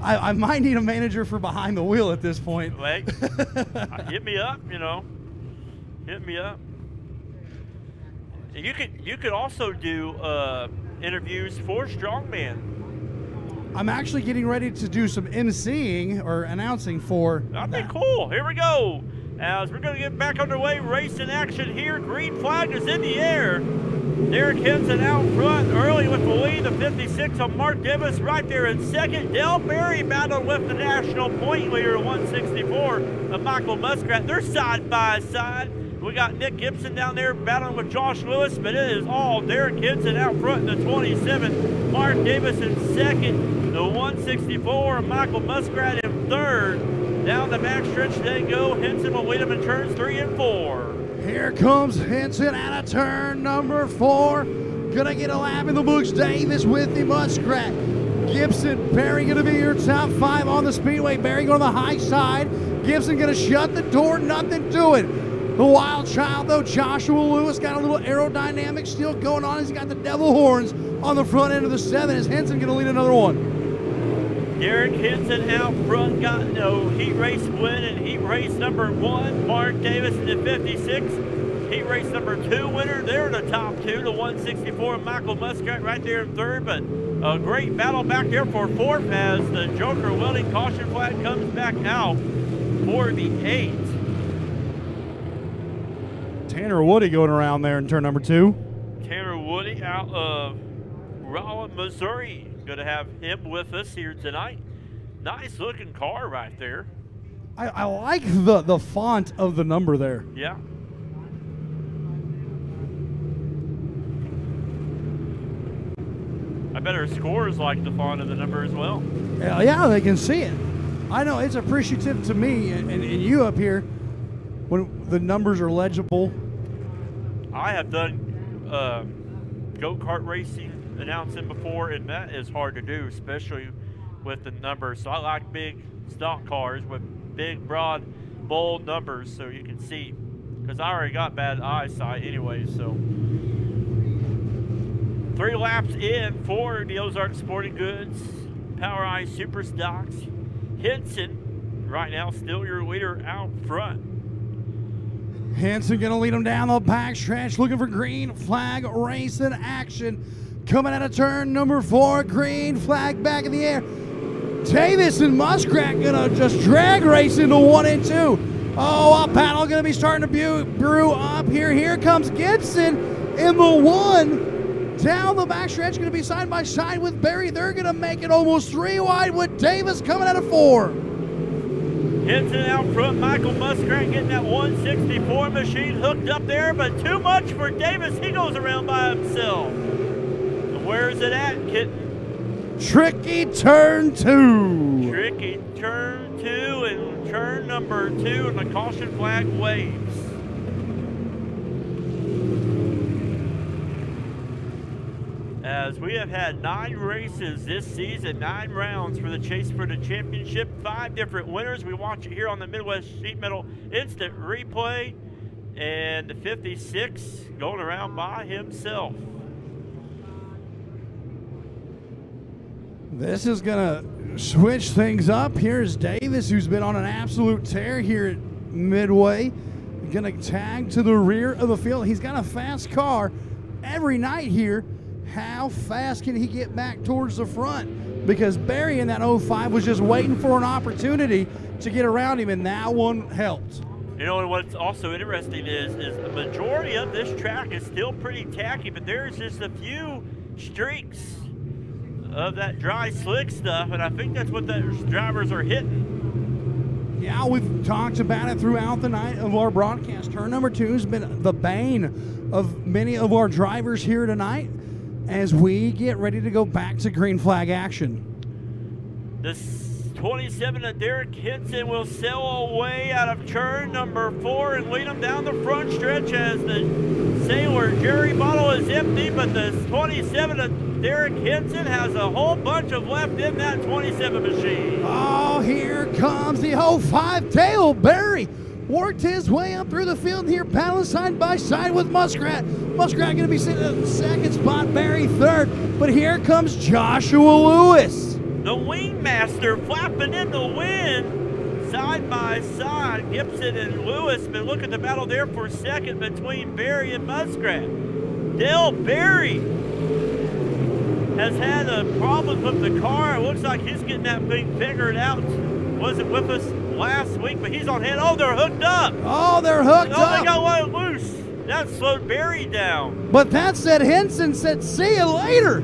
I might need a manager for behind the wheel at this point. Like, hit me up, you know. Hit me up. You could also do interviews for strongman. I'm actually getting ready to do some emceeing or announcing for That'd be cool. Here we go. As we're going to get back underway, racing action here. Green flag is in the air. Derek Henson out front early with the lead. The 56 on Mark Davis right there in second. Dale Berry battled with the national point leader, 164 of Michael Muskrat. They're side by side. We got Nick Gibson down there battling with Josh Lewis, but it is all Derek Henson out front in the 27. Mark Davis in second. The 164 of Michael Muskrat in third. Down the backstretch they go. Henson will lead them in turns 3 and 4. Here comes Henson out of turn number 4. Gonna get a lap in the books. Davis with the Muskrat. Gibson, Berry gonna be your top 5 on the speedway. Berry going to the high side. Gibson gonna shut the door, nothing to it. The wild child though, Joshua Lewis, got a little aerodynamic still going on. He's got the devil horns on the front end of the 7. Is Henson gonna lead another one? Derek Henson out front got no heat race win in heat race number 1. Mark Davis in the 56. Heat race number 2 winner. They're the top 2. The 164 Michael Muskrat right there in third. But a great battle back there for 4th as the Joker Welding caution flag comes back out for the 8. Tanner Woody going around there in turn number 2. Tanner Woody out of Rollin, Missouri. Good to have him with us here tonight. Nice looking car right there. I like the font of the number there. Yeah. I bet our scores like the font of the number as well. Yeah, they can see it. I know it's appreciative to me and you up here when the numbers are legible. I have done go-kart racing announcing before, and that is hard to do, especially with the numbers. So I like big stock cars with big, broad, bold numbers so you can see, because I already got bad eyesight anyway. So 3 laps in for the Ozark Sporting Goods Power Eye Super Stocks. Henson right now still your leader out front. Henson gonna lead him down the backstretch, looking for green flag racing action. Coming out of turn number 4, green flag back in the air. Davis and Muskrat gonna just drag race into 1 and 2. Oh, a battle gonna be starting to brew up here. Here comes Gibson in the 1. Down the backstretch, gonna be side by side with Berry. They're gonna make it almost 3 wide with Davis coming out of 4. Henson out front. Michael Muskrat getting that 164 machine hooked up there, but too much for Davis. He goes around by himself. Where is it at, Kitten? Tricky turn 2. Tricky turn 2 and turn number 2, and the caution flag waves. As we have had 9 races this season, 9 rounds for the Chase for the Championship, 5 different winners. We watch it here on the Midwest Sheet Metal Instant Replay, and the 56 going around by himself. This is going to switch things up. Here's Davis, who's been on an absolute tear here at Midway. Going to tag to the rear of the field. He's got a fast car every night here. How fast can he get back towards the front? Because Barry in that 05 was just waiting for an opportunity to get around him, and that one helped. You know, and what's also interesting is the majority of this track is still pretty tacky, but there's just a few streaks of that dry slick stuff, and I think that's what those drivers are hitting. Yeah, we've talked about it throughout the night of our broadcast. Turn number 2 has been the bane of many of our drivers here tonight as we get ready to go back to green flag action. This 27 of Derek Henson will sail away out of turn number 4 and lead him down the front stretch as the Sailor Jerry bottle is empty, but the 27 of Derek Henson has a whole bunch of left in that 27 machine. Oh, here comes the 05 Dale Berry. Worked his way up through the field here, battling side by side with Muskrat. Muskrat going to be sitting in the second spot, Barry third. But here comes Joshua Lewis. The Wingmaster flapping in the wind, side by side. Gibson and Lewis, but look at the battle there for second between Barry and Muskrat. Dale Berry has had a problem with the car. It looks like he's getting that thing figured out. Wasn't with us last week, but he's on hand. Oh, they're hooked up. Oh, they're hooked up. Oh, they got one loose. That slowed Barry down. But that said, Henson said, see you later.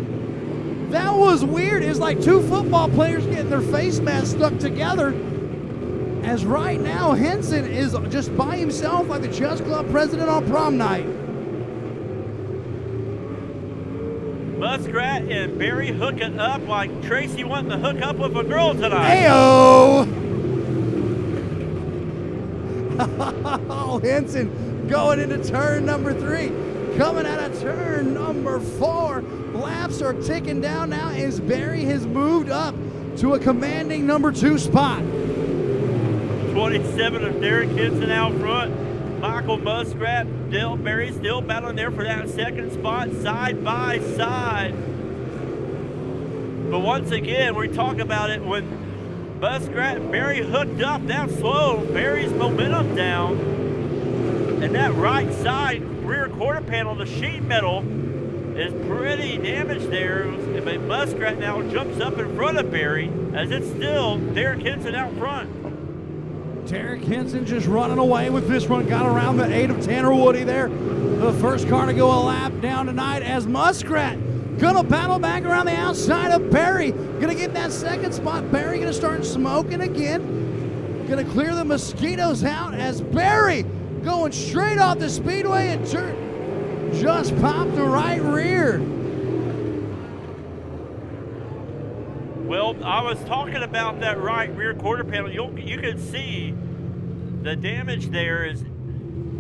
That was weird. It's like 2 football players getting their face masks stuck together. As right now, Henson is just by himself like the chess club president on prom night. Muskrat and Barry hooking up like Tracy wanting to hook up with a girl tonight. Hey-oh! Oh, Henson going into turn number 3. Coming out of turn number 4. Laps are ticking down now as Barry has moved up to a commanding number 2 spot. 27 of Derek Henson out front. Michael Muskrat, Dale Berry still battling there for that second spot, side by side. But once again, we talk about it when Muskrat and Berry hooked up, that slowed Berry's momentum down. And that right side rear quarter panel, the sheet metal, is pretty damaged there. But Muskrat now jumps up in front of Barry as it's still Derek Henson out front. Derek Henson just running away with this one. Got around the 8 of Tanner Woody there. The first car to go a lap down tonight as Muskrat gonna battle back around the outside of Barry. Gonna get that second spot. Barry gonna start smoking again. Gonna clear the mosquitoes out as Barry going straight off the speedway and just popped the right rear. Well, I was talking about that right rear quarter panel. You can see the damage there is,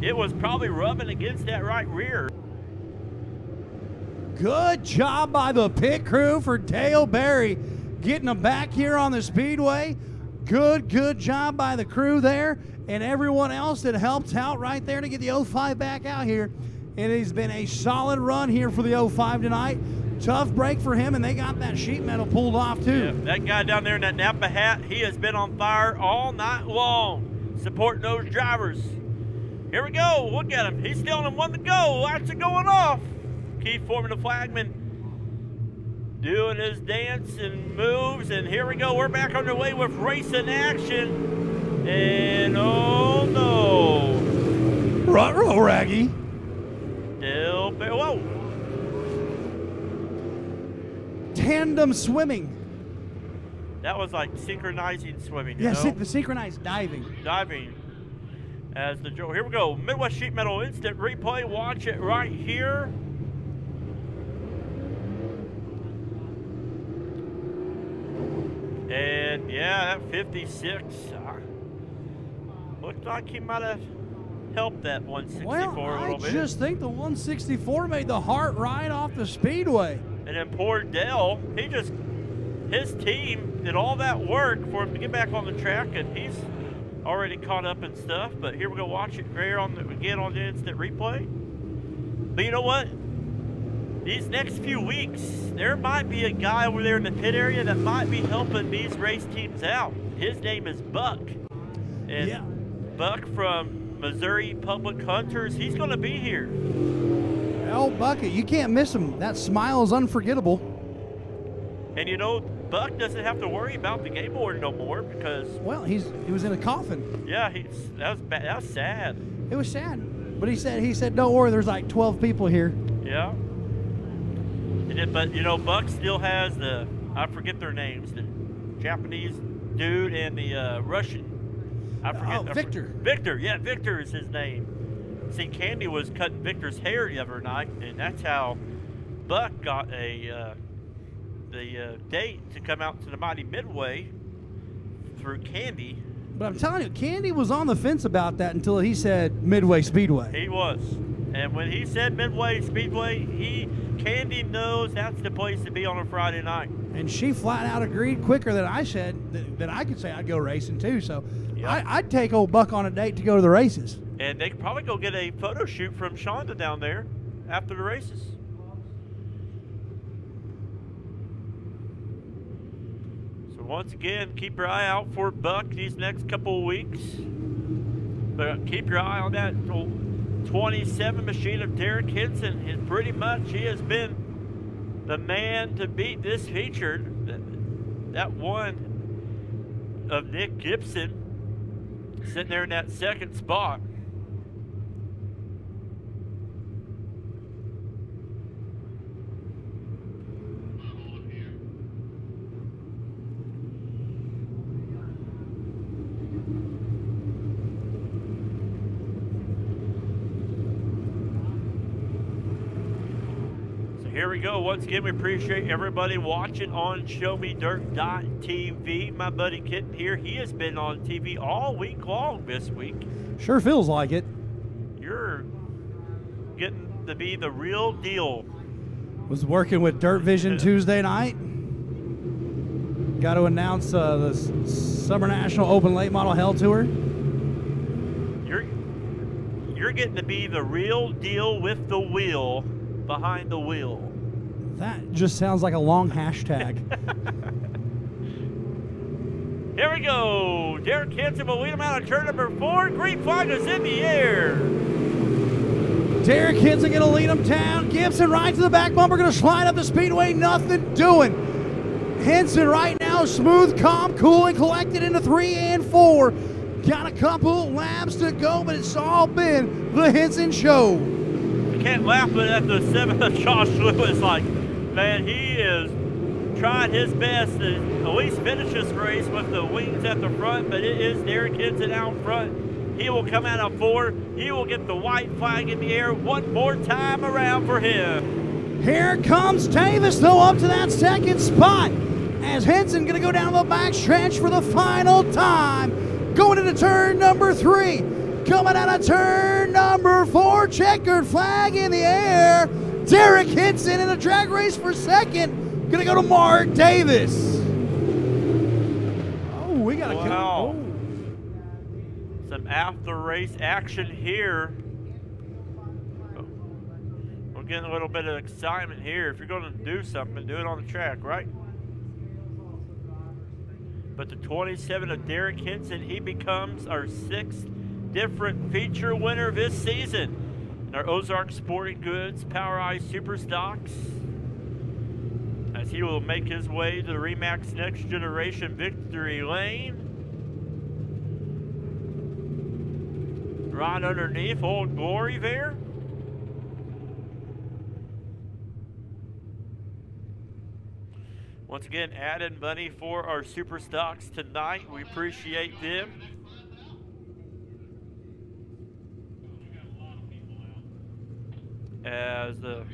it was probably rubbing against that right rear. Good job by the pit crew for Dale Berry getting them back here on the speedway. Good job by the crew there and everyone else that helped out right there to get the 05 back out here. It has been a solid run here for the 05 tonight. Tough break for him, and they got that sheet metal pulled off too. Yeah, that guy down there in that Napa hat, he has been on fire all night long, supporting those drivers. Here we go, look at him. He's still on one to go. Lights are going off. Keith Foreman, the flagman, doing his dance and moves, and here we go. We're back underway with racing action, and oh no. Ruh-roh, Raggy. Whoa. Tandem swimming. That was like synchronizing swimming, you Yeah, know? the synchronized diving. Diving. As the here we go. Midwest Sheet Metal instant replay. Watch it right here. And yeah, that 56 looked like he might have helped that 164 a little bit. I just think the 164 made the heart right off the speedway. And then poor Dell, his team did all that work for him to get back on the track, and he's already caught up and stuff. But here we go, watch it here again on the instant replay. But you know what? These next few weeks, there might be a guy over there in the pit area that might be helping these race teams out. His name is Buck. And yeah. Buck from Missouri Public Hunters, he's going to be here. Oh, Bucket, you can't miss him. That smile is unforgettable. And you know, Buck doesn't have to worry about the game board no more because... Well, he was in a coffin. Yeah, that was sad. It was sad. But he said, don't worry, there's like 12 people here. Yeah. But, you know, Buck still has I forget their names, the Japanese dude and the Russian. I forget. Victor. Victor, yeah, Victor is his name. See, Candy was cutting Victor's hair the other night, and that's how Buck got the date to come out to the Mighty Midway through Candy. But I'm telling you, Candy was on the fence about that until he said Midway Speedway. He was. And when he said Midway Speedway, Candy knows that's the place to be on a Friday night. And she flat out agreed quicker than I said that I could say I'd go racing too. So yep. I'd take old Buck on a date to go to the races. And they could probably go get a photo shoot from Shonda down there after the races. So once again, keep your eye out for Buck these next couple of weeks. But keep your eye on that 27 machine of Derek Henson. And pretty much he has been the man to beat this feature. That one of Nick Gibson sitting there in that second spot. Here we go. Once again, we appreciate everybody watching on ShowMeDirt.tv. My buddy Kitten here, he has been on TV all week long this week. Sure feels like it. You're getting to be the real deal. Was working with Dirt Vision Tuesday night. Got to announce the Summer National Open Late Model Hell Tour. You're getting to be the real deal with the wheel behind the wheel. That just sounds like a long hashtag. Here we go. Derek Henson will lead him out of turn number 4. Green flag is in the air. Derek Henson going to lead him down. Gibson right to the back bumper, going to slide up the speedway. Nothing doing. Henson right now, smooth, calm, cool, and collected into 3 and 4. Got a couple laps to go, but it's all been the Henson Show. Can't laugh at the 7th of Josh Lewis. Like, man, he is trying his best to at least finish this race with the wings at the front, but it is Derek Henson out front. He will come out of 4. He will get the white flag in the air one more time around for him. Here comes Davis, though, up to that second spot. As Henson going to go down the back stretch for the final time. Going into turn number 3. Coming out of turn number 4, checkered flag in the air. Derek Henson in a drag race for second. Gonna go to Mark Davis. Oh, we got a wow. Some after race action here. We're getting a little bit of excitement here. If you're gonna do something, do it on the track, right? But the 27 of Derek Henson, he becomes our 6th different feature winner this season in our Ozark Sporting Goods Power Eye Super Stocks, as he will make his way to the Remax Next Generation Victory Lane. Right underneath Old Glory there. Once again, adding money for our super stocks tonight. We appreciate them. As the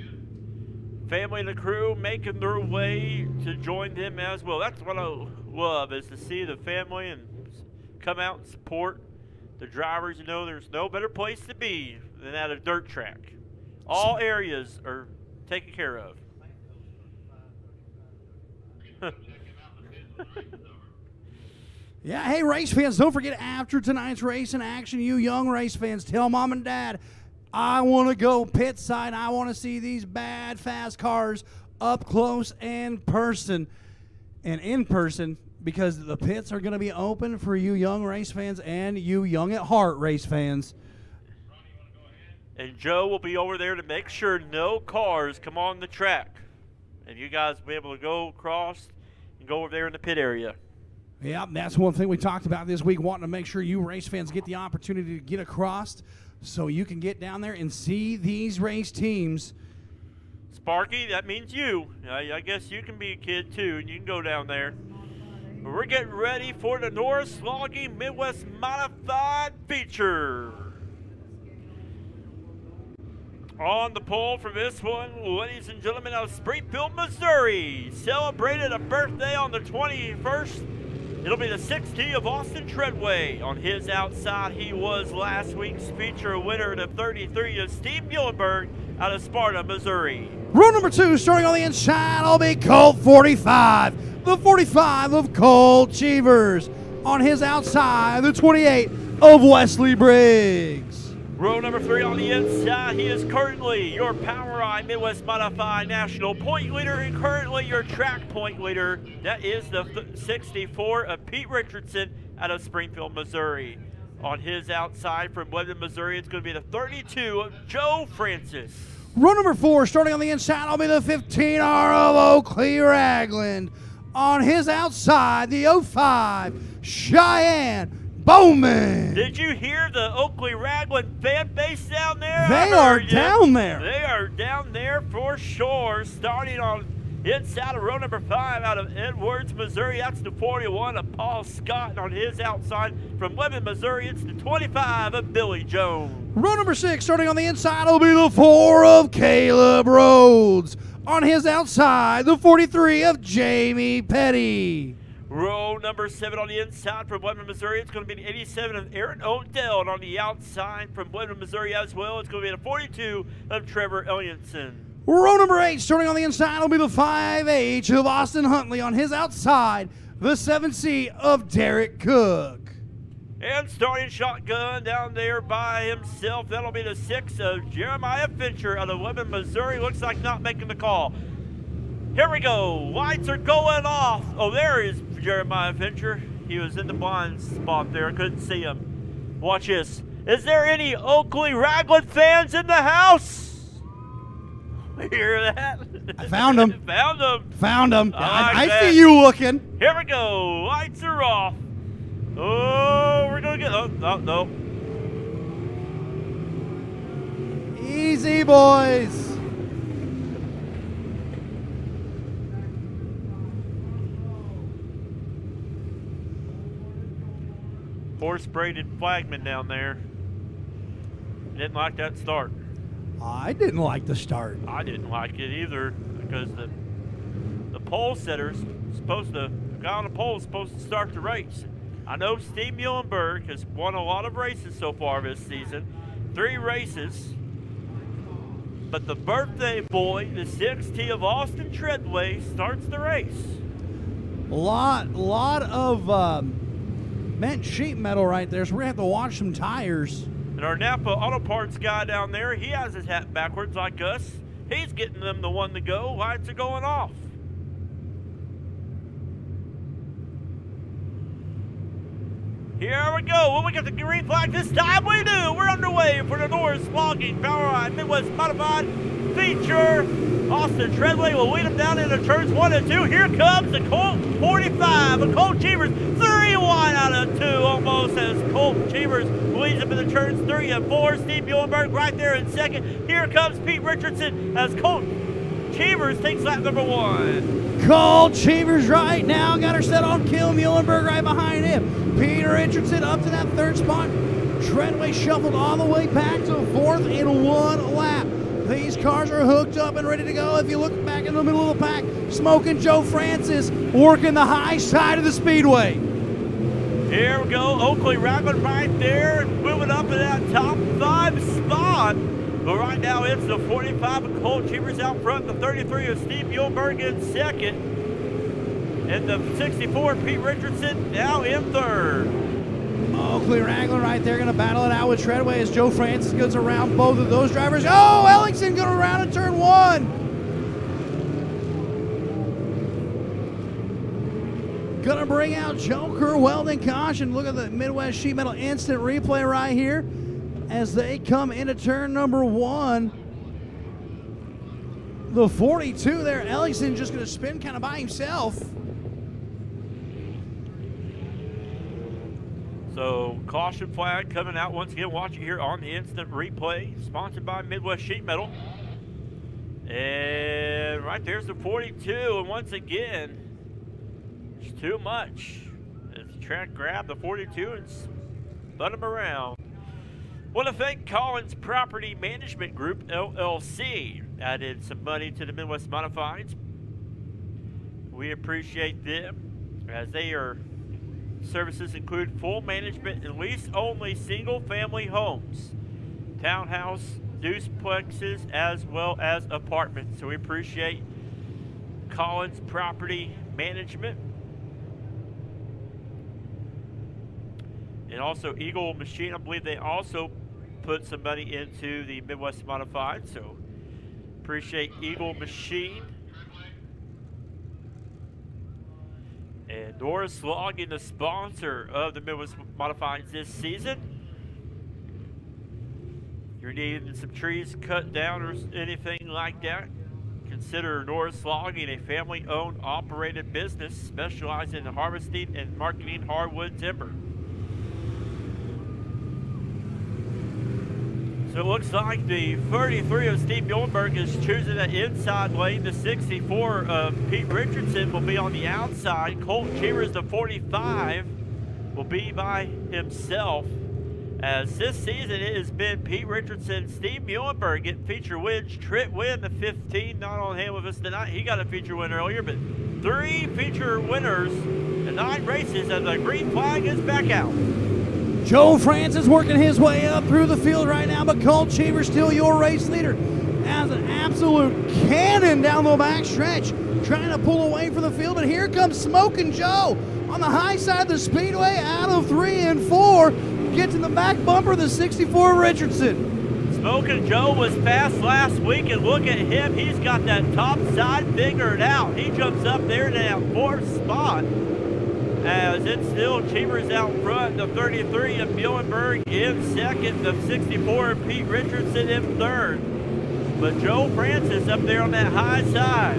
family and the crew making their way to join them as well. That's what I love, is to see the family and come out and support the drivers. You know, there's no better place to be than at a dirt track. All areas are taken care of. Yeah, hey, race fans, don't forget after tonight's race in action, you young race fans, tell mom and dad, I want to go pit side. I want to see these bad, fast cars up close and in person, because the pits are going to be open for you young race fans and you young at heart race fans. And Joe will be over there to make sure no cars come on the track. And you guys will be able to go across and go over there in the pit area. Yeah, that's one thing we talked about this week, wanting to make sure you race fans get the opportunity to get across so you can get down there and see these race teams. Sparky, that means you. I guess you can be a kid too, and you can go down there. We're getting ready for the Norris Logging Midwest Modified feature. On the pole for this one, ladies and gentlemen, out of Springfield, Missouri, celebrated a birthday on the 21st. It'll be the 6T of Austin Treadway. On his outside, he was last week's feature winner, the 33 of Steve Muhlenberg out of Sparta, Missouri. Row number 2, starting on the inside, will be Colt 45. The 45 of Colt Cheevers. On his outside, the 28 of Wesley Briggs. Row number 3 on the inside, he is currently your POWRi Midwest Modified National Point Leader and currently your track point leader. That is the 64 of Pete Richardson out of Springfield, Missouri. On his outside from Lebanon, Missouri, it's going to be the 32 of Joe Francis. Row number 4, starting on the inside, will be the 15R of Oakley Ragland. On his outside, the 05 Cheyenne Bowman. Did you hear the Oakley Ragland fan base down there? They are down there. They are down there for sure. Starting on inside of row number 5 out of Edwards, Missouri. That's the 41 of Paul Scott. And on his outside from Lebanon, Missouri, it's the 25 of Billy Jones. Row number 6, starting on the inside, will be the 4 of Caleb Rhodes. On his outside, the 43 of Jamie Petty. Row number 7 on the inside from Lebanon, Missouri. It's going to be the 87 of Aaron Odell. And on the outside from Lebanon, Missouri as well, it's going to be the 42 of Trevor Elliotson. Row number 8, starting on the inside, will be the 5H of Austin Huntley. On his outside, the 7C of Derek Cook. And starting shotgun down there by himself, that'll be the 6 of Jeremiah Fincher out of Lebanon, Missouri. Looks like not making the call. Here we go. Lights are going off. Oh, there is Jeremiah Fincher. He was in the blind spot there. I couldn't see him. Watch this. Is there any Oakley Ragland fans in the house? Hear that? I found him. Found him. Found him. I that. see you looking. Here we go. Lights are off. Oh, we're going to get... Oh, no. Easy, boys. Horse-braided flagman down there. Didn't like that start. I didn't like the start. I didn't like it either because the pole setter's supposed to, the guy on the pole is supposed to start the race. I know Steve Muhlenberg has won a lot of races so far this season, 3 races, but the birthday boy, the 6T of Austin Treadway, starts the race. Lot of bent sheet metal right there, so we're going to have to watch some tires. And our Napa Auto Parts guy down there, he has his hat backwards like us. He's getting them the one to go. Lights are going off. Here we go. Will we get the green flag this time? We do. We're underway for the Norris Logging POWRi Midwest Modified feature. Austin Treadway will lead them down into turns 1 and 2. Here comes the Colt 45 of Colt Cheevers. 3 wide out of 2 almost as Colt Cheevers leads them into turns 3 and 4. Steve Muhlenberg right there in second. Here comes Pete Richardson as Colt Cheevers takes lap number 1. Cole Cheevers right now got her set on Kill Muhlenberg right behind him. Peter Richardson up to that 3rd spot. Treadway shuffled all the way back to 4th in 1 lap. These cars are hooked up and ready to go. If you look back in the middle of the pack, Smoking Joe Francis working the high side of the speedway. Here we go, Oakley Ragland right there, moving up in that top 5 spot. But right now it's the 45 of Cole Cheevers out front, the 33 of Steve Muhlenberg in 2nd, and the 64 Pete Richardson now in 3rd. Oakley Ragland right there going to battle it out with Treadway as Joe Francis goes around both of those drivers. Oh, Ellingson going around in turn 1. Gonna bring out Joker Welding Caution. Look at the Midwest Sheet Metal instant replay right here as they come into turn number 1. The 42 there, Ellingson just gonna spin kind of by himself. So caution flag coming out once again. Watch it here on the instant replay, sponsored by Midwest Sheet Metal. And right there's the 42, and once again, it's too much. As the track grabbed the 42 and spun him around. Want to thank Collins Property Management Group, LLC. Added some money to the Midwest Modifieds. We appreciate them as services include full management and lease-only single-family homes, townhouse, duplexes, as well as apartments. So we appreciate Collins Property Management. And also Eagle Machine, I believe they also put some money into the Midwest Modified, so appreciate Eagle Machine. And Doris Logging, the sponsor of the Midwest Modifieds this season. If you're needing some trees cut down or anything like that, consider Norris Logging a family-owned, operated business specializing in harvesting and marketing hardwood timber. So it looks like the 33 of Steve Muhlenberg is choosing the inside lane. The 64 of Pete Richardson will be on the outside. Colt Cheevers, the 45, will be by himself. As this season it has been Pete Richardson, Steve Muhlenberg getting feature wins. Tritt Wynn, the 15, not on hand with us tonight. He got a feature win earlier, but 3 feature winners in 9 races, and the green flag is back out. Joe Francis working his way up through the field right now, but Colt Cheevers still your race leader. As an absolute cannon down the back stretch, trying to pull away from the field, but here comes Smoking Joe on the high side of the speedway out of 3 and 4. Gets in the back bumper, the 64 Richardson. Smoking Joe was fast last week, and look at him. He's got that top side figured out. He jumps up there to that 4th spot. As it's still Cheevers out front, the 33 of Muhlenberg in 2nd, the 64 of Pete Richardson in 3rd. But Joe Francis up there on that high side.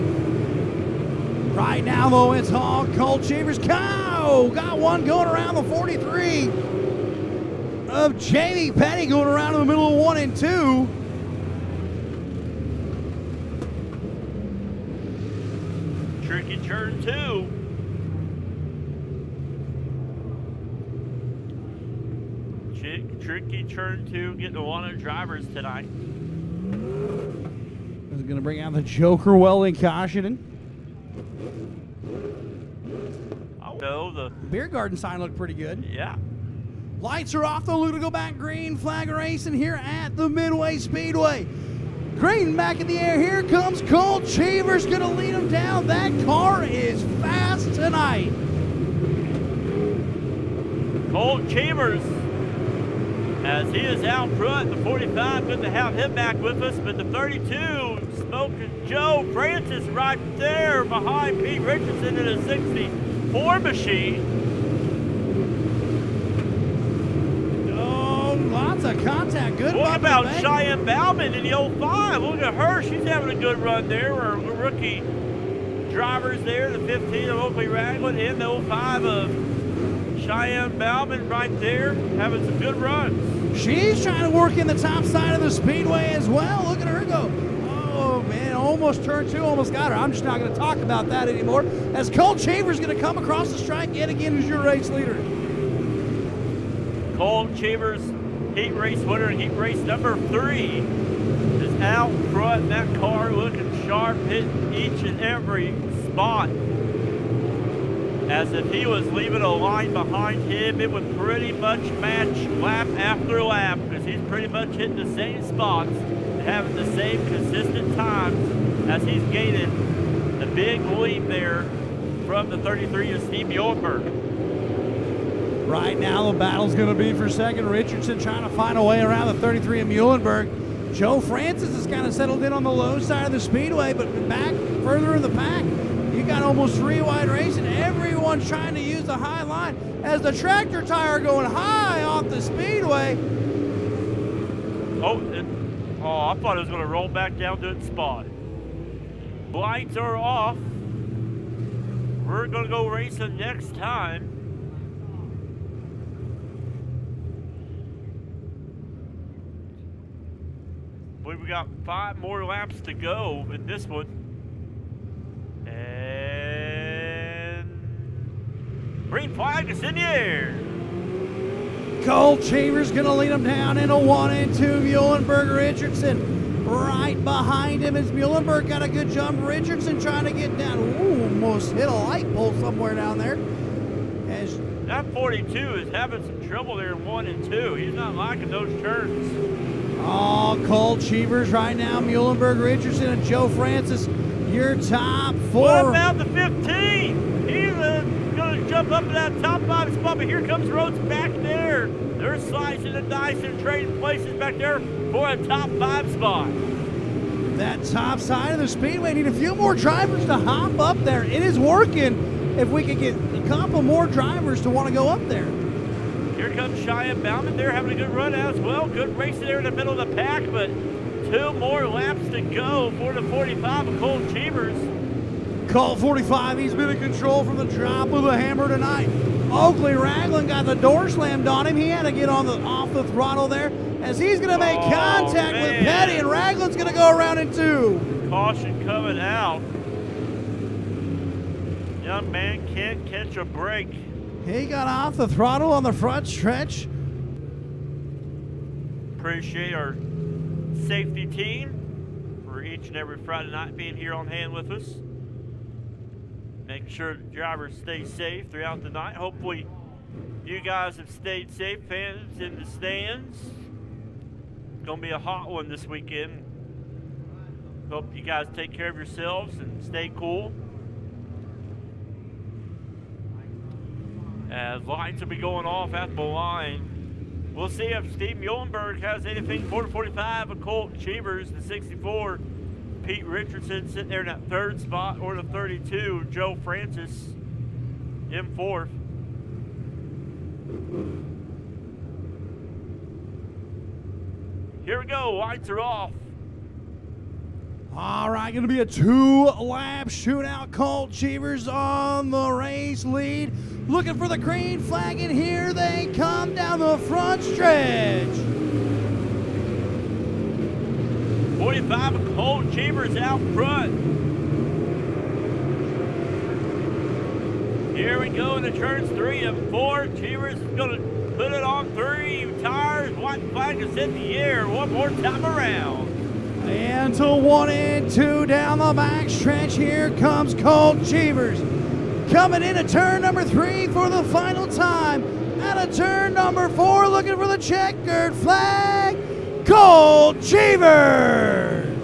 Right now, though, it's all Colt Cheevers. Cow! Got one going around the 43 of Jamie Petty going around in the middle of 1 and 2. Tricky turn 2. Tricky turn 2, getting a lot of drivers tonight. This is going to bring out the Joker Welding Caution. Oh, no, the beer garden sign looked pretty good. Yeah. Lights are off, though. Look to go back. Green flag racing here at the Midway Speedway. Green back in the air. Here comes Colt Cheevers, going to lead him down. That car is fast tonight. Colt Cheevers, as he is out front, the 45, good to have him back with us, but the 32, Smoking Joe Francis right there behind Pete Richardson in a 64 machine. Oh, lots of contact. Good. What about Cheyenne Bauman in the 05? Look at her. She's having a good run there. Our rookie drivers there, the 15 of Oakley Ragland and the 05 of Cheyenne Bauman right there, having some good runs. She's trying to work in the top side of the speedway as well. Look at her go. Oh, man, almost turn 2, almost got her. I'm just not going to talk about that anymore, as Colt Cheever's going to come across the strike yet again as your race leader. Colt Cheever's heat race winner, heat race number 3, is out front. That car looking sharp, hitting each and every spot. As if he was leaving a line behind him, it would pretty much match lap after lap, because he's pretty much hitting the same spots and having the same consistent times as he's gaining the big lead there from the 33 of Steve Muhlenberg. Right now, the battle's going to be for second. Richardson trying to find a way around the 33 of Muhlenberg. Joe Francis has kind of settled in on the low side of the speedway, but back further in the pack, you got almost 3 wide racing. Everyone's trying to use the high line as the tractor tire going high off the speedway. Oh, I thought it was going to roll back down to its spot. Lights are off. We're going to go racing next time. We've got 5 more laps to go in this one. And green flag is in the air. Colt Cheever's going to lead him down in a 1 and 2. Muhlenberg, Richardson right behind him as Muhlenberg got a good jump. Richardson trying to get down. Ooh, almost hit a light pole somewhere down there. As that 42 is having some trouble there in 1 and 2. He's not liking those turns. Oh, Colt Cheever's right now. Muhlenberg, Richardson, and Joe Francis, your top 4. What about the 15? He's going to jump up to that top 5 spot, but here comes Rhodes back there. They're slicing the dice and trading places back there for a top 5 spot. That top side of the speedway, need a few more drivers to hop up there. It is working if we could get a couple more drivers to want to go up there. Here comes Cheyenne Bauman. They're having a good run as well. Good race there in the middle of the pack, but 2 more laps to go for the 45 of Colt Cheevers. Colt 45, he's been in control from the drop of the hammer tonight. Oakley Ragland got the door slammed on him. He had to get off the throttle there as he's going to make contact with Petty, and Ragland's going to go around in 2. Caution coming out. Young man can't catch a break. He got off the throttle on the front stretch. Appreciate our safety team for each and every Friday night being here on hand with us. Making sure the drivers stay safe throughout the night. Hopefully you guys have stayed safe, fans in the stands. It's going to be a hot one this weekend. Hope you guys take care of yourselves and stay cool. As lights will be going off at the line. We'll see if Steve Muhlenberg has anything for the 45 of Colt Cheevers, the 64. Pete Richardson sitting there in that 3rd spot, or the 32, Joe Francis in 4th. Here we go, lights are off. All right, going to be a 2-lap shootout. Colt Cheevers on the race lead. Looking for the green flag, and here they come down the front stretch. 45 of Colt Cheevers out front. Here we go in the turns 3 and 4. Cheevers is going to put it on 3 tires. White flag is in the air one more time around. And to 1 and 2 down the back stretch. Here comes Colt Cheevers. Coming into turn number 3 for the final time. Out of turn number 4, looking for the checkered flag, Colt Cheevers.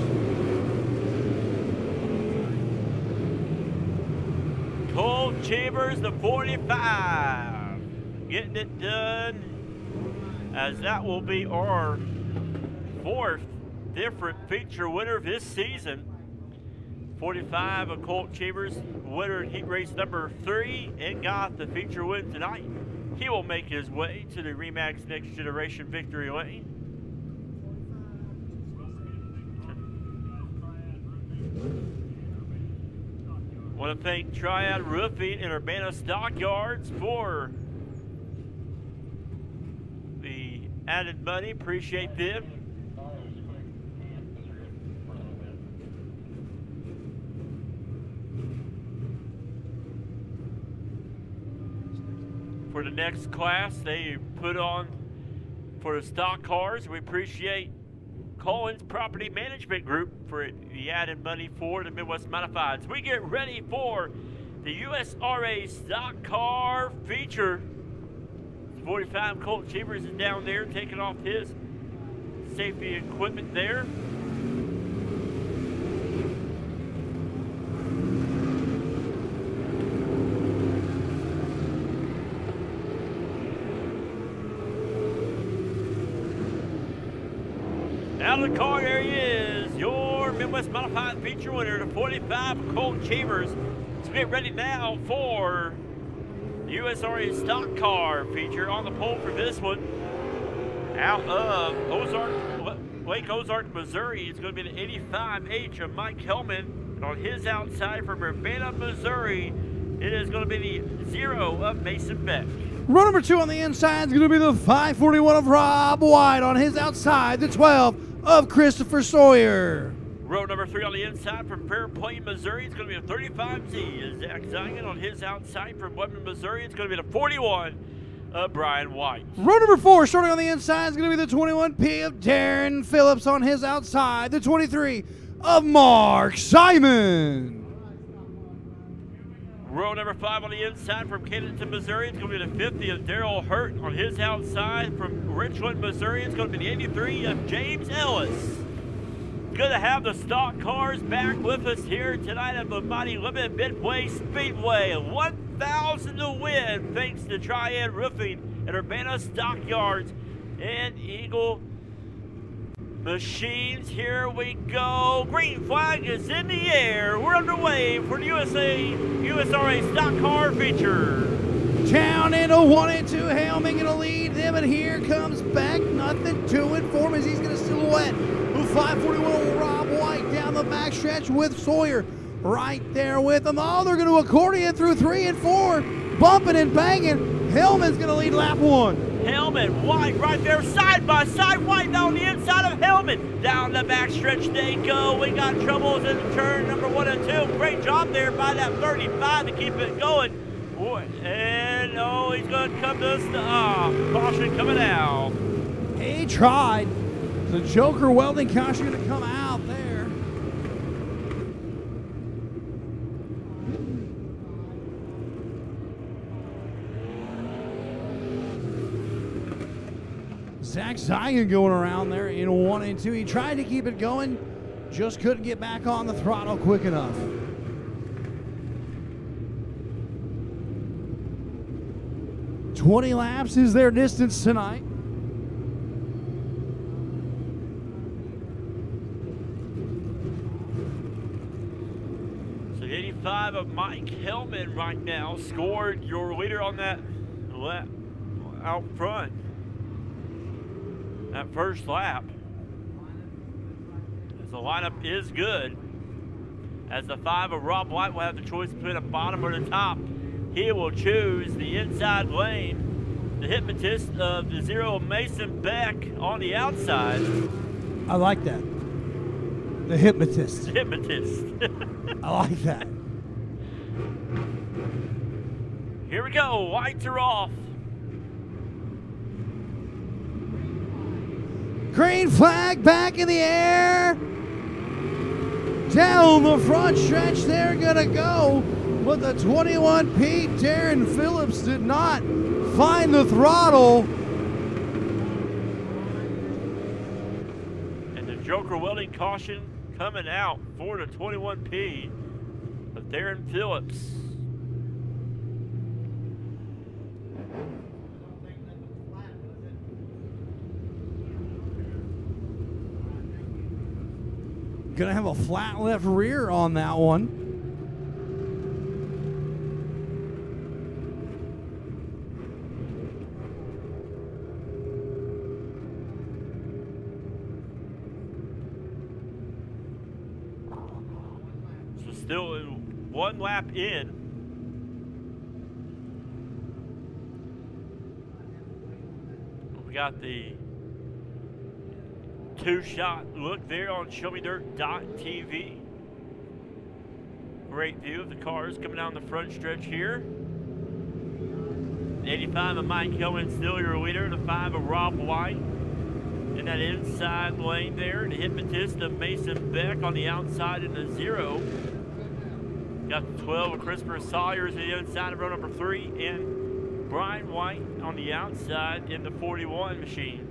Colt Cheevers, the 45. Getting it done, as that will be our 4th different feature winner this season. 45 of Colt Cheevers, winner in heat race number 3, and got the feature win tonight. He will make his way to the Remax Next Generation victory lane. Want to thank Triad Roofing and Urbana Stockyards for the added money. Appreciate them. for the next class they put on for the stock cars. We appreciate Collins Property Management Group for the added money for the Midwest Modifieds. We get ready for the USRA stock car feature. 45 Colt Cheevers is down there taking off his safety equipment there. Out of the car, there he is, your Midwest Modified feature winner, the 45 Colt Cheevers. So get ready now for the USRA stock car feature. On the pole for this one, out of Lake Ozark, Missouri, it's going to be the 85H of Mike Hellman. And on his outside from Urbana, Missouri, it is going to be the 0 of Mason Beck. Row number 2 on the inside is going to be the 541 of Rob White. On his outside, the 12 of Christopher Sawyer. Row number 3 on the inside from Fairplain, Missouri, it's going to be a 35Z. Zach Zion on his outside from Webber, Missouri, it's going to be the 41 of Brian White. Row number 4, starting on the inside, is going to be the 21P of Darren Phillips. On his outside, the 23 of Mark Simon. Row number 5 on the inside from Canton, Missouri, it's going to be the 50 of Daryl Hurt. On his outside from Richland, Missouri, it's going to be the 83 of James Ellis. Good to have the stock cars back with us here tonight at the mighty Lebanon Midway Speedway. 1,000 to win thanks to Triad Roofing at Urbana Stockyards and Eagle Machines. Here we go. Green flag is in the air. We're underway for the USRA stock car feature. Down into 1 and 2. Hellman going to lead them, and here comes back. Nothing to it for him as he's going to silhouette with 541 Rob White down the backstretch with Sawyer right there with them. Oh, they're going to accordion through 3 and 4, bumping and banging. Hellman's going to lead lap 1. Hellman, White right there, side by side. White on the inside of Hellman. Down the backstretch they go. We got troubles in turn number 1 and 2. Great job there by that 35 to keep it going. And oh, he's going to come to us. Caution coming out. He tried. The Joker welding caution going to come out there. Zach Zion going around there in 1 and 2. He tried to keep it going, just couldn't get back on the throttle quick enough. "20 laps is their distance tonight. So the 85 of Mike Hellman right now scored your leader on that lap out front. That first lap. As the lineup is good. As the 5 of Rob White will have the choice between the bottom or the top. He will choose the inside lane. The hypnotist of the 0 Mason Beck on the outside. I like that. The hypnotist. The hypnotist. I like that. Here we go. Lights are off. Green flag back in the air. Down the front stretch they're going to go. But the 21P Darren Phillips did not find the throttle. And the Joker welding caution coming out for the 21P of Darren Phillips. Gonna have a flat left rear on that one. So still 1 lap in. We got the 2-shot look there on ShowMeDirt.tv. Great view of the cars coming down the front stretch here. 85 of Mike Hillman, still your leader. The 5 of Rob White. In that inside lane there, the hypnotist of Mason Beck on the outside in the 0. Got the 12 of Christopher Sawyers on the inside of row number 3, and Brian White on the outside in the 41 machine.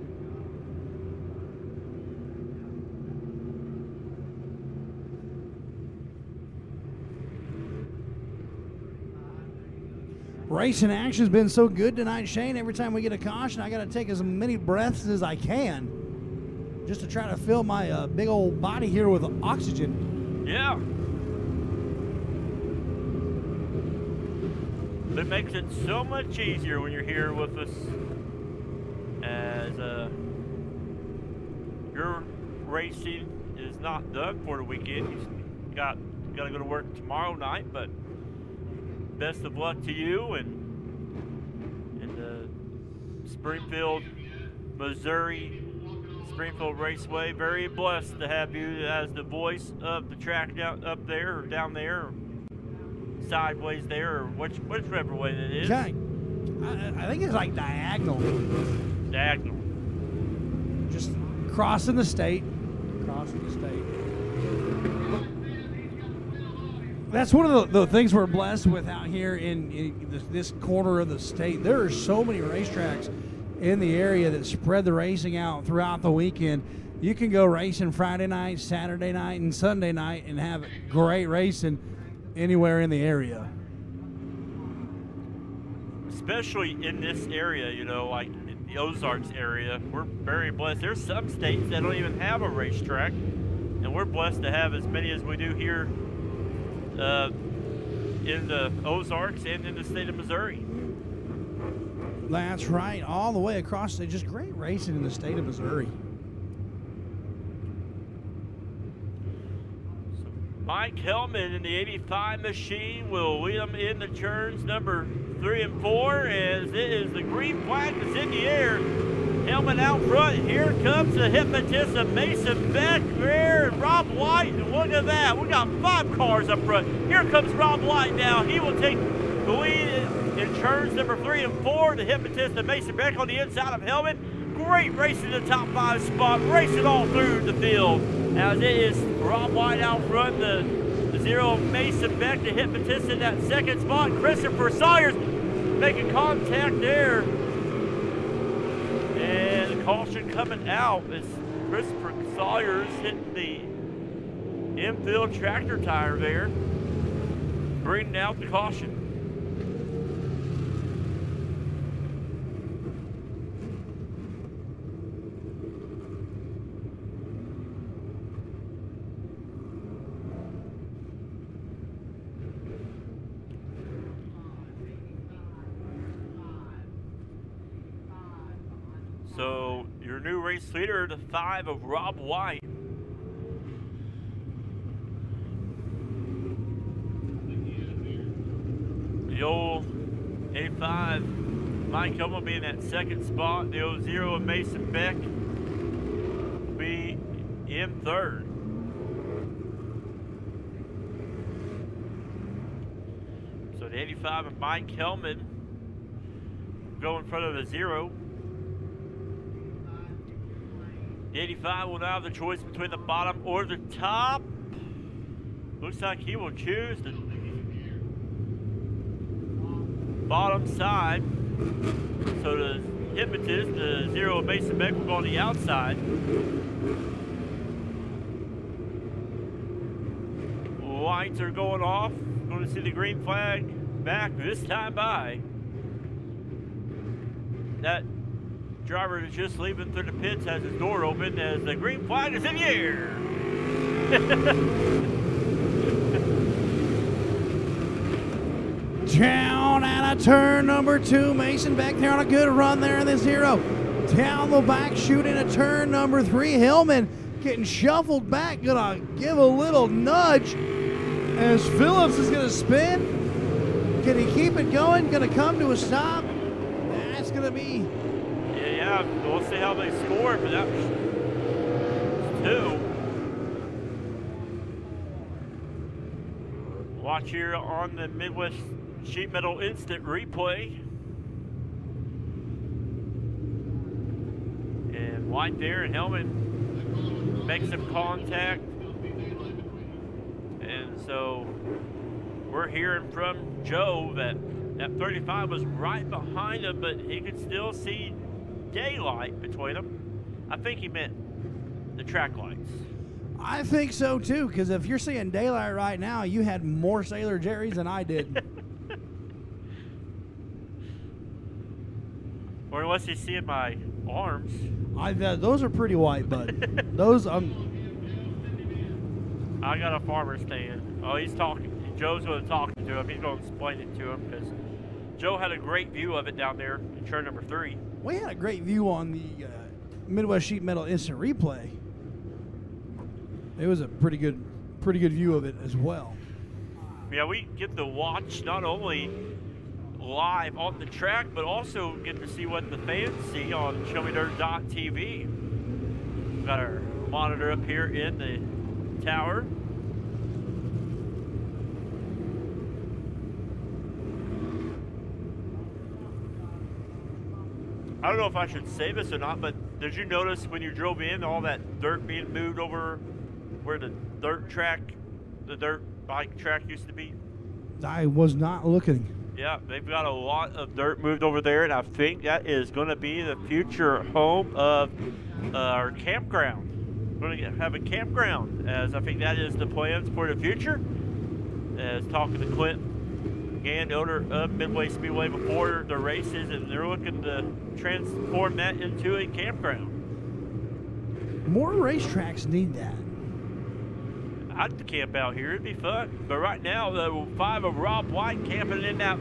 Racing action's been so good tonight, Shane. Every time we get a caution, I got to take as many breaths as I can just to try to fill my big old body here with oxygen. Yeah. It makes it so much easier when you're here with us, as your racing is not done for the weekend. You got to go to work tomorrow night, but best of luck to you and Springfield, Missouri, Springfield Raceway. Very blessed to have you as the voice of the track up there, or down there, or sideways there, or whichever way that is. Okay. I think it's like diagonal. Diagonal. Just crossing the state. Crossing the state. That's one of the things we're blessed with out here in this corner of the state. There are so many racetracks in the area that spread the racing out throughout the weekend. You can go racing Friday night, Saturday night, and Sunday night and have great racing anywhere in the area. Especially in this area, you know, like in the Ozarks area, we're very blessed. There's some states that don't even have a racetrack, and we're blessed to have as many as we do here in the Ozarks and in the state of Missouri. That's right, all the way across. Just great racing in the state of Missouri. So Mike Hellman in the 85 machine will lead them in the turns number 3 and 4, as it is the green flag that's in the air. Hellman out front. Here comes the hypnotist of Mason Beck there, and Rob White. And look at that. We got 5 cars up front. Here comes Rob White now. He will take the lead in turns number 3 and 4. The hypnotist of Mason Beck on the inside of Hellman. Great racing in the top 5 spot. Racing all through the field. As it is Rob White out front. The 0 of Mason Beck, the hypnotist in that 2nd spot. Christopher Sawyers making contact there. And the caution coming out is Christopher Sawyers hitting the infield tractor tire there, bringing out the caution. So your new race leader, the 5 of Rob White. The old 85 Mike Hillman will be in that 2nd spot. The old 0 of Mason Beck will be in 3rd. So the 85 of Mike Hillman will go in front of the 0. The 85 will now have the choice between the bottom or the top. Looks like he will choose the bottom side. So the hypnotist, the 0 of Mason Beck, will go on the outside. Lights are going off. Going to see the green flag back this time by. That driver is just leaving through the pits, has his door open as the green flag is in the air. Down out of turn number 2, Mason Beck there on a good run there in the 0. Down the back, shooting a turn number 3. Hillman getting shuffled back, gonna give a little nudge as Phillips is gonna spin. Can he keep it going? Gonna come to a stop. That's gonna be. Yeah, we'll see how they score, but that was 2. Watch here on the Midwest Sheet Metal Instant Replay. White there, and Hellman makes some contact. And so we're hearing from Joe that 35 was right behind him, but he could still see daylight between them. I think he meant the track lights. I think so too, because if you're seeing daylight right now, you had more Sailor Jerry's than I did. Or unless he's seeing my arms. Those are pretty white, bud. Those I got a farmer stand. Oh, he's talking. Joe's going to talk to him. He's going to explain it to him because Joe had a great view of it down there in turn number 3. We had a great view on the Midwest Sheet Metal Instant Replay. It was a pretty good view of it as well. Yeah, we get to watch not only live on the track, but also get to see what the fans see on ShowMeDirt.tv. Got our monitor up here in the tower. I don't know if I should say this or not, but did you notice when you drove in all that dirt being moved over where the dirt bike track used to be? I was not looking. Yeah, they've got a lot of dirt moved over there, and I think that is going to be the future home of our campground. We're going to have a campground, as I think that is the plans for the future. As talking to Clint and owner of Midway Speedway before the races, and they're looking to transform that into a campground. More racetracks need that. I'd camp out here, it'd be fun. But right now, the 5 of Rob White camping in that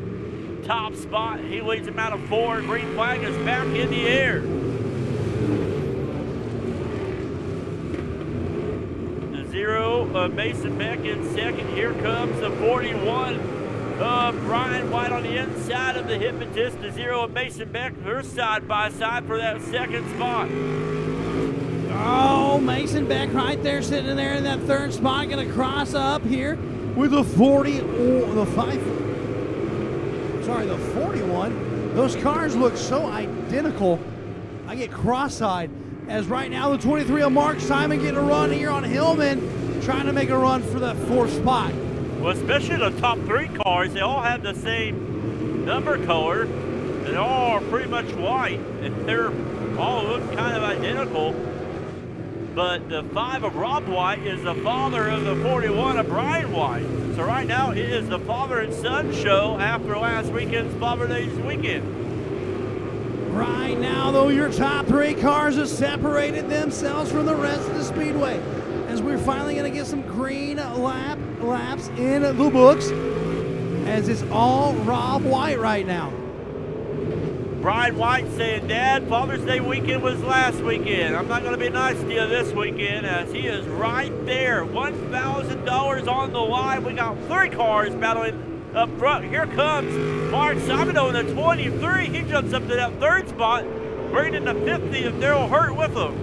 top spot. He leads him out of 4. Green flag is back in the air. The 0 Mason Beck in second. Here comes the 41 of Brian White on the inside of the Hypnotist. The 0 of Mason Beck. They're side by side for that second spot. Oh, Mason Beck right there, sitting there in that third spot, going to cross up here with the 41. Those cars look so identical. I get cross-eyed as right now the 23 of Mark Simon getting a run here on Hillman, trying to make a run for that 4th spot. Well, especially the top 3 cars, they all have the same number color. They all are pretty much white, and they're all look kind of identical. But the 5 of Rob White is the father of the 41 of Brian White. So right now it is the father and son show after last weekend's Father Days weekend. Right now, though, your top 3 cars have separated themselves from the rest of the speedway, as we're finally going to get some green laps in the books, as it's all Rob White right now. Brian White saying, Dad, Father's Day weekend was last weekend. I'm not going to be nice to you this weekend, as he is right there. $1,000 on the line. We got 3 cars battling up front. Here comes Mark Simon in the 23. He jumps up to that 3rd spot, bringing the 50 of Daryl Hurt with him.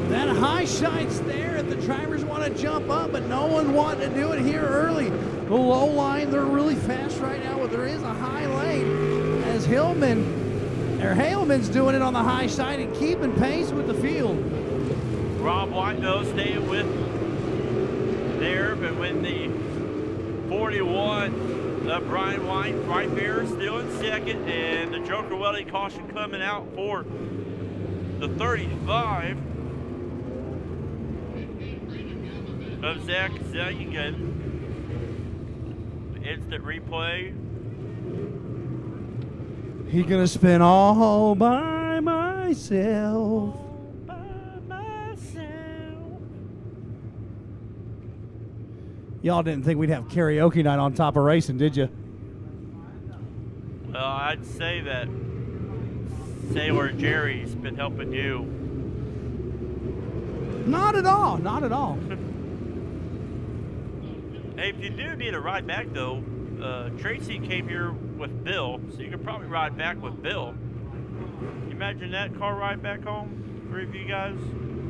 That high shite's there if the drivers want to jump up, but no one wanted to do it here early. The low line, they're really fast right now, but there is a high lane as Haleman's doing it on the high side and keeping pace with the field. Rob White, though, staying with there, but when the 41 of Brian White right there still in second, and the Joker Welding caution coming out for the 35 of Zach Zellingen. Instant replay. He gonna spin all by myself. All by myself. Y'all didn't think we'd have karaoke night on top of racing, did you? Well, I'd say that Sailor Jerry's been helping you. Not at all, not at all. Hey, if you do need a ride back, though, Tracy came here with Bill, so you could probably ride back with Bill. Can you imagine that car ride back home? 3 of you guys?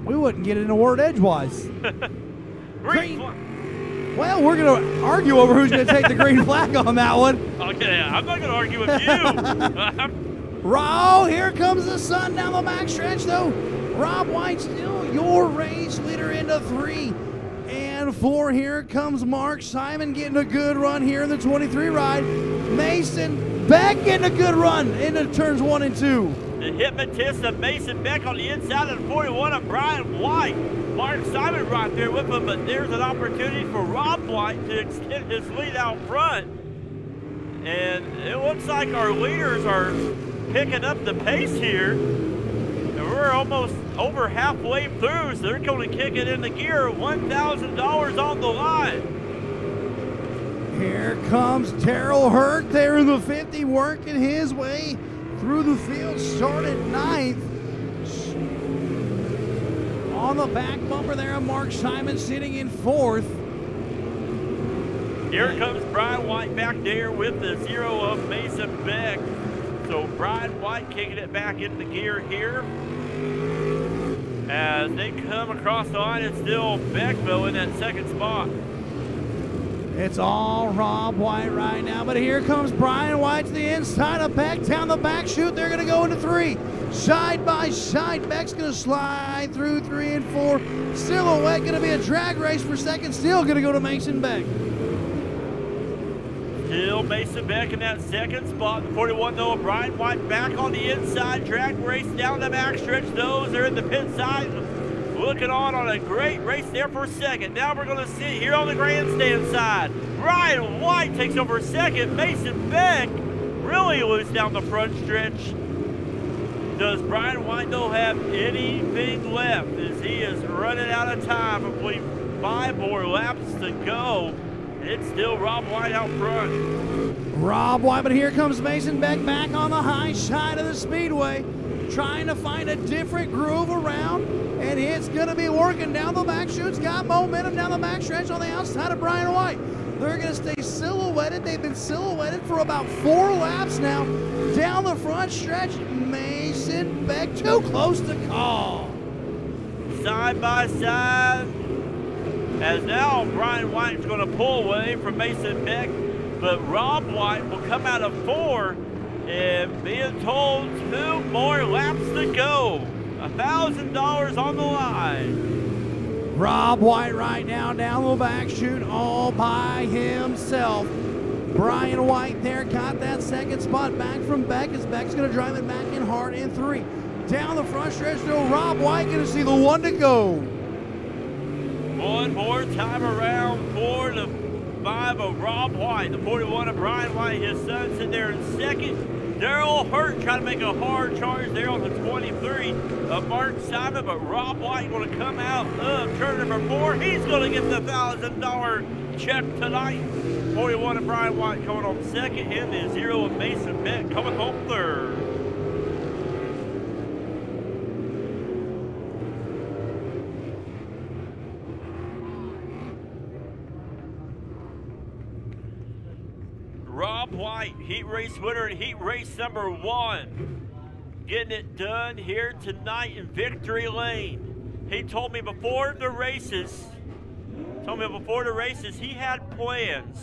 We wouldn't get in a word edgewise. Green. Well, we're going to argue over who's going to take the green flag on that one. Okay, I'm not going to argue with you. Oh, here comes the sun down the backstretch, though. Rob White still your race leader into 3 and 4. Here comes Mark Simon getting a good run here in the 23 ride. Mason Beck getting a good run into turns 1 and 2. The hypnotist of Mason Beck on the inside of the 41 of Brian White. Mark Simon right there with him, but there's an opportunity for Rob White to extend his lead out front. And it looks like our leaders are picking up the pace here. And we're almost over halfway through, so they're going to kick it into gear. $1,000 on the line. Here comes Terrell Hurt there in the 50, working his way through the field, started 9th. On the back bumper there, Mark Simon sitting in 4th. Here comes Brian White back there with the 0 of Mason Beck. So Brian White kicking it back into gear here. As they come across the line, it's still Beck though in that 2nd spot. It's all Rob White right now, but here comes Brian White to the inside of Beck, down the back chute. They're going to go into 3. Side by side, Beck's going to slide through 3 and 4. Silhouette going to be a drag race for 2nd, still going to go to Mason Beck. Still Mason Beck in that 2nd spot. The 41 though, Brian White back on the inside, drag race down the backstretch. Those are in the pit side. Looking on a great race there for 2nd. Now we're going to see here on the grandstand side. Brian White takes over 2nd. Mason Beck really loose down the front stretch. Does Brian White though have anything left as he is running out of time? I believe 5 more laps to go. It's still Rob White out front. Rob White, but here comes Mason Beck back on the high side of the speedway, trying to find a different groove around, and it's going to be working down the back chute. Got momentum down the back stretch on the outside of Brian White. They're going to stay silhouetted. They've been silhouetted for about 4 laps now. Down the front stretch, Mason Beck too close to call. Side by side, as now Brian White's going to pull away from Mason Beck, but Rob White will come out of 4 and being told 2 more laps to go. $1,000 on the line. Rob White right now down the back chute all by himself. Brian White there got that 2nd spot back from Beck as Beck's going to drive it back in hard in 3. Down the front stretch, though, Rob White going to see the 1 to go. One more time around, 4 to 5 of Rob White. The 41 of Brian White, his son, sitting there in 2nd. Darrell Hurt trying to make a hard charge there on the 23 of Mark Simon, but Rob White going to come out of turn number 4. He's going to get the $1,000 check tonight. 41 of Brian White coming on 2nd, and the 0 of Mason Beck coming home 3rd. Rob White, heat race winner in heat race number 1. Getting it done here tonight in Victory Lane. He told me before the races, he had plans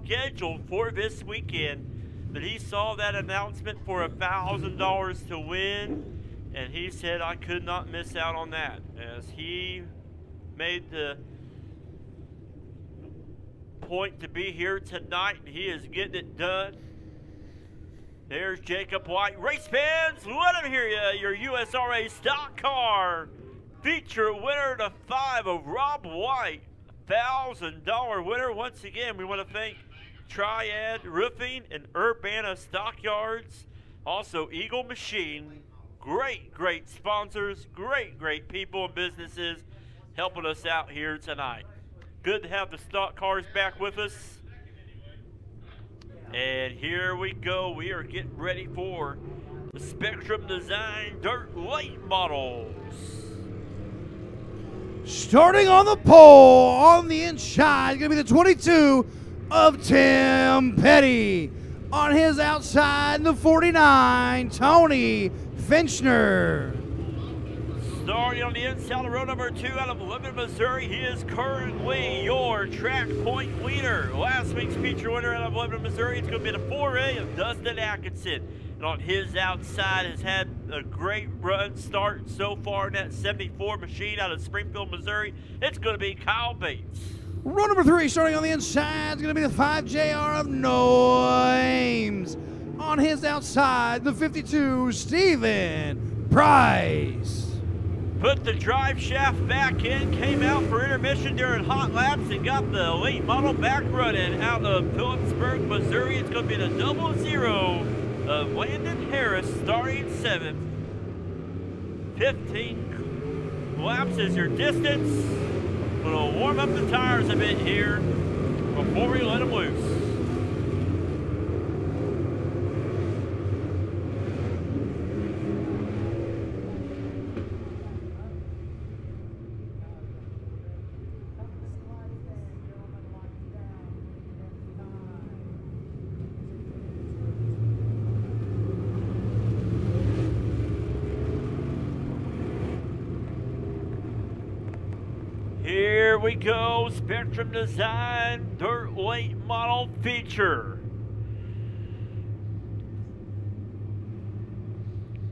scheduled for this weekend, but he saw that announcement for $1,000 to win, and he said I could not miss out on that, as he made the point to be here tonight. He is getting it done. There's Jacob White. Race fans, let him hear you. Your USRA stock car feature winner to 5 of Rob White. $1,000 winner. Once again, we want to thank Triad Roofing and Urbana Stockyards. Also, Eagle Machine. Great sponsors. Great people and businesses helping us out here tonight. Good to have the stock cars back with us. And here we go. We are getting ready for the Spectrum Design Dirt Late Models. Starting on the pole, on the inside, going to be the 22 of Tim Petty. On his outside, the 49, Tony Finchner. Starting on the inside of row number 2 out of Lebanon, Missouri, he is currently your track point leader. Last week's feature winner out of Lebanon, Missouri, it's going to be the 4A of Dustin Atkinson. And on his outside has had a great run start so far in that 74 machine out of Springfield, Missouri. It's going to be Kyle Bates. Row number 3 starting on the inside is going to be the 5JR of Noames. On his outside, the 52, Stephen Price. Put the drive shaft back in, came out for intermission during hot laps and got the late model back running out of Phillipsburg, Missouri. It's going to be the 00 of Landon Harris starting 7th. 15 laps is your distance. We'll warm up the tires a bit here before we let them loose. Here we go, Spectrum Design Dirt Late Model Feature.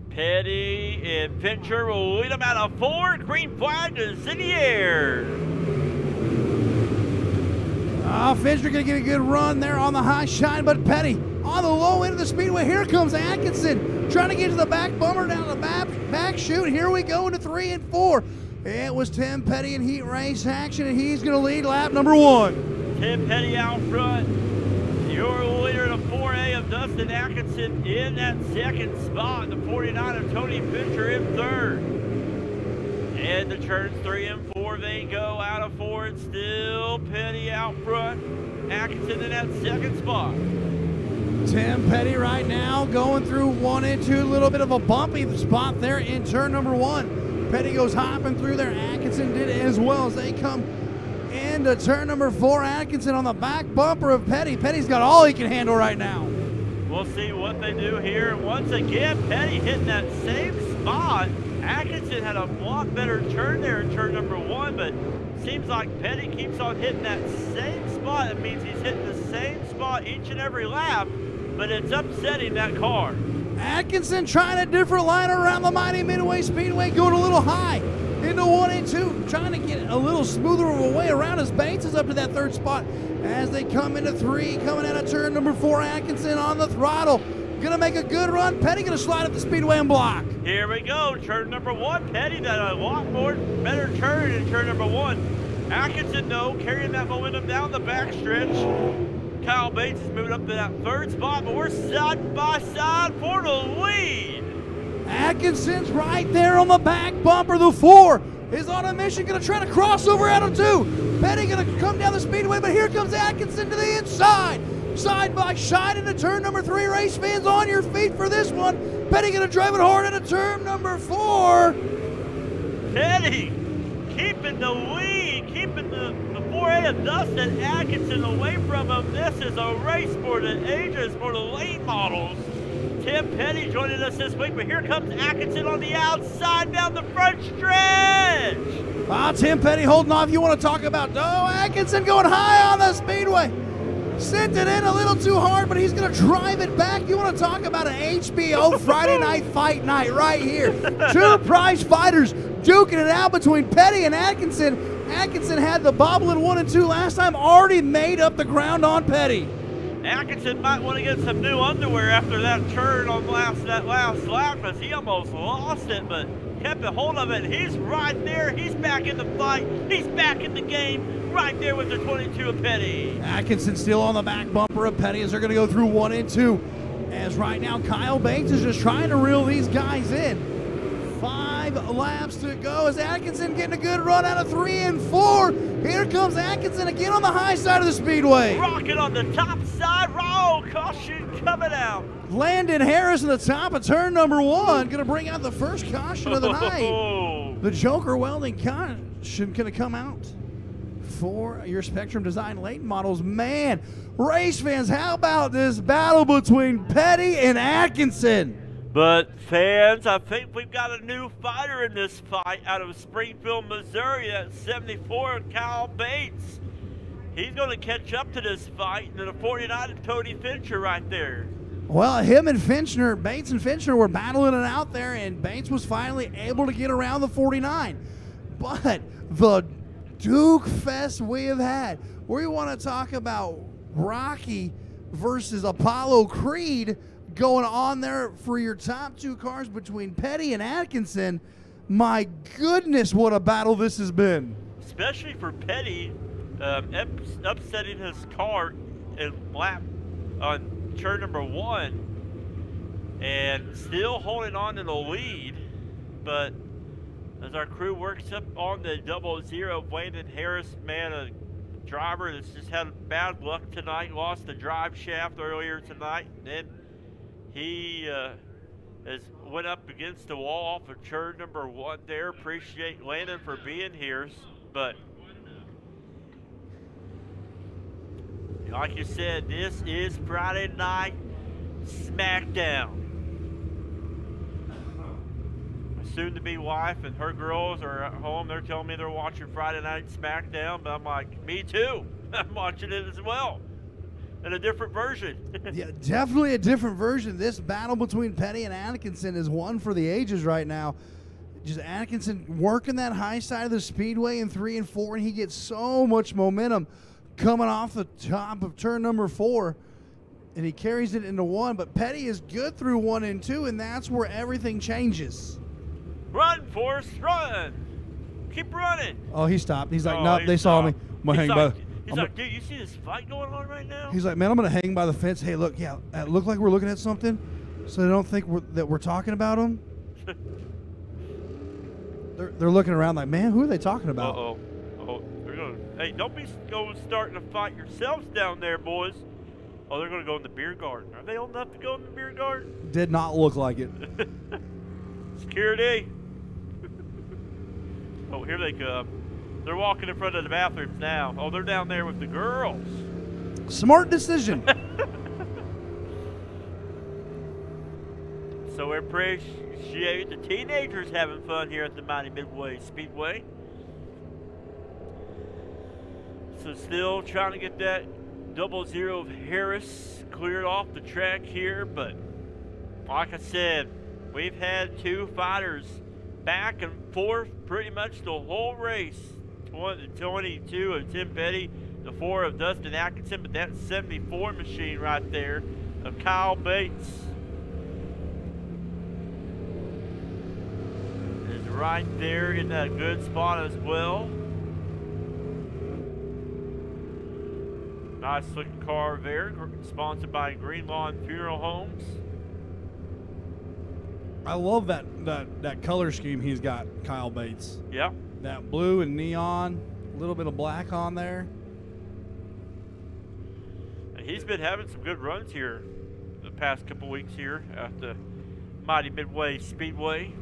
Petty and Fincher will lead them out of 4. Green flag is in the air. Fincher going to get a good run there on the high shine, but Petty on the low end of the speedway. Here comes Atkinson trying to get to the back bumper down the back chute. Here we go into 3 and 4. It was Tim Petty in heat race action, and he's going to lead lap number 1. Tim Petty out front. Your leader in the 4A of Dustin Atkinson in that 2nd spot. The 49 of Tony Fincher in 3rd. And the turns 3 and 4, they go out of 4. It's still Petty out front. Atkinson in that 2nd spot. Tim Petty right now going through 1 and 2. A little bit of a bumpy spot there in turn number 1. Petty goes hopping through there. Atkinson did it as well as they come into turn number 4. Atkinson on the back bumper of Petty. Petty's got all he can handle right now. We'll see what they do here. Once again, Petty hitting that same spot. Atkinson had a lot better turn there in turn number 1, but seems like Petty keeps on hitting that same spot. It means he's hitting the same spot each and every lap, but it's upsetting that car. Atkinson trying a different line around the mighty Midway Speedway, going a little high into 1 and 2, trying to get a little smoother of a way around as Bates is up to that 3rd spot as they come into 3, coming out of turn number 4. Atkinson on the throttle, gonna make a good run. Petty gonna slide up the speedway and block. Here we go, turn number 1. Petty did a lot more better turn in turn number 1. Atkinson, though, carrying that momentum down the backstretch. Kyle Bates is moving up to that 3rd spot, but we're side by side for the lead. Atkinson's right there on the back bumper. The 4 is on a mission, going to try to cross over out of 2. Petty going to come down the speedway, but here comes Atkinson to the inside. Side by side into turn number 3. Race fans, on your feet for this one. Petty going to drive it hard into turn number 4. Petty keeping the lead, keeping the 4A of Dustin Atkinson away from him. This is a race for the ages, for the late models. Tim Petty joining us this week, but here comes Atkinson on the outside down the front stretch. Tim Petty holding off. You want to talk about Atkinson going high on the speedway. Sent it in a little too hard, but he's going to drive it back. You want to talk about an HBO Friday night fight night right here. 2 prize fighters duking it out between Petty and Atkinson. Atkinson had the bobble in 1 and 2 last time, already made up the ground on Petty. Atkinson might want to get some new underwear after that turn on that last lap, because he almost lost it, but kept a hold of it. He's right there. He's back in the fight. He's back in the game, right there with the 22 of Petty. Atkinson still on the back bumper of Petty as they're going to go through 1 and 2. As right now, Kyle Bates is just trying to reel these guys in. 5 laps to go as Atkinson getting a good run out of 3 and 4. Here comes Atkinson again on the high side of the speedway. Rocking on the top side. Roll, caution coming out. Landon Harris in the top of turn number 1. Going to bring out the first caution of the night. The Joker Welding caution going to come out for your Spectrum Design late models. Man, race fans, how about this battle between Petty and Atkinson? But fans, I think we've got a new fighter in this fight out of Springfield, Missouri. That's 74, Kyle Bates. He's going to catch up to this fight, and the 49 of Tony Fincher right there. Well, him and Finchner, Bates and Finchner were battling it out there, and Bates was finally able to get around the 49. But the Duke Fest we have had, we want to talk about Rocky versus Apollo Creed going on there for your top two cars between Petty and Atkinson. My goodness, what a battle this has been. Especially for Petty, upsetting his car in lap on turn number 1 and still holding on to the lead. But as our crew works up on the 00, Landon Harris, man, a driver that's just had bad luck tonight, lost the drive shaft earlier tonight, and then he went up against the wall off of turn number 1 there. Appreciate Landon for being here, but like you said, this is Friday Night SmackDown. My soon-to-be wife and her girls are at home. They're telling me they're watching Friday Night SmackDown, but I'm like, me too. I'm watching it as well, in a different version. Yeah, definitely a different version. This battle between Petty and Atkinson is one for the ages right now. Just Atkinson working that high side of the speedway in 3 and 4, and he gets so much momentum coming off the top of turn number 4, and he carries it into 1. But Petty is good through 1 and 2, and that's where everything changes. Run, Forrest, run! Keep running. Oh, he stopped. He's like, nope, they saw me. I'm gonna hang by. He's like, dude, you see this fight going on right now? He's like, man, I'm gonna hang by the fence. Hey, look, yeah, look like we're looking at something, so they don't think that we're talking about them. They're looking around like, man, who are they talking about? Uh-oh. They're gonna. Hey, don't be starting to fight yourselves down there, boys. Oh, they're gonna go in the beer garden. Are they old enough to go in the beer garden? Did not look like it. Security. Oh, here they come. They're walking in front of the bathrooms now. Oh, they're down there with the girls. Smart decision. So we appreciate the teenagers having fun here at the Mighty Midway Speedway. So still trying to get that 00 of Harris cleared off the track here, but like I said, we've had two fighters back and forth pretty much the whole race. The 22 of Tim Petty, the 4 of Dustin Atkinson, but that 74 machine right there of Kyle Bates is right there in that good spot as well. Nice looking car there, sponsored by Green Lawn Funeral Homes. I love that color scheme he's got, Kyle Bates. Yeah. That blue and neon, a little bit of black on there. And he's been having some good runs here the past couple weeks here at the Mighty Midway Speedway.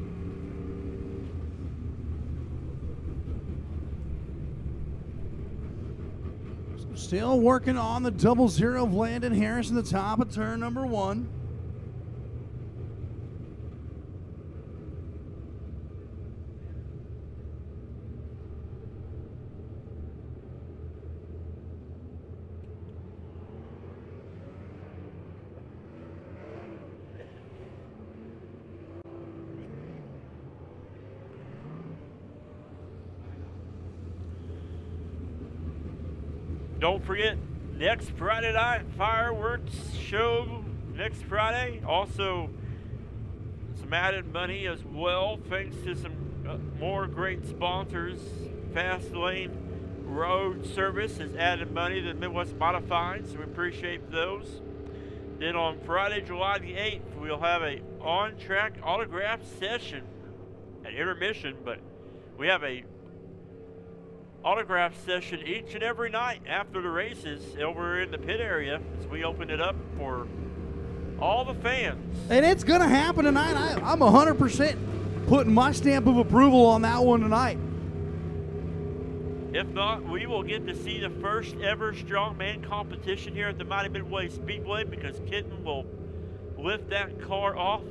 Still working on the 00 of Landon Harris in the top of turn number 1. Don't forget, next Friday night, fireworks show next Friday. Also, some added money as well, thanks to some more great sponsors. Fast Lane Road Service has added money to Midwest Modifieds, so we appreciate those. Then on Friday, July the 8th, we'll have a on-track autograph session at intermission, but we have a autograph session each and every night after the races over in the pit area as we open it up for all the fans. And it's going to happen tonight. I'm 100% putting my stamp of approval on that one tonight. If not, we will get to see the first ever strongman competition here at the Mighty Midway Speedway, because Kitten will lift that car off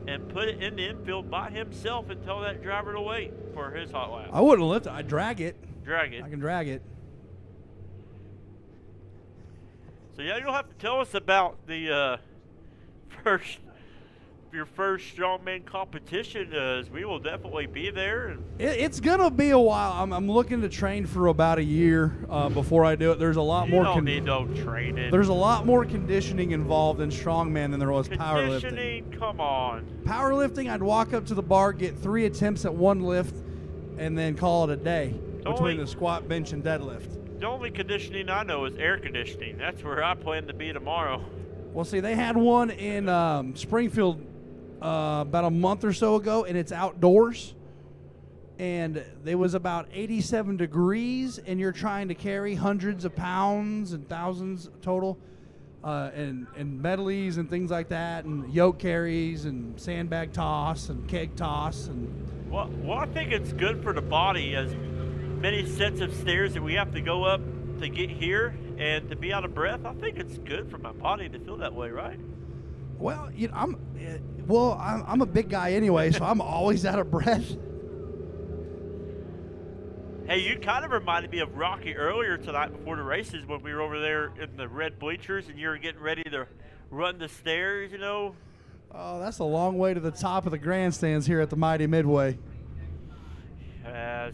and put it in the infield by himself and tell that driver to wait for his hot lap. I wouldn't lift it. I'd drag it. Drag it. I can drag it. So yeah, you'll have to tell us about the first strongman competition, we will definitely be there. It's gonna be a while. I'm looking to train for about a year before I do it. There's a lot more. You don't need no training. There's a lot more conditioning involved in strongman than there was powerlifting. Conditioning, come on. Powerlifting, I'd walk up to the bar, get 3 attempts at one lift, and then call it a day between the squat, bench, and deadlift. The only conditioning I know is air conditioning. That's where I plan to be tomorrow. Well, see, they had one in Springfield about a month or so ago, and it's outdoors. And it was about 87 degrees, and you're trying to carry hundreds of pounds and thousands total, and medleys and things like that, and yoke carries and sandbag toss and keg toss. And well, I think it's good for the body, as many sets of stairs that we have to go up to get here and to be out of breath. I think it's good for my body to feel that way, right? Well, you know, I'm a big guy anyway, so I'm always out of breath. Hey, you kind of reminded me of Rocky earlier tonight before the races when we were over there in the red bleachers and you were getting ready to run the stairs, you know? Oh, that's a long way to the top of the grandstands here at the Mighty Midway.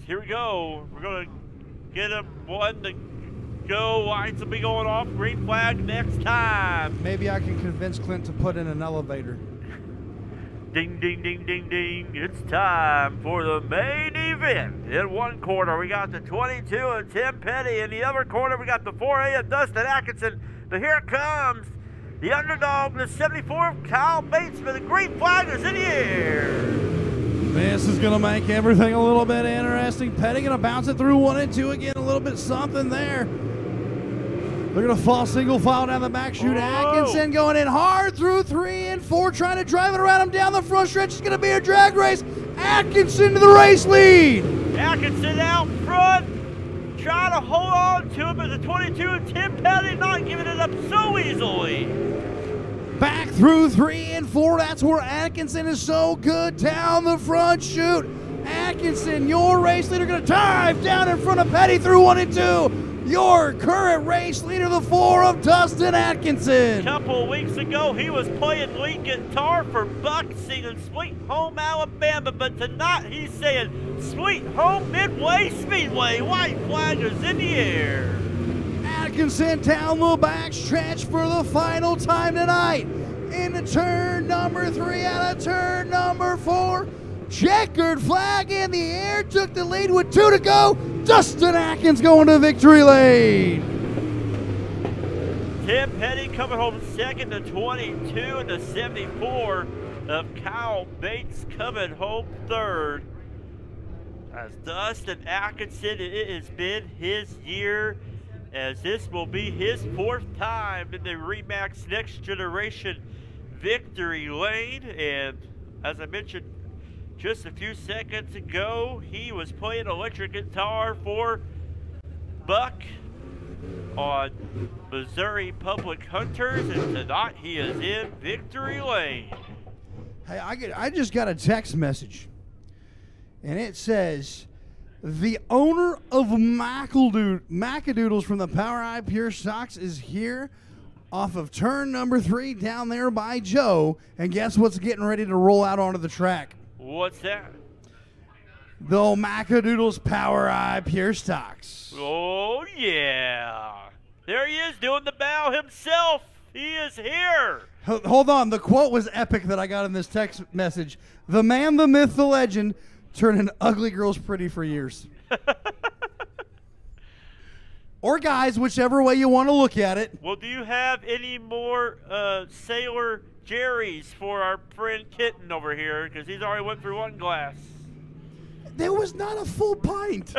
Here we go. We're going to get one to go. Lights will be going off. Green flag next time. Maybe I can convince Clint to put in an elevator. Ding, ding, ding, ding, ding. It's time for the main event. In one corner, we got the 22 of Tim Petty. In the other corner, we got the 4A of Dustin Atkinson. But here comes the underdog, the 74 of Kyle Batesman. The green flag is in the air. This is going to make everything a little bit interesting. Petty going to bounce it through 1 and 2 again. A little bit something there. They're going to fall single file down the back chute. Atkinson going in hard through 3 and 4, trying to drive it around him down the front stretch. It's going to be a drag race. Atkinson to the race lead. Atkinson out front, trying to hold on to him, but the 22 of Tim Petty not giving it up so easily. Back through 3 and 4. That's where Atkinson is so good down the front chute. Atkinson, your race leader, going to dive down in front of Petty through 1 and 2. Your current race leader, the 4 of Dustin Atkinson. A couple of weeks ago, he was playing lead guitar for Buck singing Sweet Home Alabama, but tonight he's saying Sweet Home Midway Speedway. White flag is in the air. Atkinson down the back stretch for the final time tonight. Into turn number 3 out of turn number 4. Checkered flag in the air, took the lead with 2 to go. Dustin Atkins going to victory lane. Tim Petty coming home second, the 22 and the 74 of Kyle Bates coming home third. As Dustin Atkinson, it has been his year, as this will be his 4th time in the Remax Next Generation victory lane. And as I mentioned just a few seconds ago, he was playing electric guitar for Buck on Missouri Public Hunters, and tonight he is in victory lane. Hey, I just got a text message, and it says, the owner of Macadoodles from the Power Eye Pure Stocks is here off of turn number 3 down there by Joe, and guess what's getting ready to roll out onto the track? What's that? The Macadoodles Power Eye Pure Stocks. Oh, yeah. There he is doing the bow himself. He is here. Hold on. The quote was epic that I got in this text message. The man, the myth, the legend, turning ugly girls pretty for years. Or guys, whichever way you want to look at it. Well, do you have any more Sailor Jerry's for our friend Kitten over here? Because he's already went through 1 glass. There was not a full pint.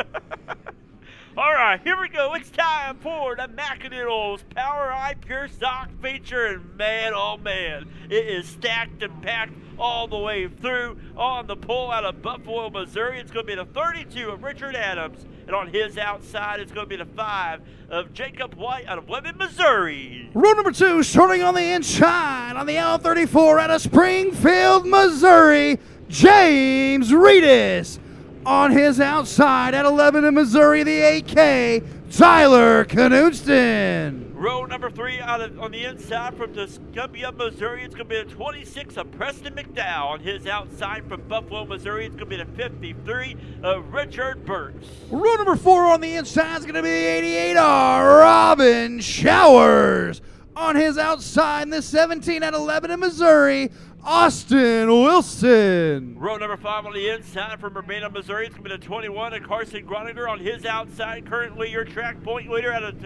All right, here we go. It's time for the Macadoodles Power Eye Pure Stock feature. And man, oh man, it is stacked and packed all the way through on the pull out of Buffalo, Missouri. It's going to be the 32 of Richard Adams. And on his outside, it's going to be the 5 of Jacob White out of Lebanon, Missouri. Row number 2, starting on the inside on the L34 out of Springfield, Missouri, James Reedus. On his outside at 11 in Missouri, the 8K, Tyler Knudsen. Row number 3 on the inside from Tuscumbia, Missouri. It's going to be the 26 of Preston McDowell. On his outside from Buffalo, Missouri, it's going to be the 53 of Richard Burks. Row number 4 on the inside is going to be the 88 of Robin Showers. On his outside, the 17 out of Lebanon, Missouri, Austin Wilson. Row number 5 on the inside from Urbana, Missouri. It's going to be the 21 of Carson Groniger. On his outside, currently your track point leader out of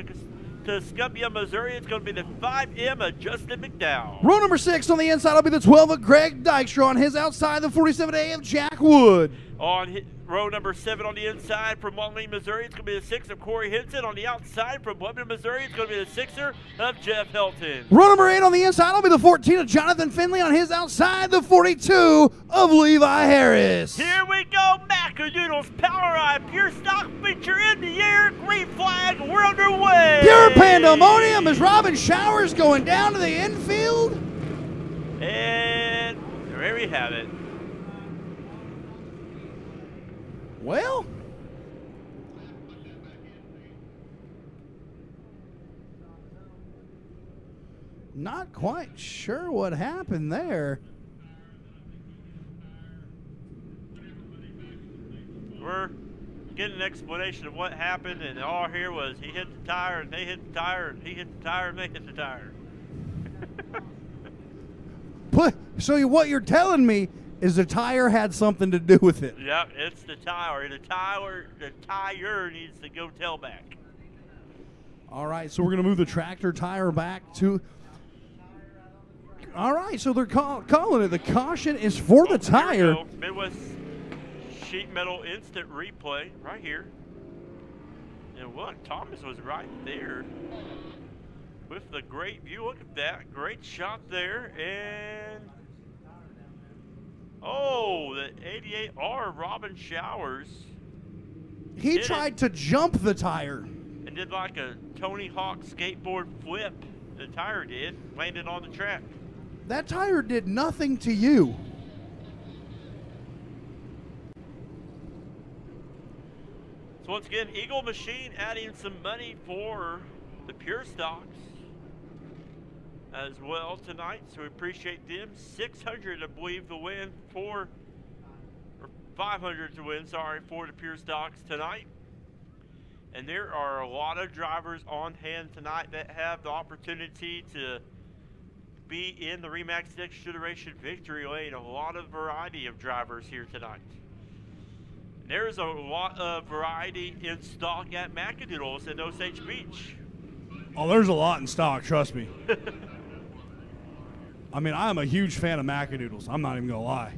Tuscumbia, Missouri. It's going to be the 5M of Justin McDowell. Row number 6 on the inside will be the 12 of Greg Dykstra. On his outside, the 47A of Jack Wood. On row number 7 on the inside from Wonley, Missouri, it's going to be the 6 of Corey Henson. On the outside from Lebanon, Missouri, it's going to be the 6er of Jeff Helton. Row number 8 on the inside will be the 14 of Jonathan Finley. On his outside, the 42 of Levi Harris. Here we go, Macadoodles Power Eye Pure Stock feature in the air. Green flag, we're underway. Pure pandemonium as Robin Showers going down to the infield. And there we have it. Well, not quite sure what happened there. We're getting an explanation of what happened, and all here was he hit the tire, and they hit the tire, and he hit the tire, and they hit the tire. So what you're telling me is the tire had something to do with it. Yep, it's the tire. The tire needs to go tailback. All right, so we're going to move the tractor tire back to... All right, so they're calling it. The caution is for the tire. Midwest Sheet Metal Instant Replay right here. And look, Thomas was right there with the great view. Look at that. Great shot there. And... oh, the 88R Robin Showers. He tried to jump the tire. And did like a Tony Hawk skateboard flip. The tire did. Landed on the track. That tire did nothing to you. So once again, Eagle Machine adding some money for the Pure Stocks as well tonight, so we appreciate them. 600, I believe, the win for, or 500 to win, sorry, for the Pure Stocks tonight. And there are a lot of drivers on hand tonight that have the opportunity to be in the Remax Next Generation Victory Lane. A lot of variety of drivers here tonight. There's a lot of variety in stock at Macadoodles at Osage Beach. Oh, there's a lot in stock, trust me. I mean, I'm a huge fan of Macadoodles. I'm not even going to lie.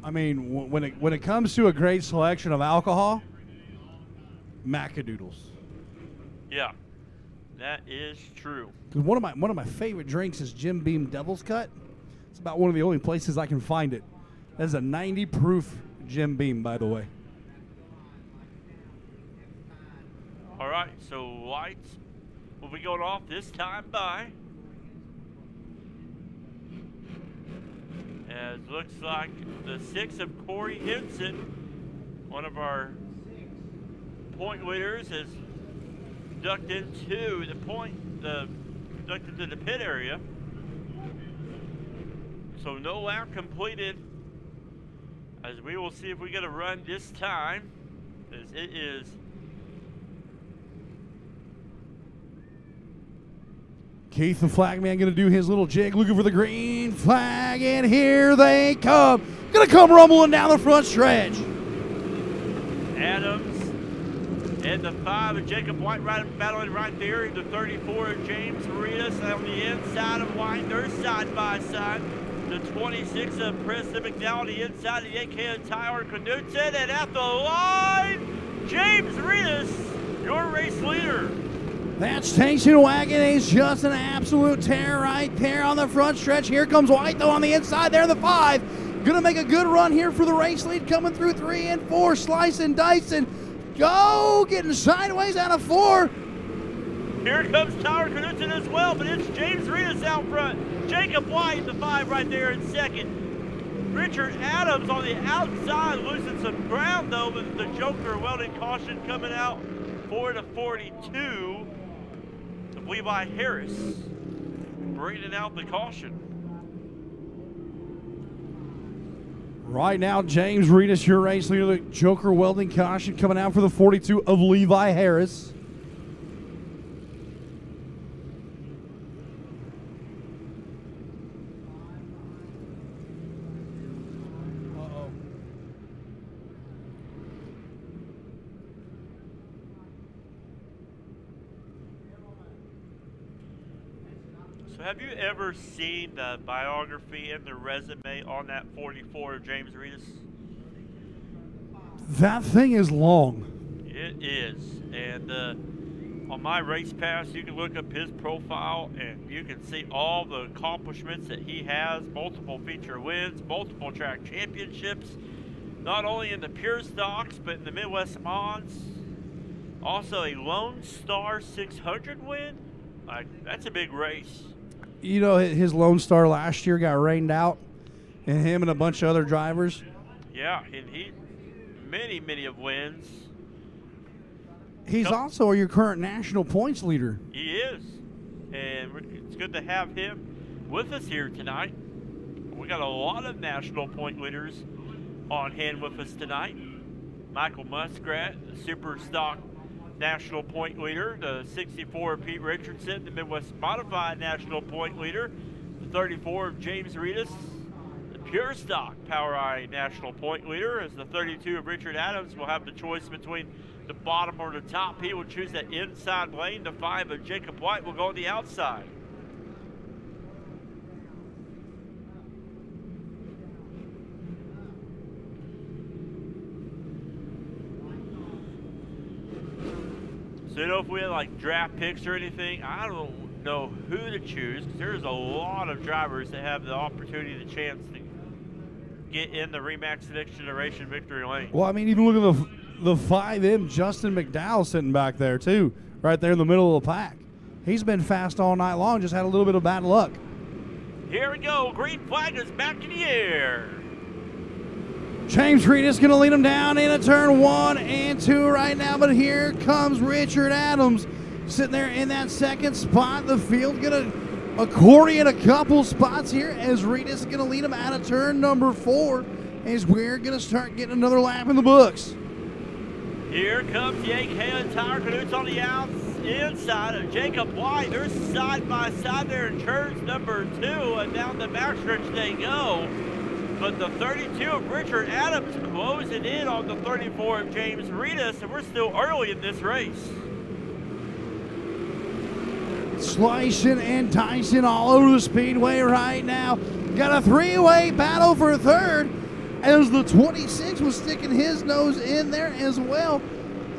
I mean, when it comes to a great selection of alcohol, Macadoodles. Yeah, that is true. Because one of my favorite drinks is Jim Beam Devil's Cut. It's about one of the only places I can find it. That is a 90 proof Jim Beam, by the way. All right, so lights will be going off this time by. As looks like the 6 of Corey Henson, one of our point leaders, has ducked into the pit area. So no lap completed, as we will see if we get a run this time, as it is Keith the flagman going to do his little jig, looking for the green flag, and here they come. Going to come rumbling down the front stretch. Adams and the 5 of Jacob White battling right there. The 34 of James Marias on the inside of White. They're side by side. The 26 of Preston McDowell on the inside of the 8K of Tyler Knudsen. And at the line, James Marias, your race leader. That station wagon is just an absolute tear right there on the front stretch. Here comes White, though, on the inside there, the 5. Going to make a good run here for the race lead, coming through 3 and 4, slicing, dicing. Go, getting sideways out of 4. Here comes Tyler Knudsen as well, but it's James Reedus out front. Jacob White, the 5 right there in second. Richard Adams on the outside, losing some ground, though, with the Joker welding caution coming out 44 to 42 of Levi Harris, bringing out the caution. Right now, James Reedus, your race leader, the Joker Welding caution coming out for the 42 of Levi Harris. So have you ever seen the biography and the resume on that 44 of James Reedus? That thing is long. It is. And on my race pass, you can look up his profile and you can see all the accomplishments that he has. Multiple feature wins, multiple track championships, not only in the pure stocks, but in the Midwest Mods. Also a Lone Star 600 win. Like, that's a big race. You know, his Lone Star last year got rained out, and him and a bunch of other drivers. Yeah, and he many of wins. He's also your current national points leader. He is, and it's good to have him with us here tonight. We got a lot of national point leaders on hand with us tonight. Michael Muskrat, the super stock national point leader, the 64 of Pete Richardson, the Midwest Modified national point leader, the 34 of James Reedus, the pure stock Power I national point leader, as the 32 of Richard Adams will have the choice between the bottom or the top. He will choose that inside lane. The 5 of Jacob White will go on the outside. So, you know, if we had like draft picks or anything, I don't know who to choose, because there's a lot of drivers that have the opportunity, the chance to get in the Remax Next Generation victory lane. Well, I mean, even look at the 5M Justin McDowell sitting back there too, right there in the middle of the pack. He's been fast all night long, just had a little bit of bad luck. Here we go, green flag is back in the air. James Reedus going to lead him down in a turn 1 and 2 right now, but here comes Richard Adams sitting there in that second spot. The field going to accordion a couple spots here as Reedus is going to lead him out of turn number 4 as we're going to start getting another lap in the books. Here comes the IMCA Tire Canoes on the inside of Jacob White. They're side by side there in turns number 2, and down the backstretch they go. But the 32 of Richard Adams closing in on the 34 of James Reedus, and we're still early in this race. Slicing and dicing all over the speedway right now. Got a three-way battle for third, as the 26 was sticking his nose in there as well.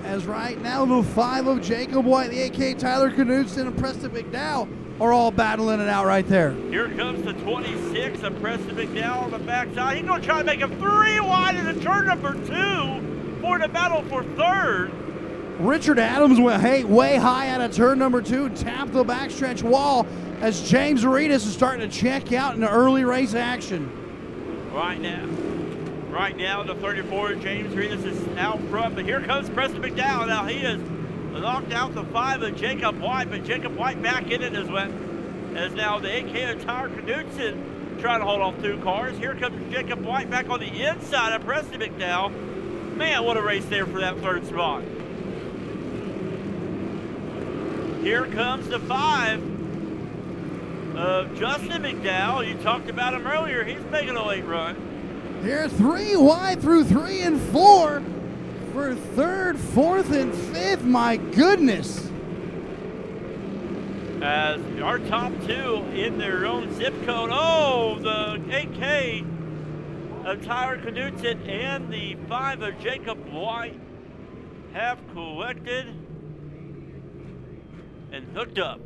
As right now the 5 of Jacob White, the AK Tyler Knudsen, and Preston McDowell are all battling it out right there. Here comes the 26 of Preston McDowell on the backside. He's going to try to make him 3 wide in the turn number 2 for the battle for third. Richard Adams went way high out of turn number 2, tapped the backstretch wall as James Reedus is starting to check out in the early race action. Right now, the 34 of James Reedus is out front, but here comes Preston McDowell. Now he is knocked out the 5 of Jacob White, but Jacob White back in it as well. As now the AK Tire Knudsen trying to hold off 2 cars. Here comes Jacob White back on the inside of Preston McDowell. Man, what a race there for that third spot. Here comes the 5 of Justin McDowell. You talked about him earlier. He's making a late run. Here 3 wide through 3 and 4 for third, fourth, and fifth. My goodness. As our top 2 in their own zip code. Oh, the AK of Tyler Knudsen and the 5 of Jacob White have collected and hooked up.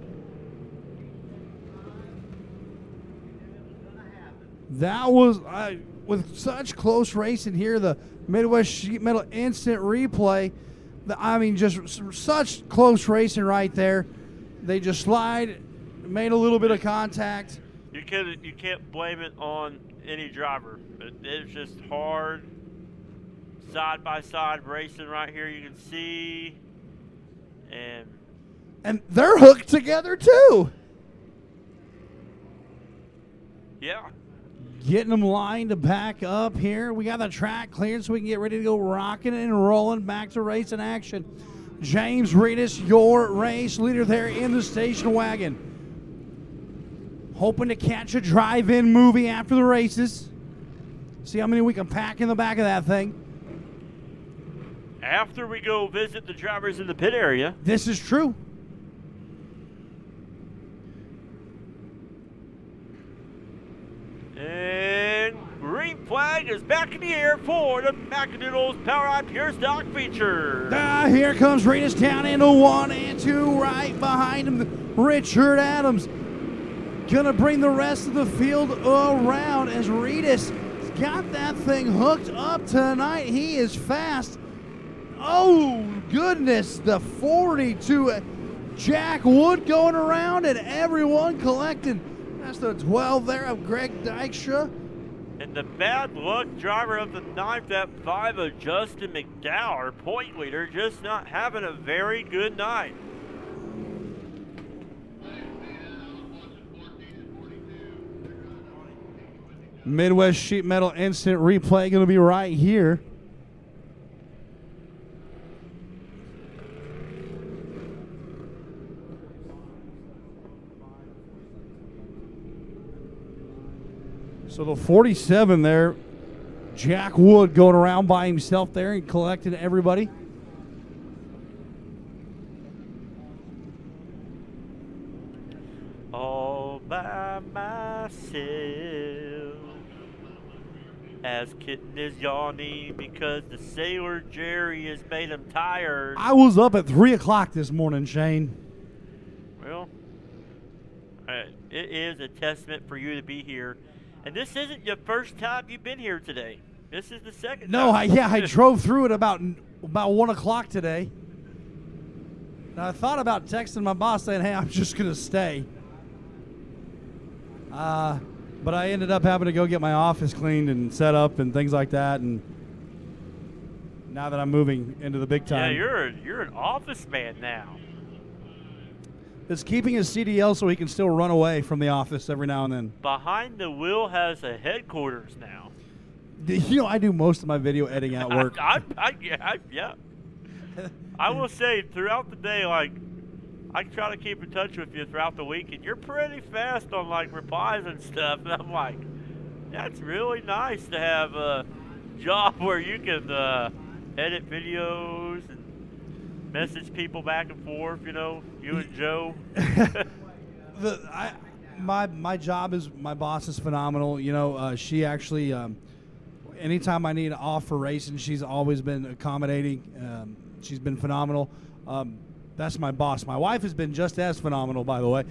That was, with such close racing here, the Midwest Sheet Metal instant replay. I mean, just such close racing right there. They just slide, made a little bit of contact. You can't blame it on any driver. It's just hard side by side racing right here. You can see And they're hooked together too. Yeah. Getting them lined to back up here. We got the track cleared so we can get ready to go rocking and rolling back to racing action. James Reedus, your race leader there in the station wagon. Hoping to catch a drive-in movie after the races. See how many we can pack in the back of that thing. After we go visit the drivers in the pit area. This is true. And green flag is back in the air for the Macadoodles POWRi Pure Stock feature. Here comes Reedus down into 1 and 2 right behind him. Richard Adams gonna bring the rest of the field around as Reedus got that thing hooked up tonight. He is fast. Oh, goodness, the 42 Jack Wood going around and everyone collecting. That's the 12 there of Greg Dykstra. And the bad luck driver of the ninth at 5 of Justin McDowell, our point leader, just not having a very good night. Midwest Sheet Metal Instant Replay going to be right here. So the 47 there, Jack Wood going around by himself there and collecting everybody. All by myself, as Kitten is yawning because the sailor Jerry has made him tired. I was up at 3 o'clock this morning, Shane. Well, it is a testament for you to be here. And this isn't the first time you've been here today. This is the second No, time. I drove through it about 1 o'clock today. And I thought about texting my boss saying, hey, I'm just going to stay. But I ended up having to go get my office cleaned and set up and things like that. And now that I'm moving into the big time. Yeah, you're an office man now. It's keeping his CDL so he can still run away from the office every now and then. Behind the Wheel has a headquarters now. You know, I do most of my video editing at work. Yeah. I will say, throughout the day, like, I try to keep in touch with you throughout the week, and you're pretty fast on, like, replies and stuff. And I'm like, that's really nice to have a job where you can edit videos and message people back and forth, you know, you and Joe. My job is, my boss is phenomenal. You know, she actually, anytime I need off for racing, she's always been accommodating. She's been phenomenal. That's my boss. My wife has been just as phenomenal, by the way.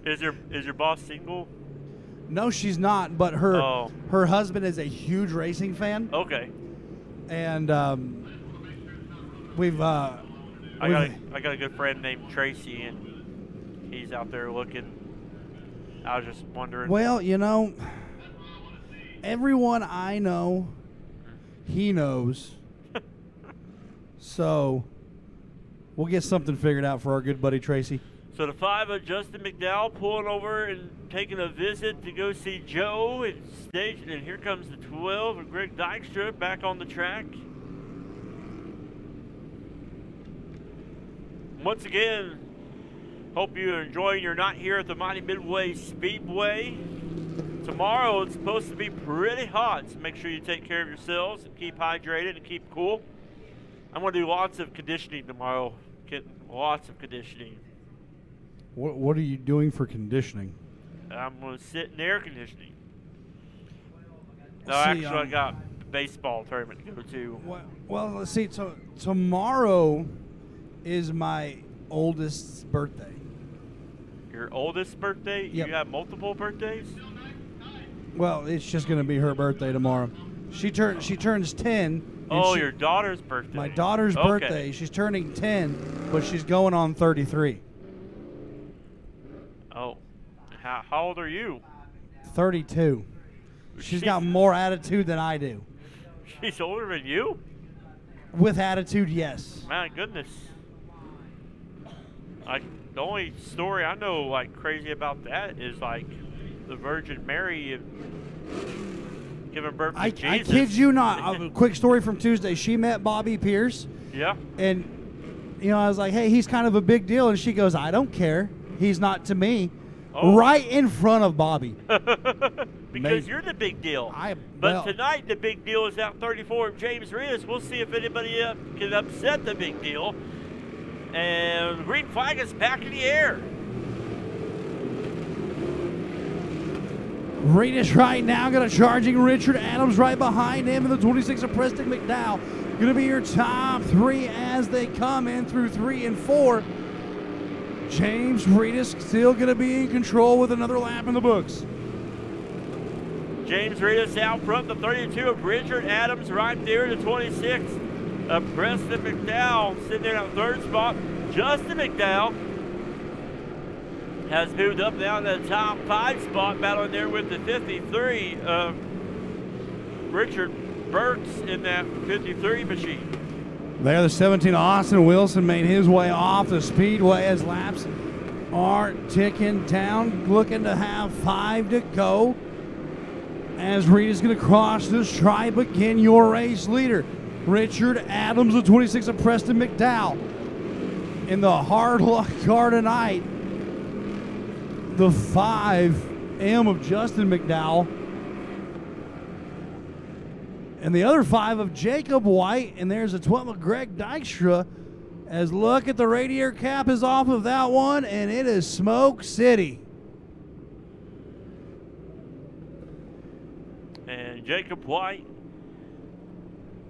Is your boss single? No, she's not. But her husband is a huge racing fan. Okay. And I got a good friend named Tracy, and he's out there looking. I was just wondering. Well, you know, everyone I know, he knows. So we'll get something figured out for our good buddy Tracy. So the 5 of Justin McDowell pulling over and taking a visit to go see Joe and stage. And here comes the 12 of Greg Dykstra back on the track. Once again, hope you're enjoying your night here at the Mighty Midway Speedway. Tomorrow it's supposed to be pretty hot, so make sure you take care of yourselves and keep hydrated and keep cool. I'm going to do lots of conditioning tomorrow. Lots of conditioning. What are you doing for conditioning? I'm going to sit in air conditioning. No, See, actually, I got a baseball tournament to go to. Well, let's see. So tomorrow is my oldest's birthday. Your oldest birthday? Yep. You have multiple birthdays? Well, it's just going to be her birthday tomorrow. She turns 10. Oh, your daughter's birthday. My daughter's birthday. She's turning 10, but she's going on 33. Oh. How old are you? 32. She's got more attitude than I do. She's older than you? With attitude, yes. My goodness. Like, the only story I know, like, crazy about that is, like, the Virgin Mary giving birth to Jesus. I kid you not. A quick story from Tuesday. She met Bobby Pierce. Yeah. And, you know, I was like, hey, he's kind of a big deal. And she goes, I don't care. He's not to me. Oh. Right in front of Bobby. Because you're the big deal. But tonight, the big deal is out 34 of James Reedus. We'll see if anybody can upset the big deal. And the green flag is back in the air. Reedus right now got a charging Richard Adams right behind him in the 26 of Preston McDowell. Going to be your top three as they come in through 3 and 4. James Reedus still going to be in control with another lap in the books. James Reedus out front, the 32 of Richard Adams right there, the 26 of Preston McDowell sitting there in that 3rd spot. Justin McDowell has moved up now to the top 5 spot, battling there with the 53 of Richard Burks in that 53 machine. There, the 17 Austin Wilson made his way off the speedway as laps are ticking down, looking to have 5 to go. As Reedus is going to cross the stripe again, your race leader, Richard Adams, the 26 of Preston McDowell. In the hard luck car tonight, the 5M of Justin McDowell. And the other 5 of Jacob White, and there's a 12 of Greg Dykstra. As look at the radiator cap is off of that one, and it is Smoke City. And Jacob White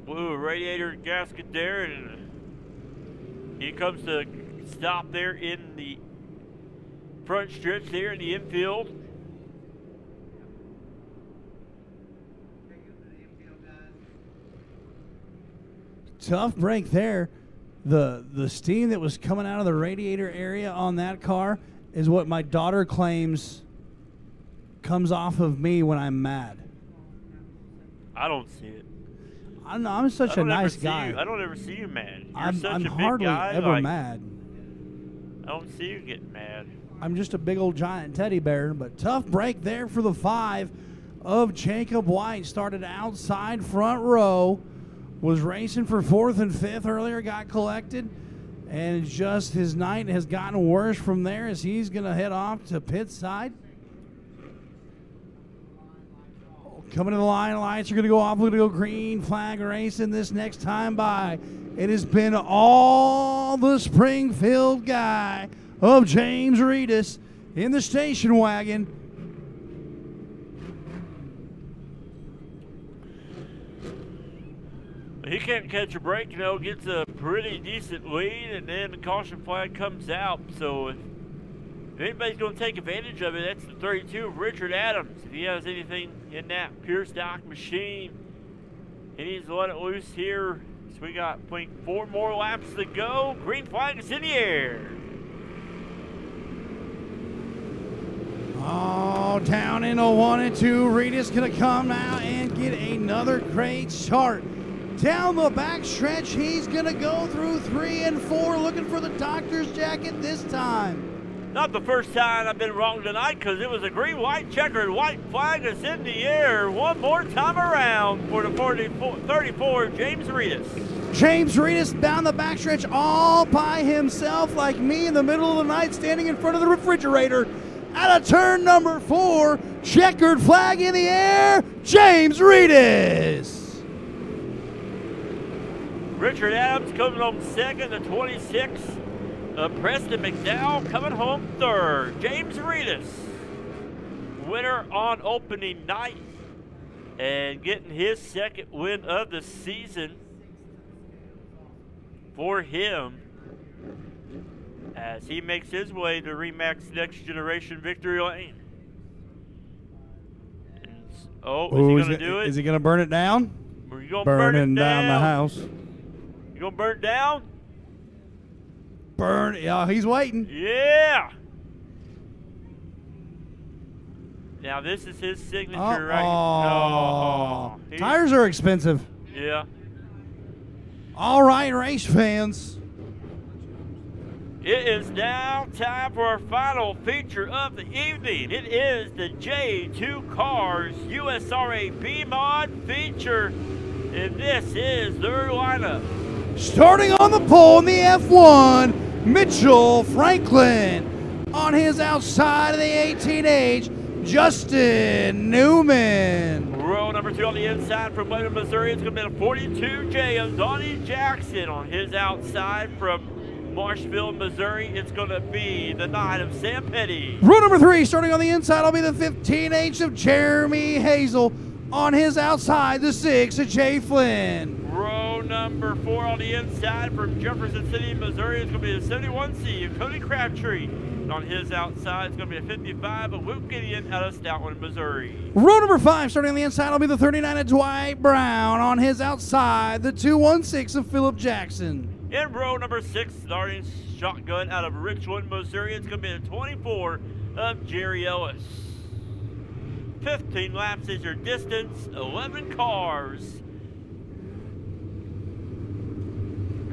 blew a radiator gasket there, and he comes to stop there in the front stretch there in the infield. Tough break there. The steam that was coming out of the radiator area on that car is what my daughter claims comes off of me when I'm mad. I don't see it. I don't know. I'm such a nice guy. I don't ever see you mad. You're I'm such a big hardly guy, ever like, mad. I don't see you getting mad. I'm just a big old giant teddy bear. But tough break there for the 5 of Jacob White. Started outside front row. Was racing for 4th and 5th earlier, got collected, and just his night has gotten worse from there as he's going to head off to pit side. Coming to the line, lights are going to go off. We're going to go green flag racing this next time by. It has been all the Springfield guy of James Reedus in the station wagon. He can't catch a break, you know, gets a pretty decent lead, and then the caution flag comes out. So if anybody's going to take advantage of it, that's the 32 of Richard Adams. If he has anything in that pure stock machine, he needs to let it loose here. So we got 4 more laps to go. Green flag is in the air. Oh, down in a 1 and 2. Reedus going to come out and get another great start. Down the back stretch, he's going to go through 3 and 4, looking for the doctor's jacket this time. Not the first time I've been wrong tonight, because it was a green, white, checkered, white flag is in the air one more time around for the 34, James Reedus. James Reedus down the backstretch all by himself, like me in the middle of the night, standing in front of the refrigerator. At a turn number 4, checkered flag in the air, James Reedus. Richard Adams coming home 2nd, the 26. Preston McDowell coming home 3rd. James Reedus, winner on opening night and getting his 2nd win of the season for him as he makes his way to Remax Next Generation Victory Lane. And, is he going to do it? Is he going to burn it down? Are you going to Burning down the house. You going to burn it down? Burn. Yeah, he's waiting. Yeah. Now this is his signature, right? Oh. Tires are expensive. Yeah. All right, race fans. It is now time for our final feature of the evening. It is the J2 Cars USRA B-Mod feature, and this is their lineup. Starting on the pole in the F1, Mitchell Franklin. On his outside of the 18H, Justin Newman. Row number 2 on the inside from Lebanon, Missouri. It's going to be the 42J of Donnie Jackson. On his outside from Marshville, Missouri, it's going to be the 9 of Sam Petty. Row number 3, starting on the inside, will be the 15H of Jeremy Hazel. On his outside, the 6 of Jay Flynn. Row number 4 on the inside from Jefferson City, Missouri, it's going to be the 71C of Cody Crabtree. And on his outside, it's going to be a 55 of Luke Gideon out of Stoutland, Missouri. Row number 5, starting on the inside, will be the 39 of Dwight Brown. On his outside, the 216 of Philip Jackson. In row number 6, starting shotgun out of Richland, Missouri, it's going to be the 24 of Jerry Ellis. 15 laps is your distance, 11 cars.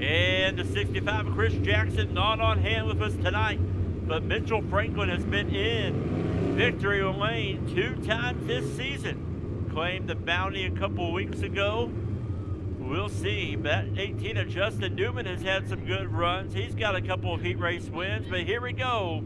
And the 65 of Chris Jackson not on hand with us tonight, but Mitchell Franklin has been in victory lane 2 times this season. Claimed the bounty a couple of weeks ago. We'll see. That 18 of Justin Newman has had some good runs. He's got a couple of heat race wins, but here we go.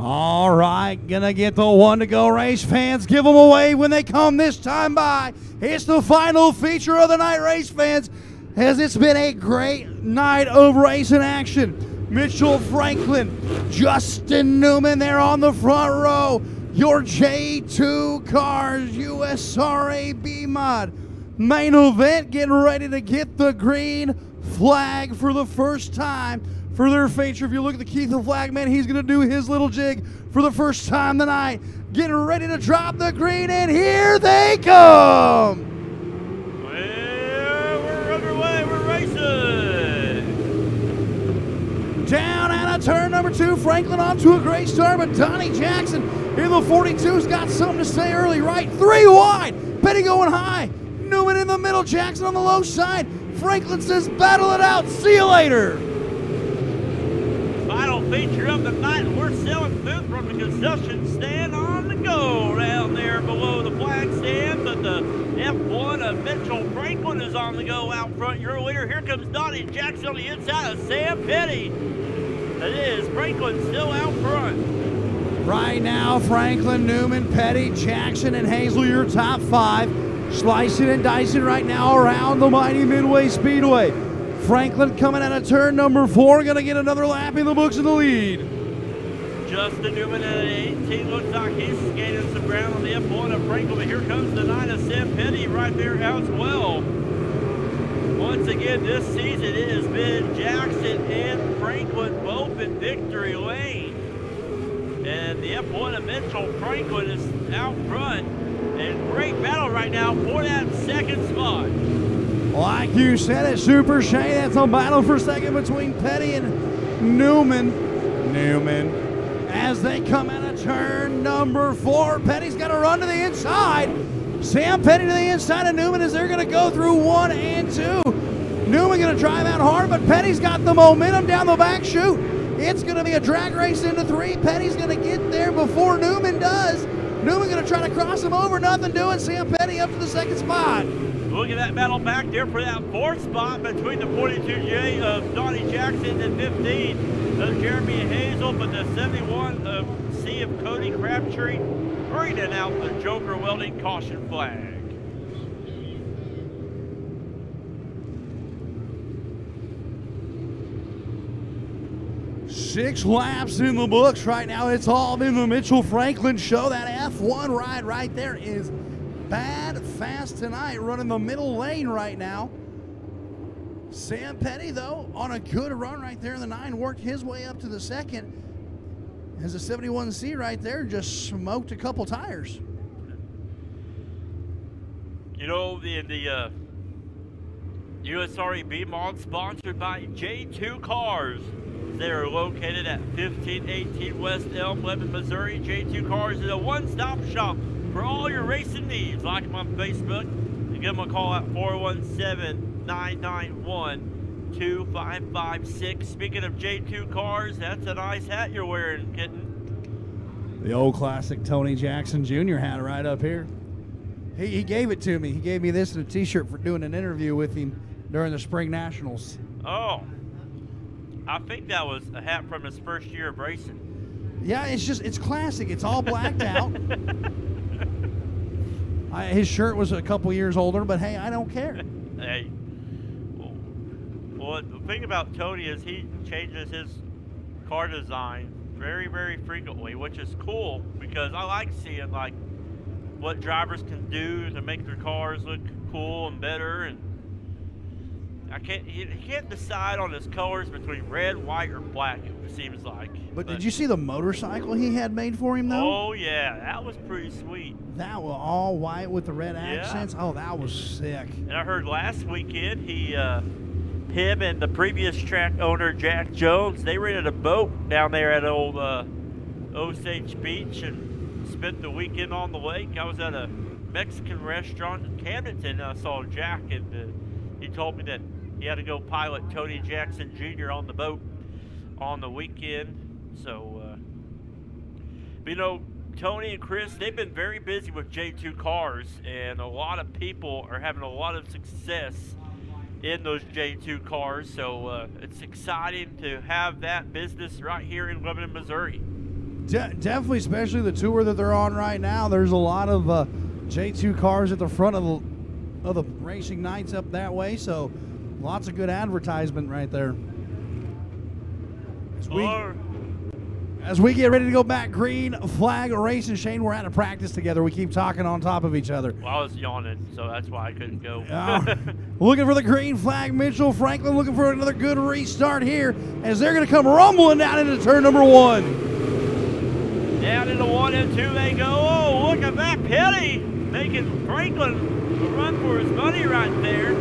All right, gonna get the one to go. Race fans, give them away when they come this time by. It's the final feature of the night, race fans, as it's been a great night of racing action. Mitchell Franklin, Justin Newman there on the front row. Your J2 Cars USRA B-Mod. Main event, getting ready to get the green flag for the first time for their feature. If you look at the Keith the Flagman, he's going to do his little jig for the first time tonight. Getting ready to drop the green, and here they come. Well, we're underway. We're racing. Down out of turn number 2, Franklin off to a great start, but Donnie Jackson in the 42's got something to say early, right? 3 wide. Petty going high. Newman in the middle, Jackson on the low side. Franklin says, battle it out. See you later. Final feature of the night. We're selling food from the concession stand on the go down there below the flag stand. But the F1 of Mitchell Franklin is on the go out front. Your leader. Here comes Donnie Jackson on the inside of Sam Petty. It is Franklin still out front. Right now, Franklin, Newman, Petty, Jackson, and Hazel, your top 5. Slicing and dicing right now around the mighty Midway Speedway. Franklin coming out of turn number 4, going to get another lap in the books in the lead. Justin Newman at 18 looks like he's skating some ground on the F1 of Franklin, but here comes the 9 of Sam Petty right there as well. Once again this season it has been Jackson and Franklin both in victory lane. And the F1 of Mitchell Franklin is out front. And great battle right now for that second spot. Like you said, it's Super Shane. That's a battle for second between Petty and Newman. As they come out of turn number 4, Petty's got to run to the inside. Sam Petty to the inside of Newman as they're going to go through 1 and 2. Newman going to drive out hard, but Petty's got the momentum down the back chute. It's going to be a drag race into 3. Petty's going to get there before Newman does. Newman going to try to cross him over, nothing doing. Sam Petty up to the second spot. Look at that battle back there for that 4th spot between the 42J of Donnie Jackson and 15 of Jeremy Hazel, but the 71 of C of Cody Crabtree bringing out the Joker Welding caution flag. Six laps in the books right now. It's all been the Mitchell Franklin show. That F1 ride right there is bad fast tonight, running the middle lane right now. Sam Petty, though, on a good run right there in the 9, worked his way up to the second. As a 71C right there just smoked a couple tires. You know, the USRA B-Mod sponsored by J2 Cars. They are located at 1518 West Elm, Lebanon, Missouri. J2 Cars is a one-stop shop for all your racing needs. Like them on Facebook and give them a call at 417-991 412-556. Speaking of J2 cars, that's a nice hat you're wearing, kitten. The old classic Tony Jackson Jr. hat right up here. He gave it to me. He gave me this in a T-shirt for doing an interview with him during the Spring Nationals. Oh, I think that was a hat from his first year of racing. Yeah, it's classic. It's all blacked out. His shirt was a couple years older, but hey, I don't care. Hey, well, the thing about Tony is he changes his car design very, very frequently, which is cool because I like seeing like what drivers can do to make their cars look cool and better. And he can't decide on his colors between red, white, or black, it seems like. But did you see the motorcycle he had made for him, though? Oh, yeah. That was pretty sweet. That was all white with the red accents. Oh, that was sick. And I heard last weekend him and the previous track owner, Jack Jones, they rented a boat down there at old Osage Beach and spent the weekend on the lake. I was at a Mexican restaurant in Camdenton, and I saw Jack, and he told me that he had to go pilot Tony Jackson Jr. on the boat on the weekend. So, you know, Tony and Chris, they've been very busy with J2 cars, and a lot of people are having a lot of success in those J2 cars. So it's exciting to have that business right here in Lebanon, Missouri. Definitely, especially the tour that they're on right now. There's a lot of J2 cars at the front of the racing nights up that way. So lots of good advertisement right there. As we get ready to go back, green flag racing. Shane, we're out of practice together. We keep talking on top of each other. Well, I was yawning, so that's why I couldn't go. Looking for the green flag. Mitchell Franklin looking for another good restart here as they're going to come rumbling down into turn number 1. Down into 1 and 2 they go. Oh, look at that. Petty making Franklin a run for his money right there.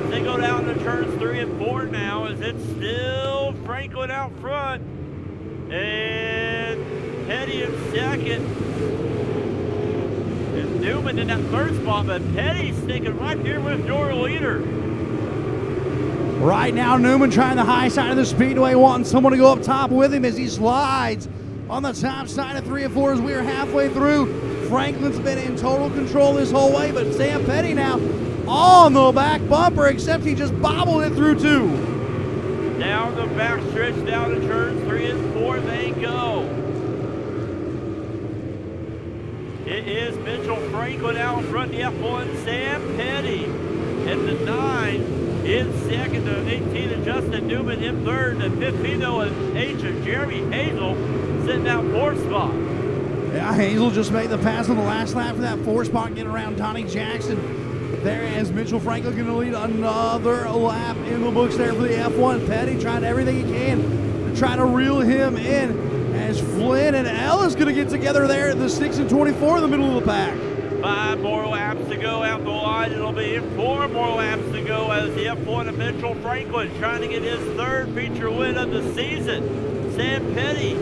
They go down to turns 3 and 4 now as it's still Franklin out front. And Petty in second. And Newman in that third spot, but Petty's sticking right here with your leader. Right now, Newman trying the high side of the speedway, wanting someone to go up top with him as he slides on the top side of 3 and 4 as we are halfway through. Franklin's been in total control this whole way, but Sam Petty now on the back bumper, except he just bobbled it through 2. Down the back stretch, down to turns 3 and 4 they go. It is Mitchell Franklin out in front, the F1, Sam Petty at the 9, in second to 18 and Justin Newman in third, and 15 though and H of Jeremy Hazel sitting out 4th spot. Yeah, Hazel just made the pass on the last lap for that 4th spot, getting around Tony Jackson. There is Mitchell Franklin going to lead another lap in the books there for the F1. Petty trying everything he can to try to reel him in as Flynn and Ellis going to get together there at the 6 and 24 in the middle of the pack. 5 more laps to go out the line. It'll be 4 more laps to go as the F1 of Mitchell Franklin trying to get his 3rd feature win of the season. Sam Petty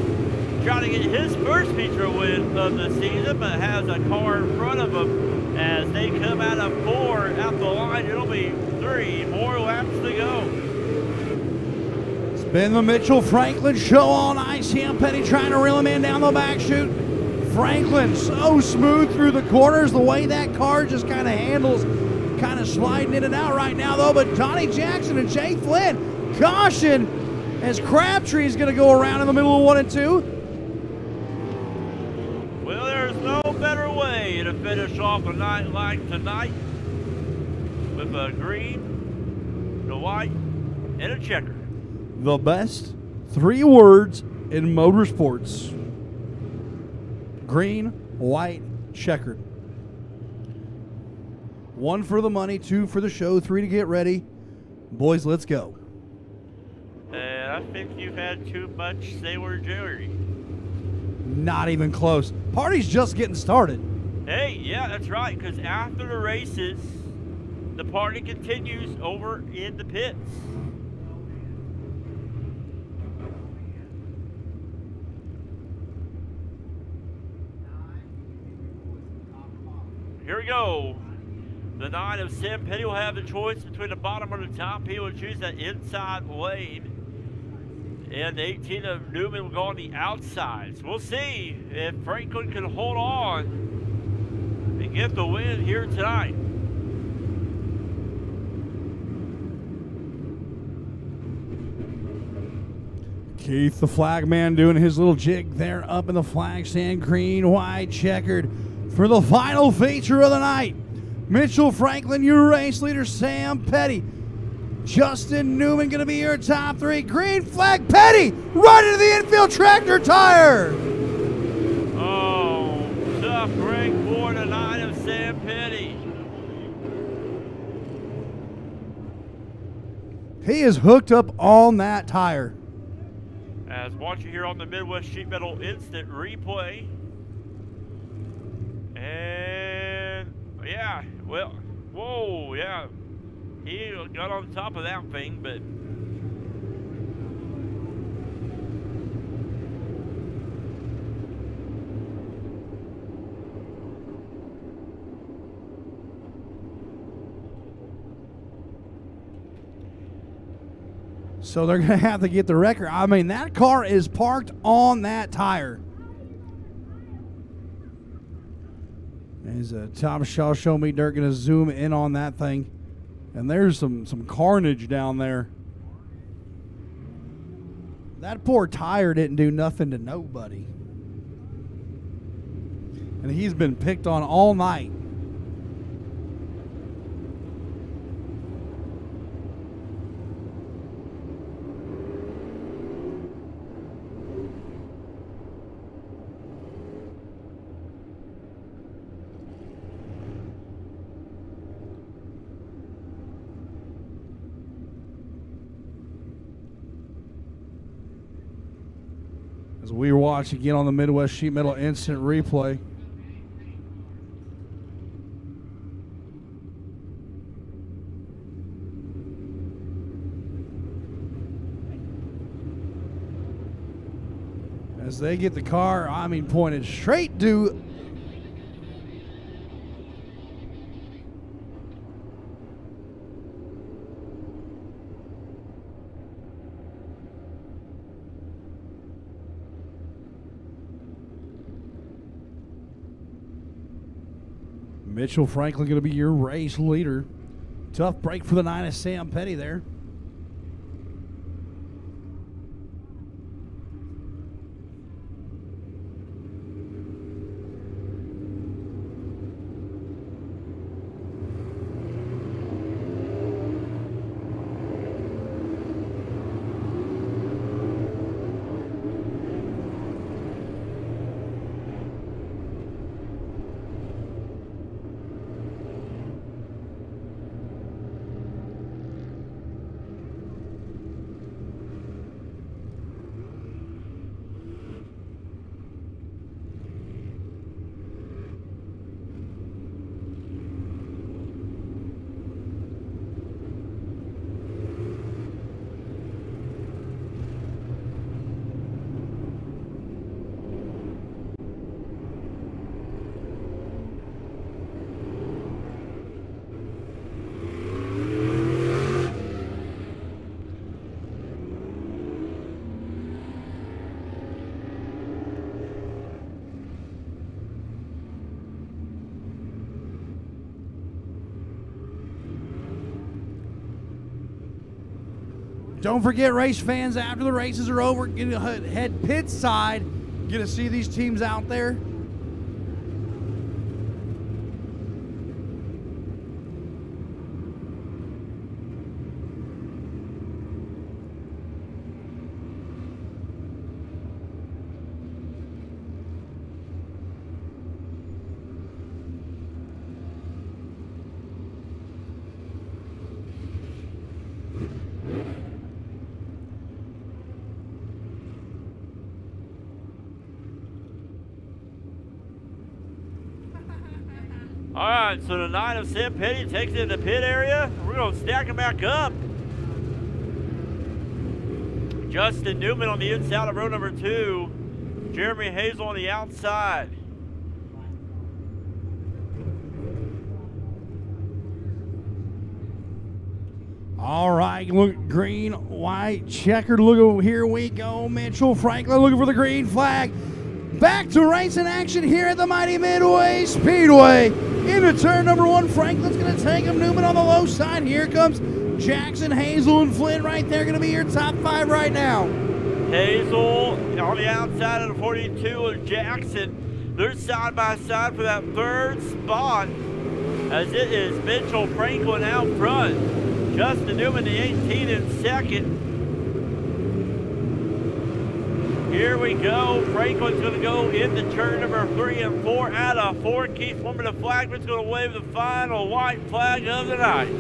trying to get his 1st feature win of the season, but has a car in front of him. As they come out of 4 out the line, it'll be 3 more laps to go. It's been the Mitchell Franklin show all night. Sam Petty trying to reel him in down the back chute. Franklin so smooth through the corners. The way that car just kind of handles, kind of sliding in and out right now, though. But Tony Jackson and Jay Flynn, caution, as Crabtree is going to go around in the middle of 1 and 2. Well, there's no better way to finish off a night like tonight with a green, a white, and a checker. The best 3 words in motorsports. Green, white, checkered. 1 for the money, 2 for the show, 3 to get ready. Boys, let's go. And I think you've had too much Sailor Jerry. Not even close. Party's just getting started. Hey, yeah, that's right, because after the races, the party continues over in the pits. Here we go. The 9 of Sam Petty will have the choice between the bottom or the top. He will choose that inside lane. And the 18 of Newman will go on the outside. So we'll see if Franklin can hold on and get the win here tonight. Keith, the flag man, doing his little jig there up in the flag stand, green, white, checkered, for the final feature of the night. Mitchell Franklin, your race leader, Sam Petty. Justin Newman going to be your top 3. Green flag, Petty, right into the infield tractor tire. Oh, tough break for the 9 of Sam Petty. He is hooked up on that tire. As watching here on the Midwest Sheet Metal Instant Replay. And, yeah, well, whoa, yeah. He got on top of that thing, but so they're going to have to get the record. I mean, that car is parked on that tire. As Tom Shaw showed me, they're going to zoom in on that thing. And there's some carnage down there. That poor tire didn't do nothing to nobody. And he's been picked on all night. As we watch again on the Midwest Sheet Metal Instant Replay. As they get the car, I mean, pointed straight to Mitchell Franklin going to be your race leader. Tough break for the 9 of Sam Petty there. Don't forget, race fans, after the races are over, get to head pit side. Get to see these teams out there. all right, so the 9 of Sam Petty takes it in the pit area. We're going to stack them back up. Justin Newman on the inside of row number 2. Jeremy Hazel on the outside. All right, look, green, white, checkered. Look over here we go. Mitchell Franklin looking for the green flag. Back to racing action here at the Mighty Midway Speedway. Into turn number 1, Franklin's going to take him. Newman on the low side. Here comes Jackson, Hazel, and Flynn right there. Going to be your top 5 right now. Hazel on the outside of the 42 of Jackson. They're side by side for that 3rd spot, as it is Mitchell Franklin out front. Justin Newman, the 18 in 2nd. Here we go. Franklin's going to go into turn number 3 and 4 out of 4. Keith Woodman, the flagman's going to wave the final white flag of the night.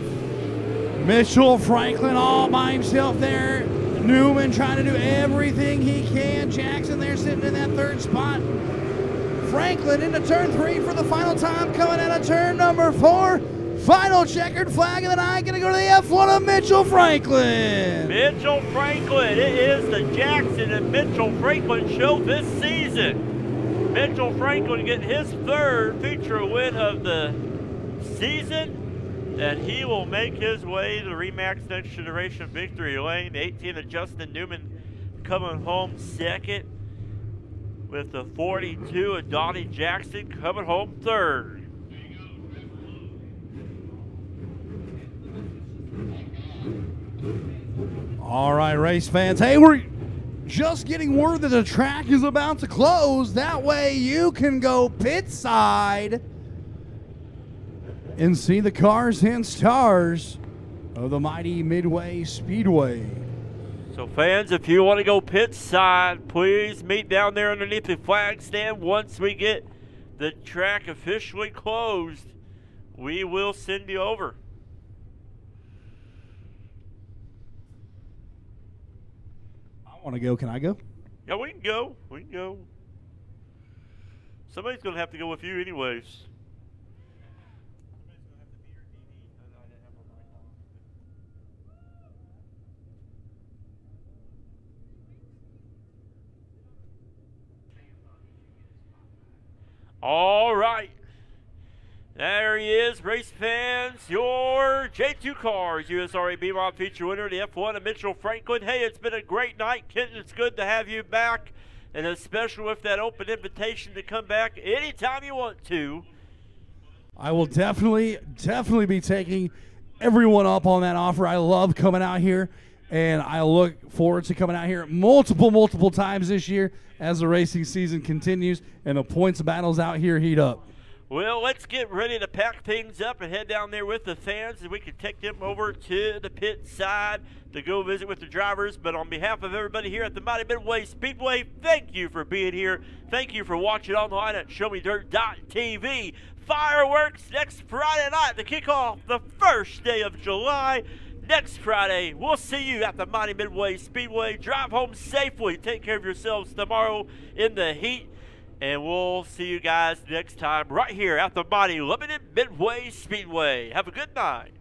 Mitchell Franklin all by himself there. Newman trying to do everything he can. Jackson there sitting in that 3rd spot. Franklin into turn 3 for the final time, coming out of turn number 4. Final checkered flag of the night, going to go to the F1 of Mitchell Franklin. Mitchell Franklin, it is the Jackson and Mitchell Franklin show this season. Mitchell Franklin getting his 3rd feature win of the season, and he will make his way to the Remax Next Generation victory lane. The 18 of Justin Newman coming home 2nd, with the 42 of Donnie Jackson coming home 3rd. All right, race fans. Hey, we're just getting word that the track is about to close. That way you can go pit side and see the cars and stars of the Mighty Midway Speedway. So fans, if you want to go pit side, please meet down there underneath the flag stand. Once we get the track officially closed, we will send you over. I want to go. Can I go? Yeah, we can go. We can go. Somebody's going to have to go with you anyways. All right. There he is, race fans. Your J2 Cars USRA B-Mod feature winner, the F1 of Mitchell Franklin. Hey, it's been a great night, Kenton. It's good to have you back, and especially with that open invitation to come back anytime you want to. I will definitely be taking everyone up on that offer. I love coming out here, and I look forward to coming out here multiple times this year as the racing season continues and the points battles out here heat up. Well, let's get ready to pack things up and head down there with the fans, and we can take them over to the pit side to go visit with the drivers. But on behalf of everybody here at the Mighty Midway Speedway, thank you for being here. Thank you for watching online at ShowMeDirt.tv. Fireworks next Friday night to kick off the first day of July. Next Friday, we'll see you at the Mighty Midway Speedway. Drive home safely. Take care of yourselves tomorrow in the heat. And we'll see you guys next time right here at the Mighty Limited Midway Speedway. Have a good night.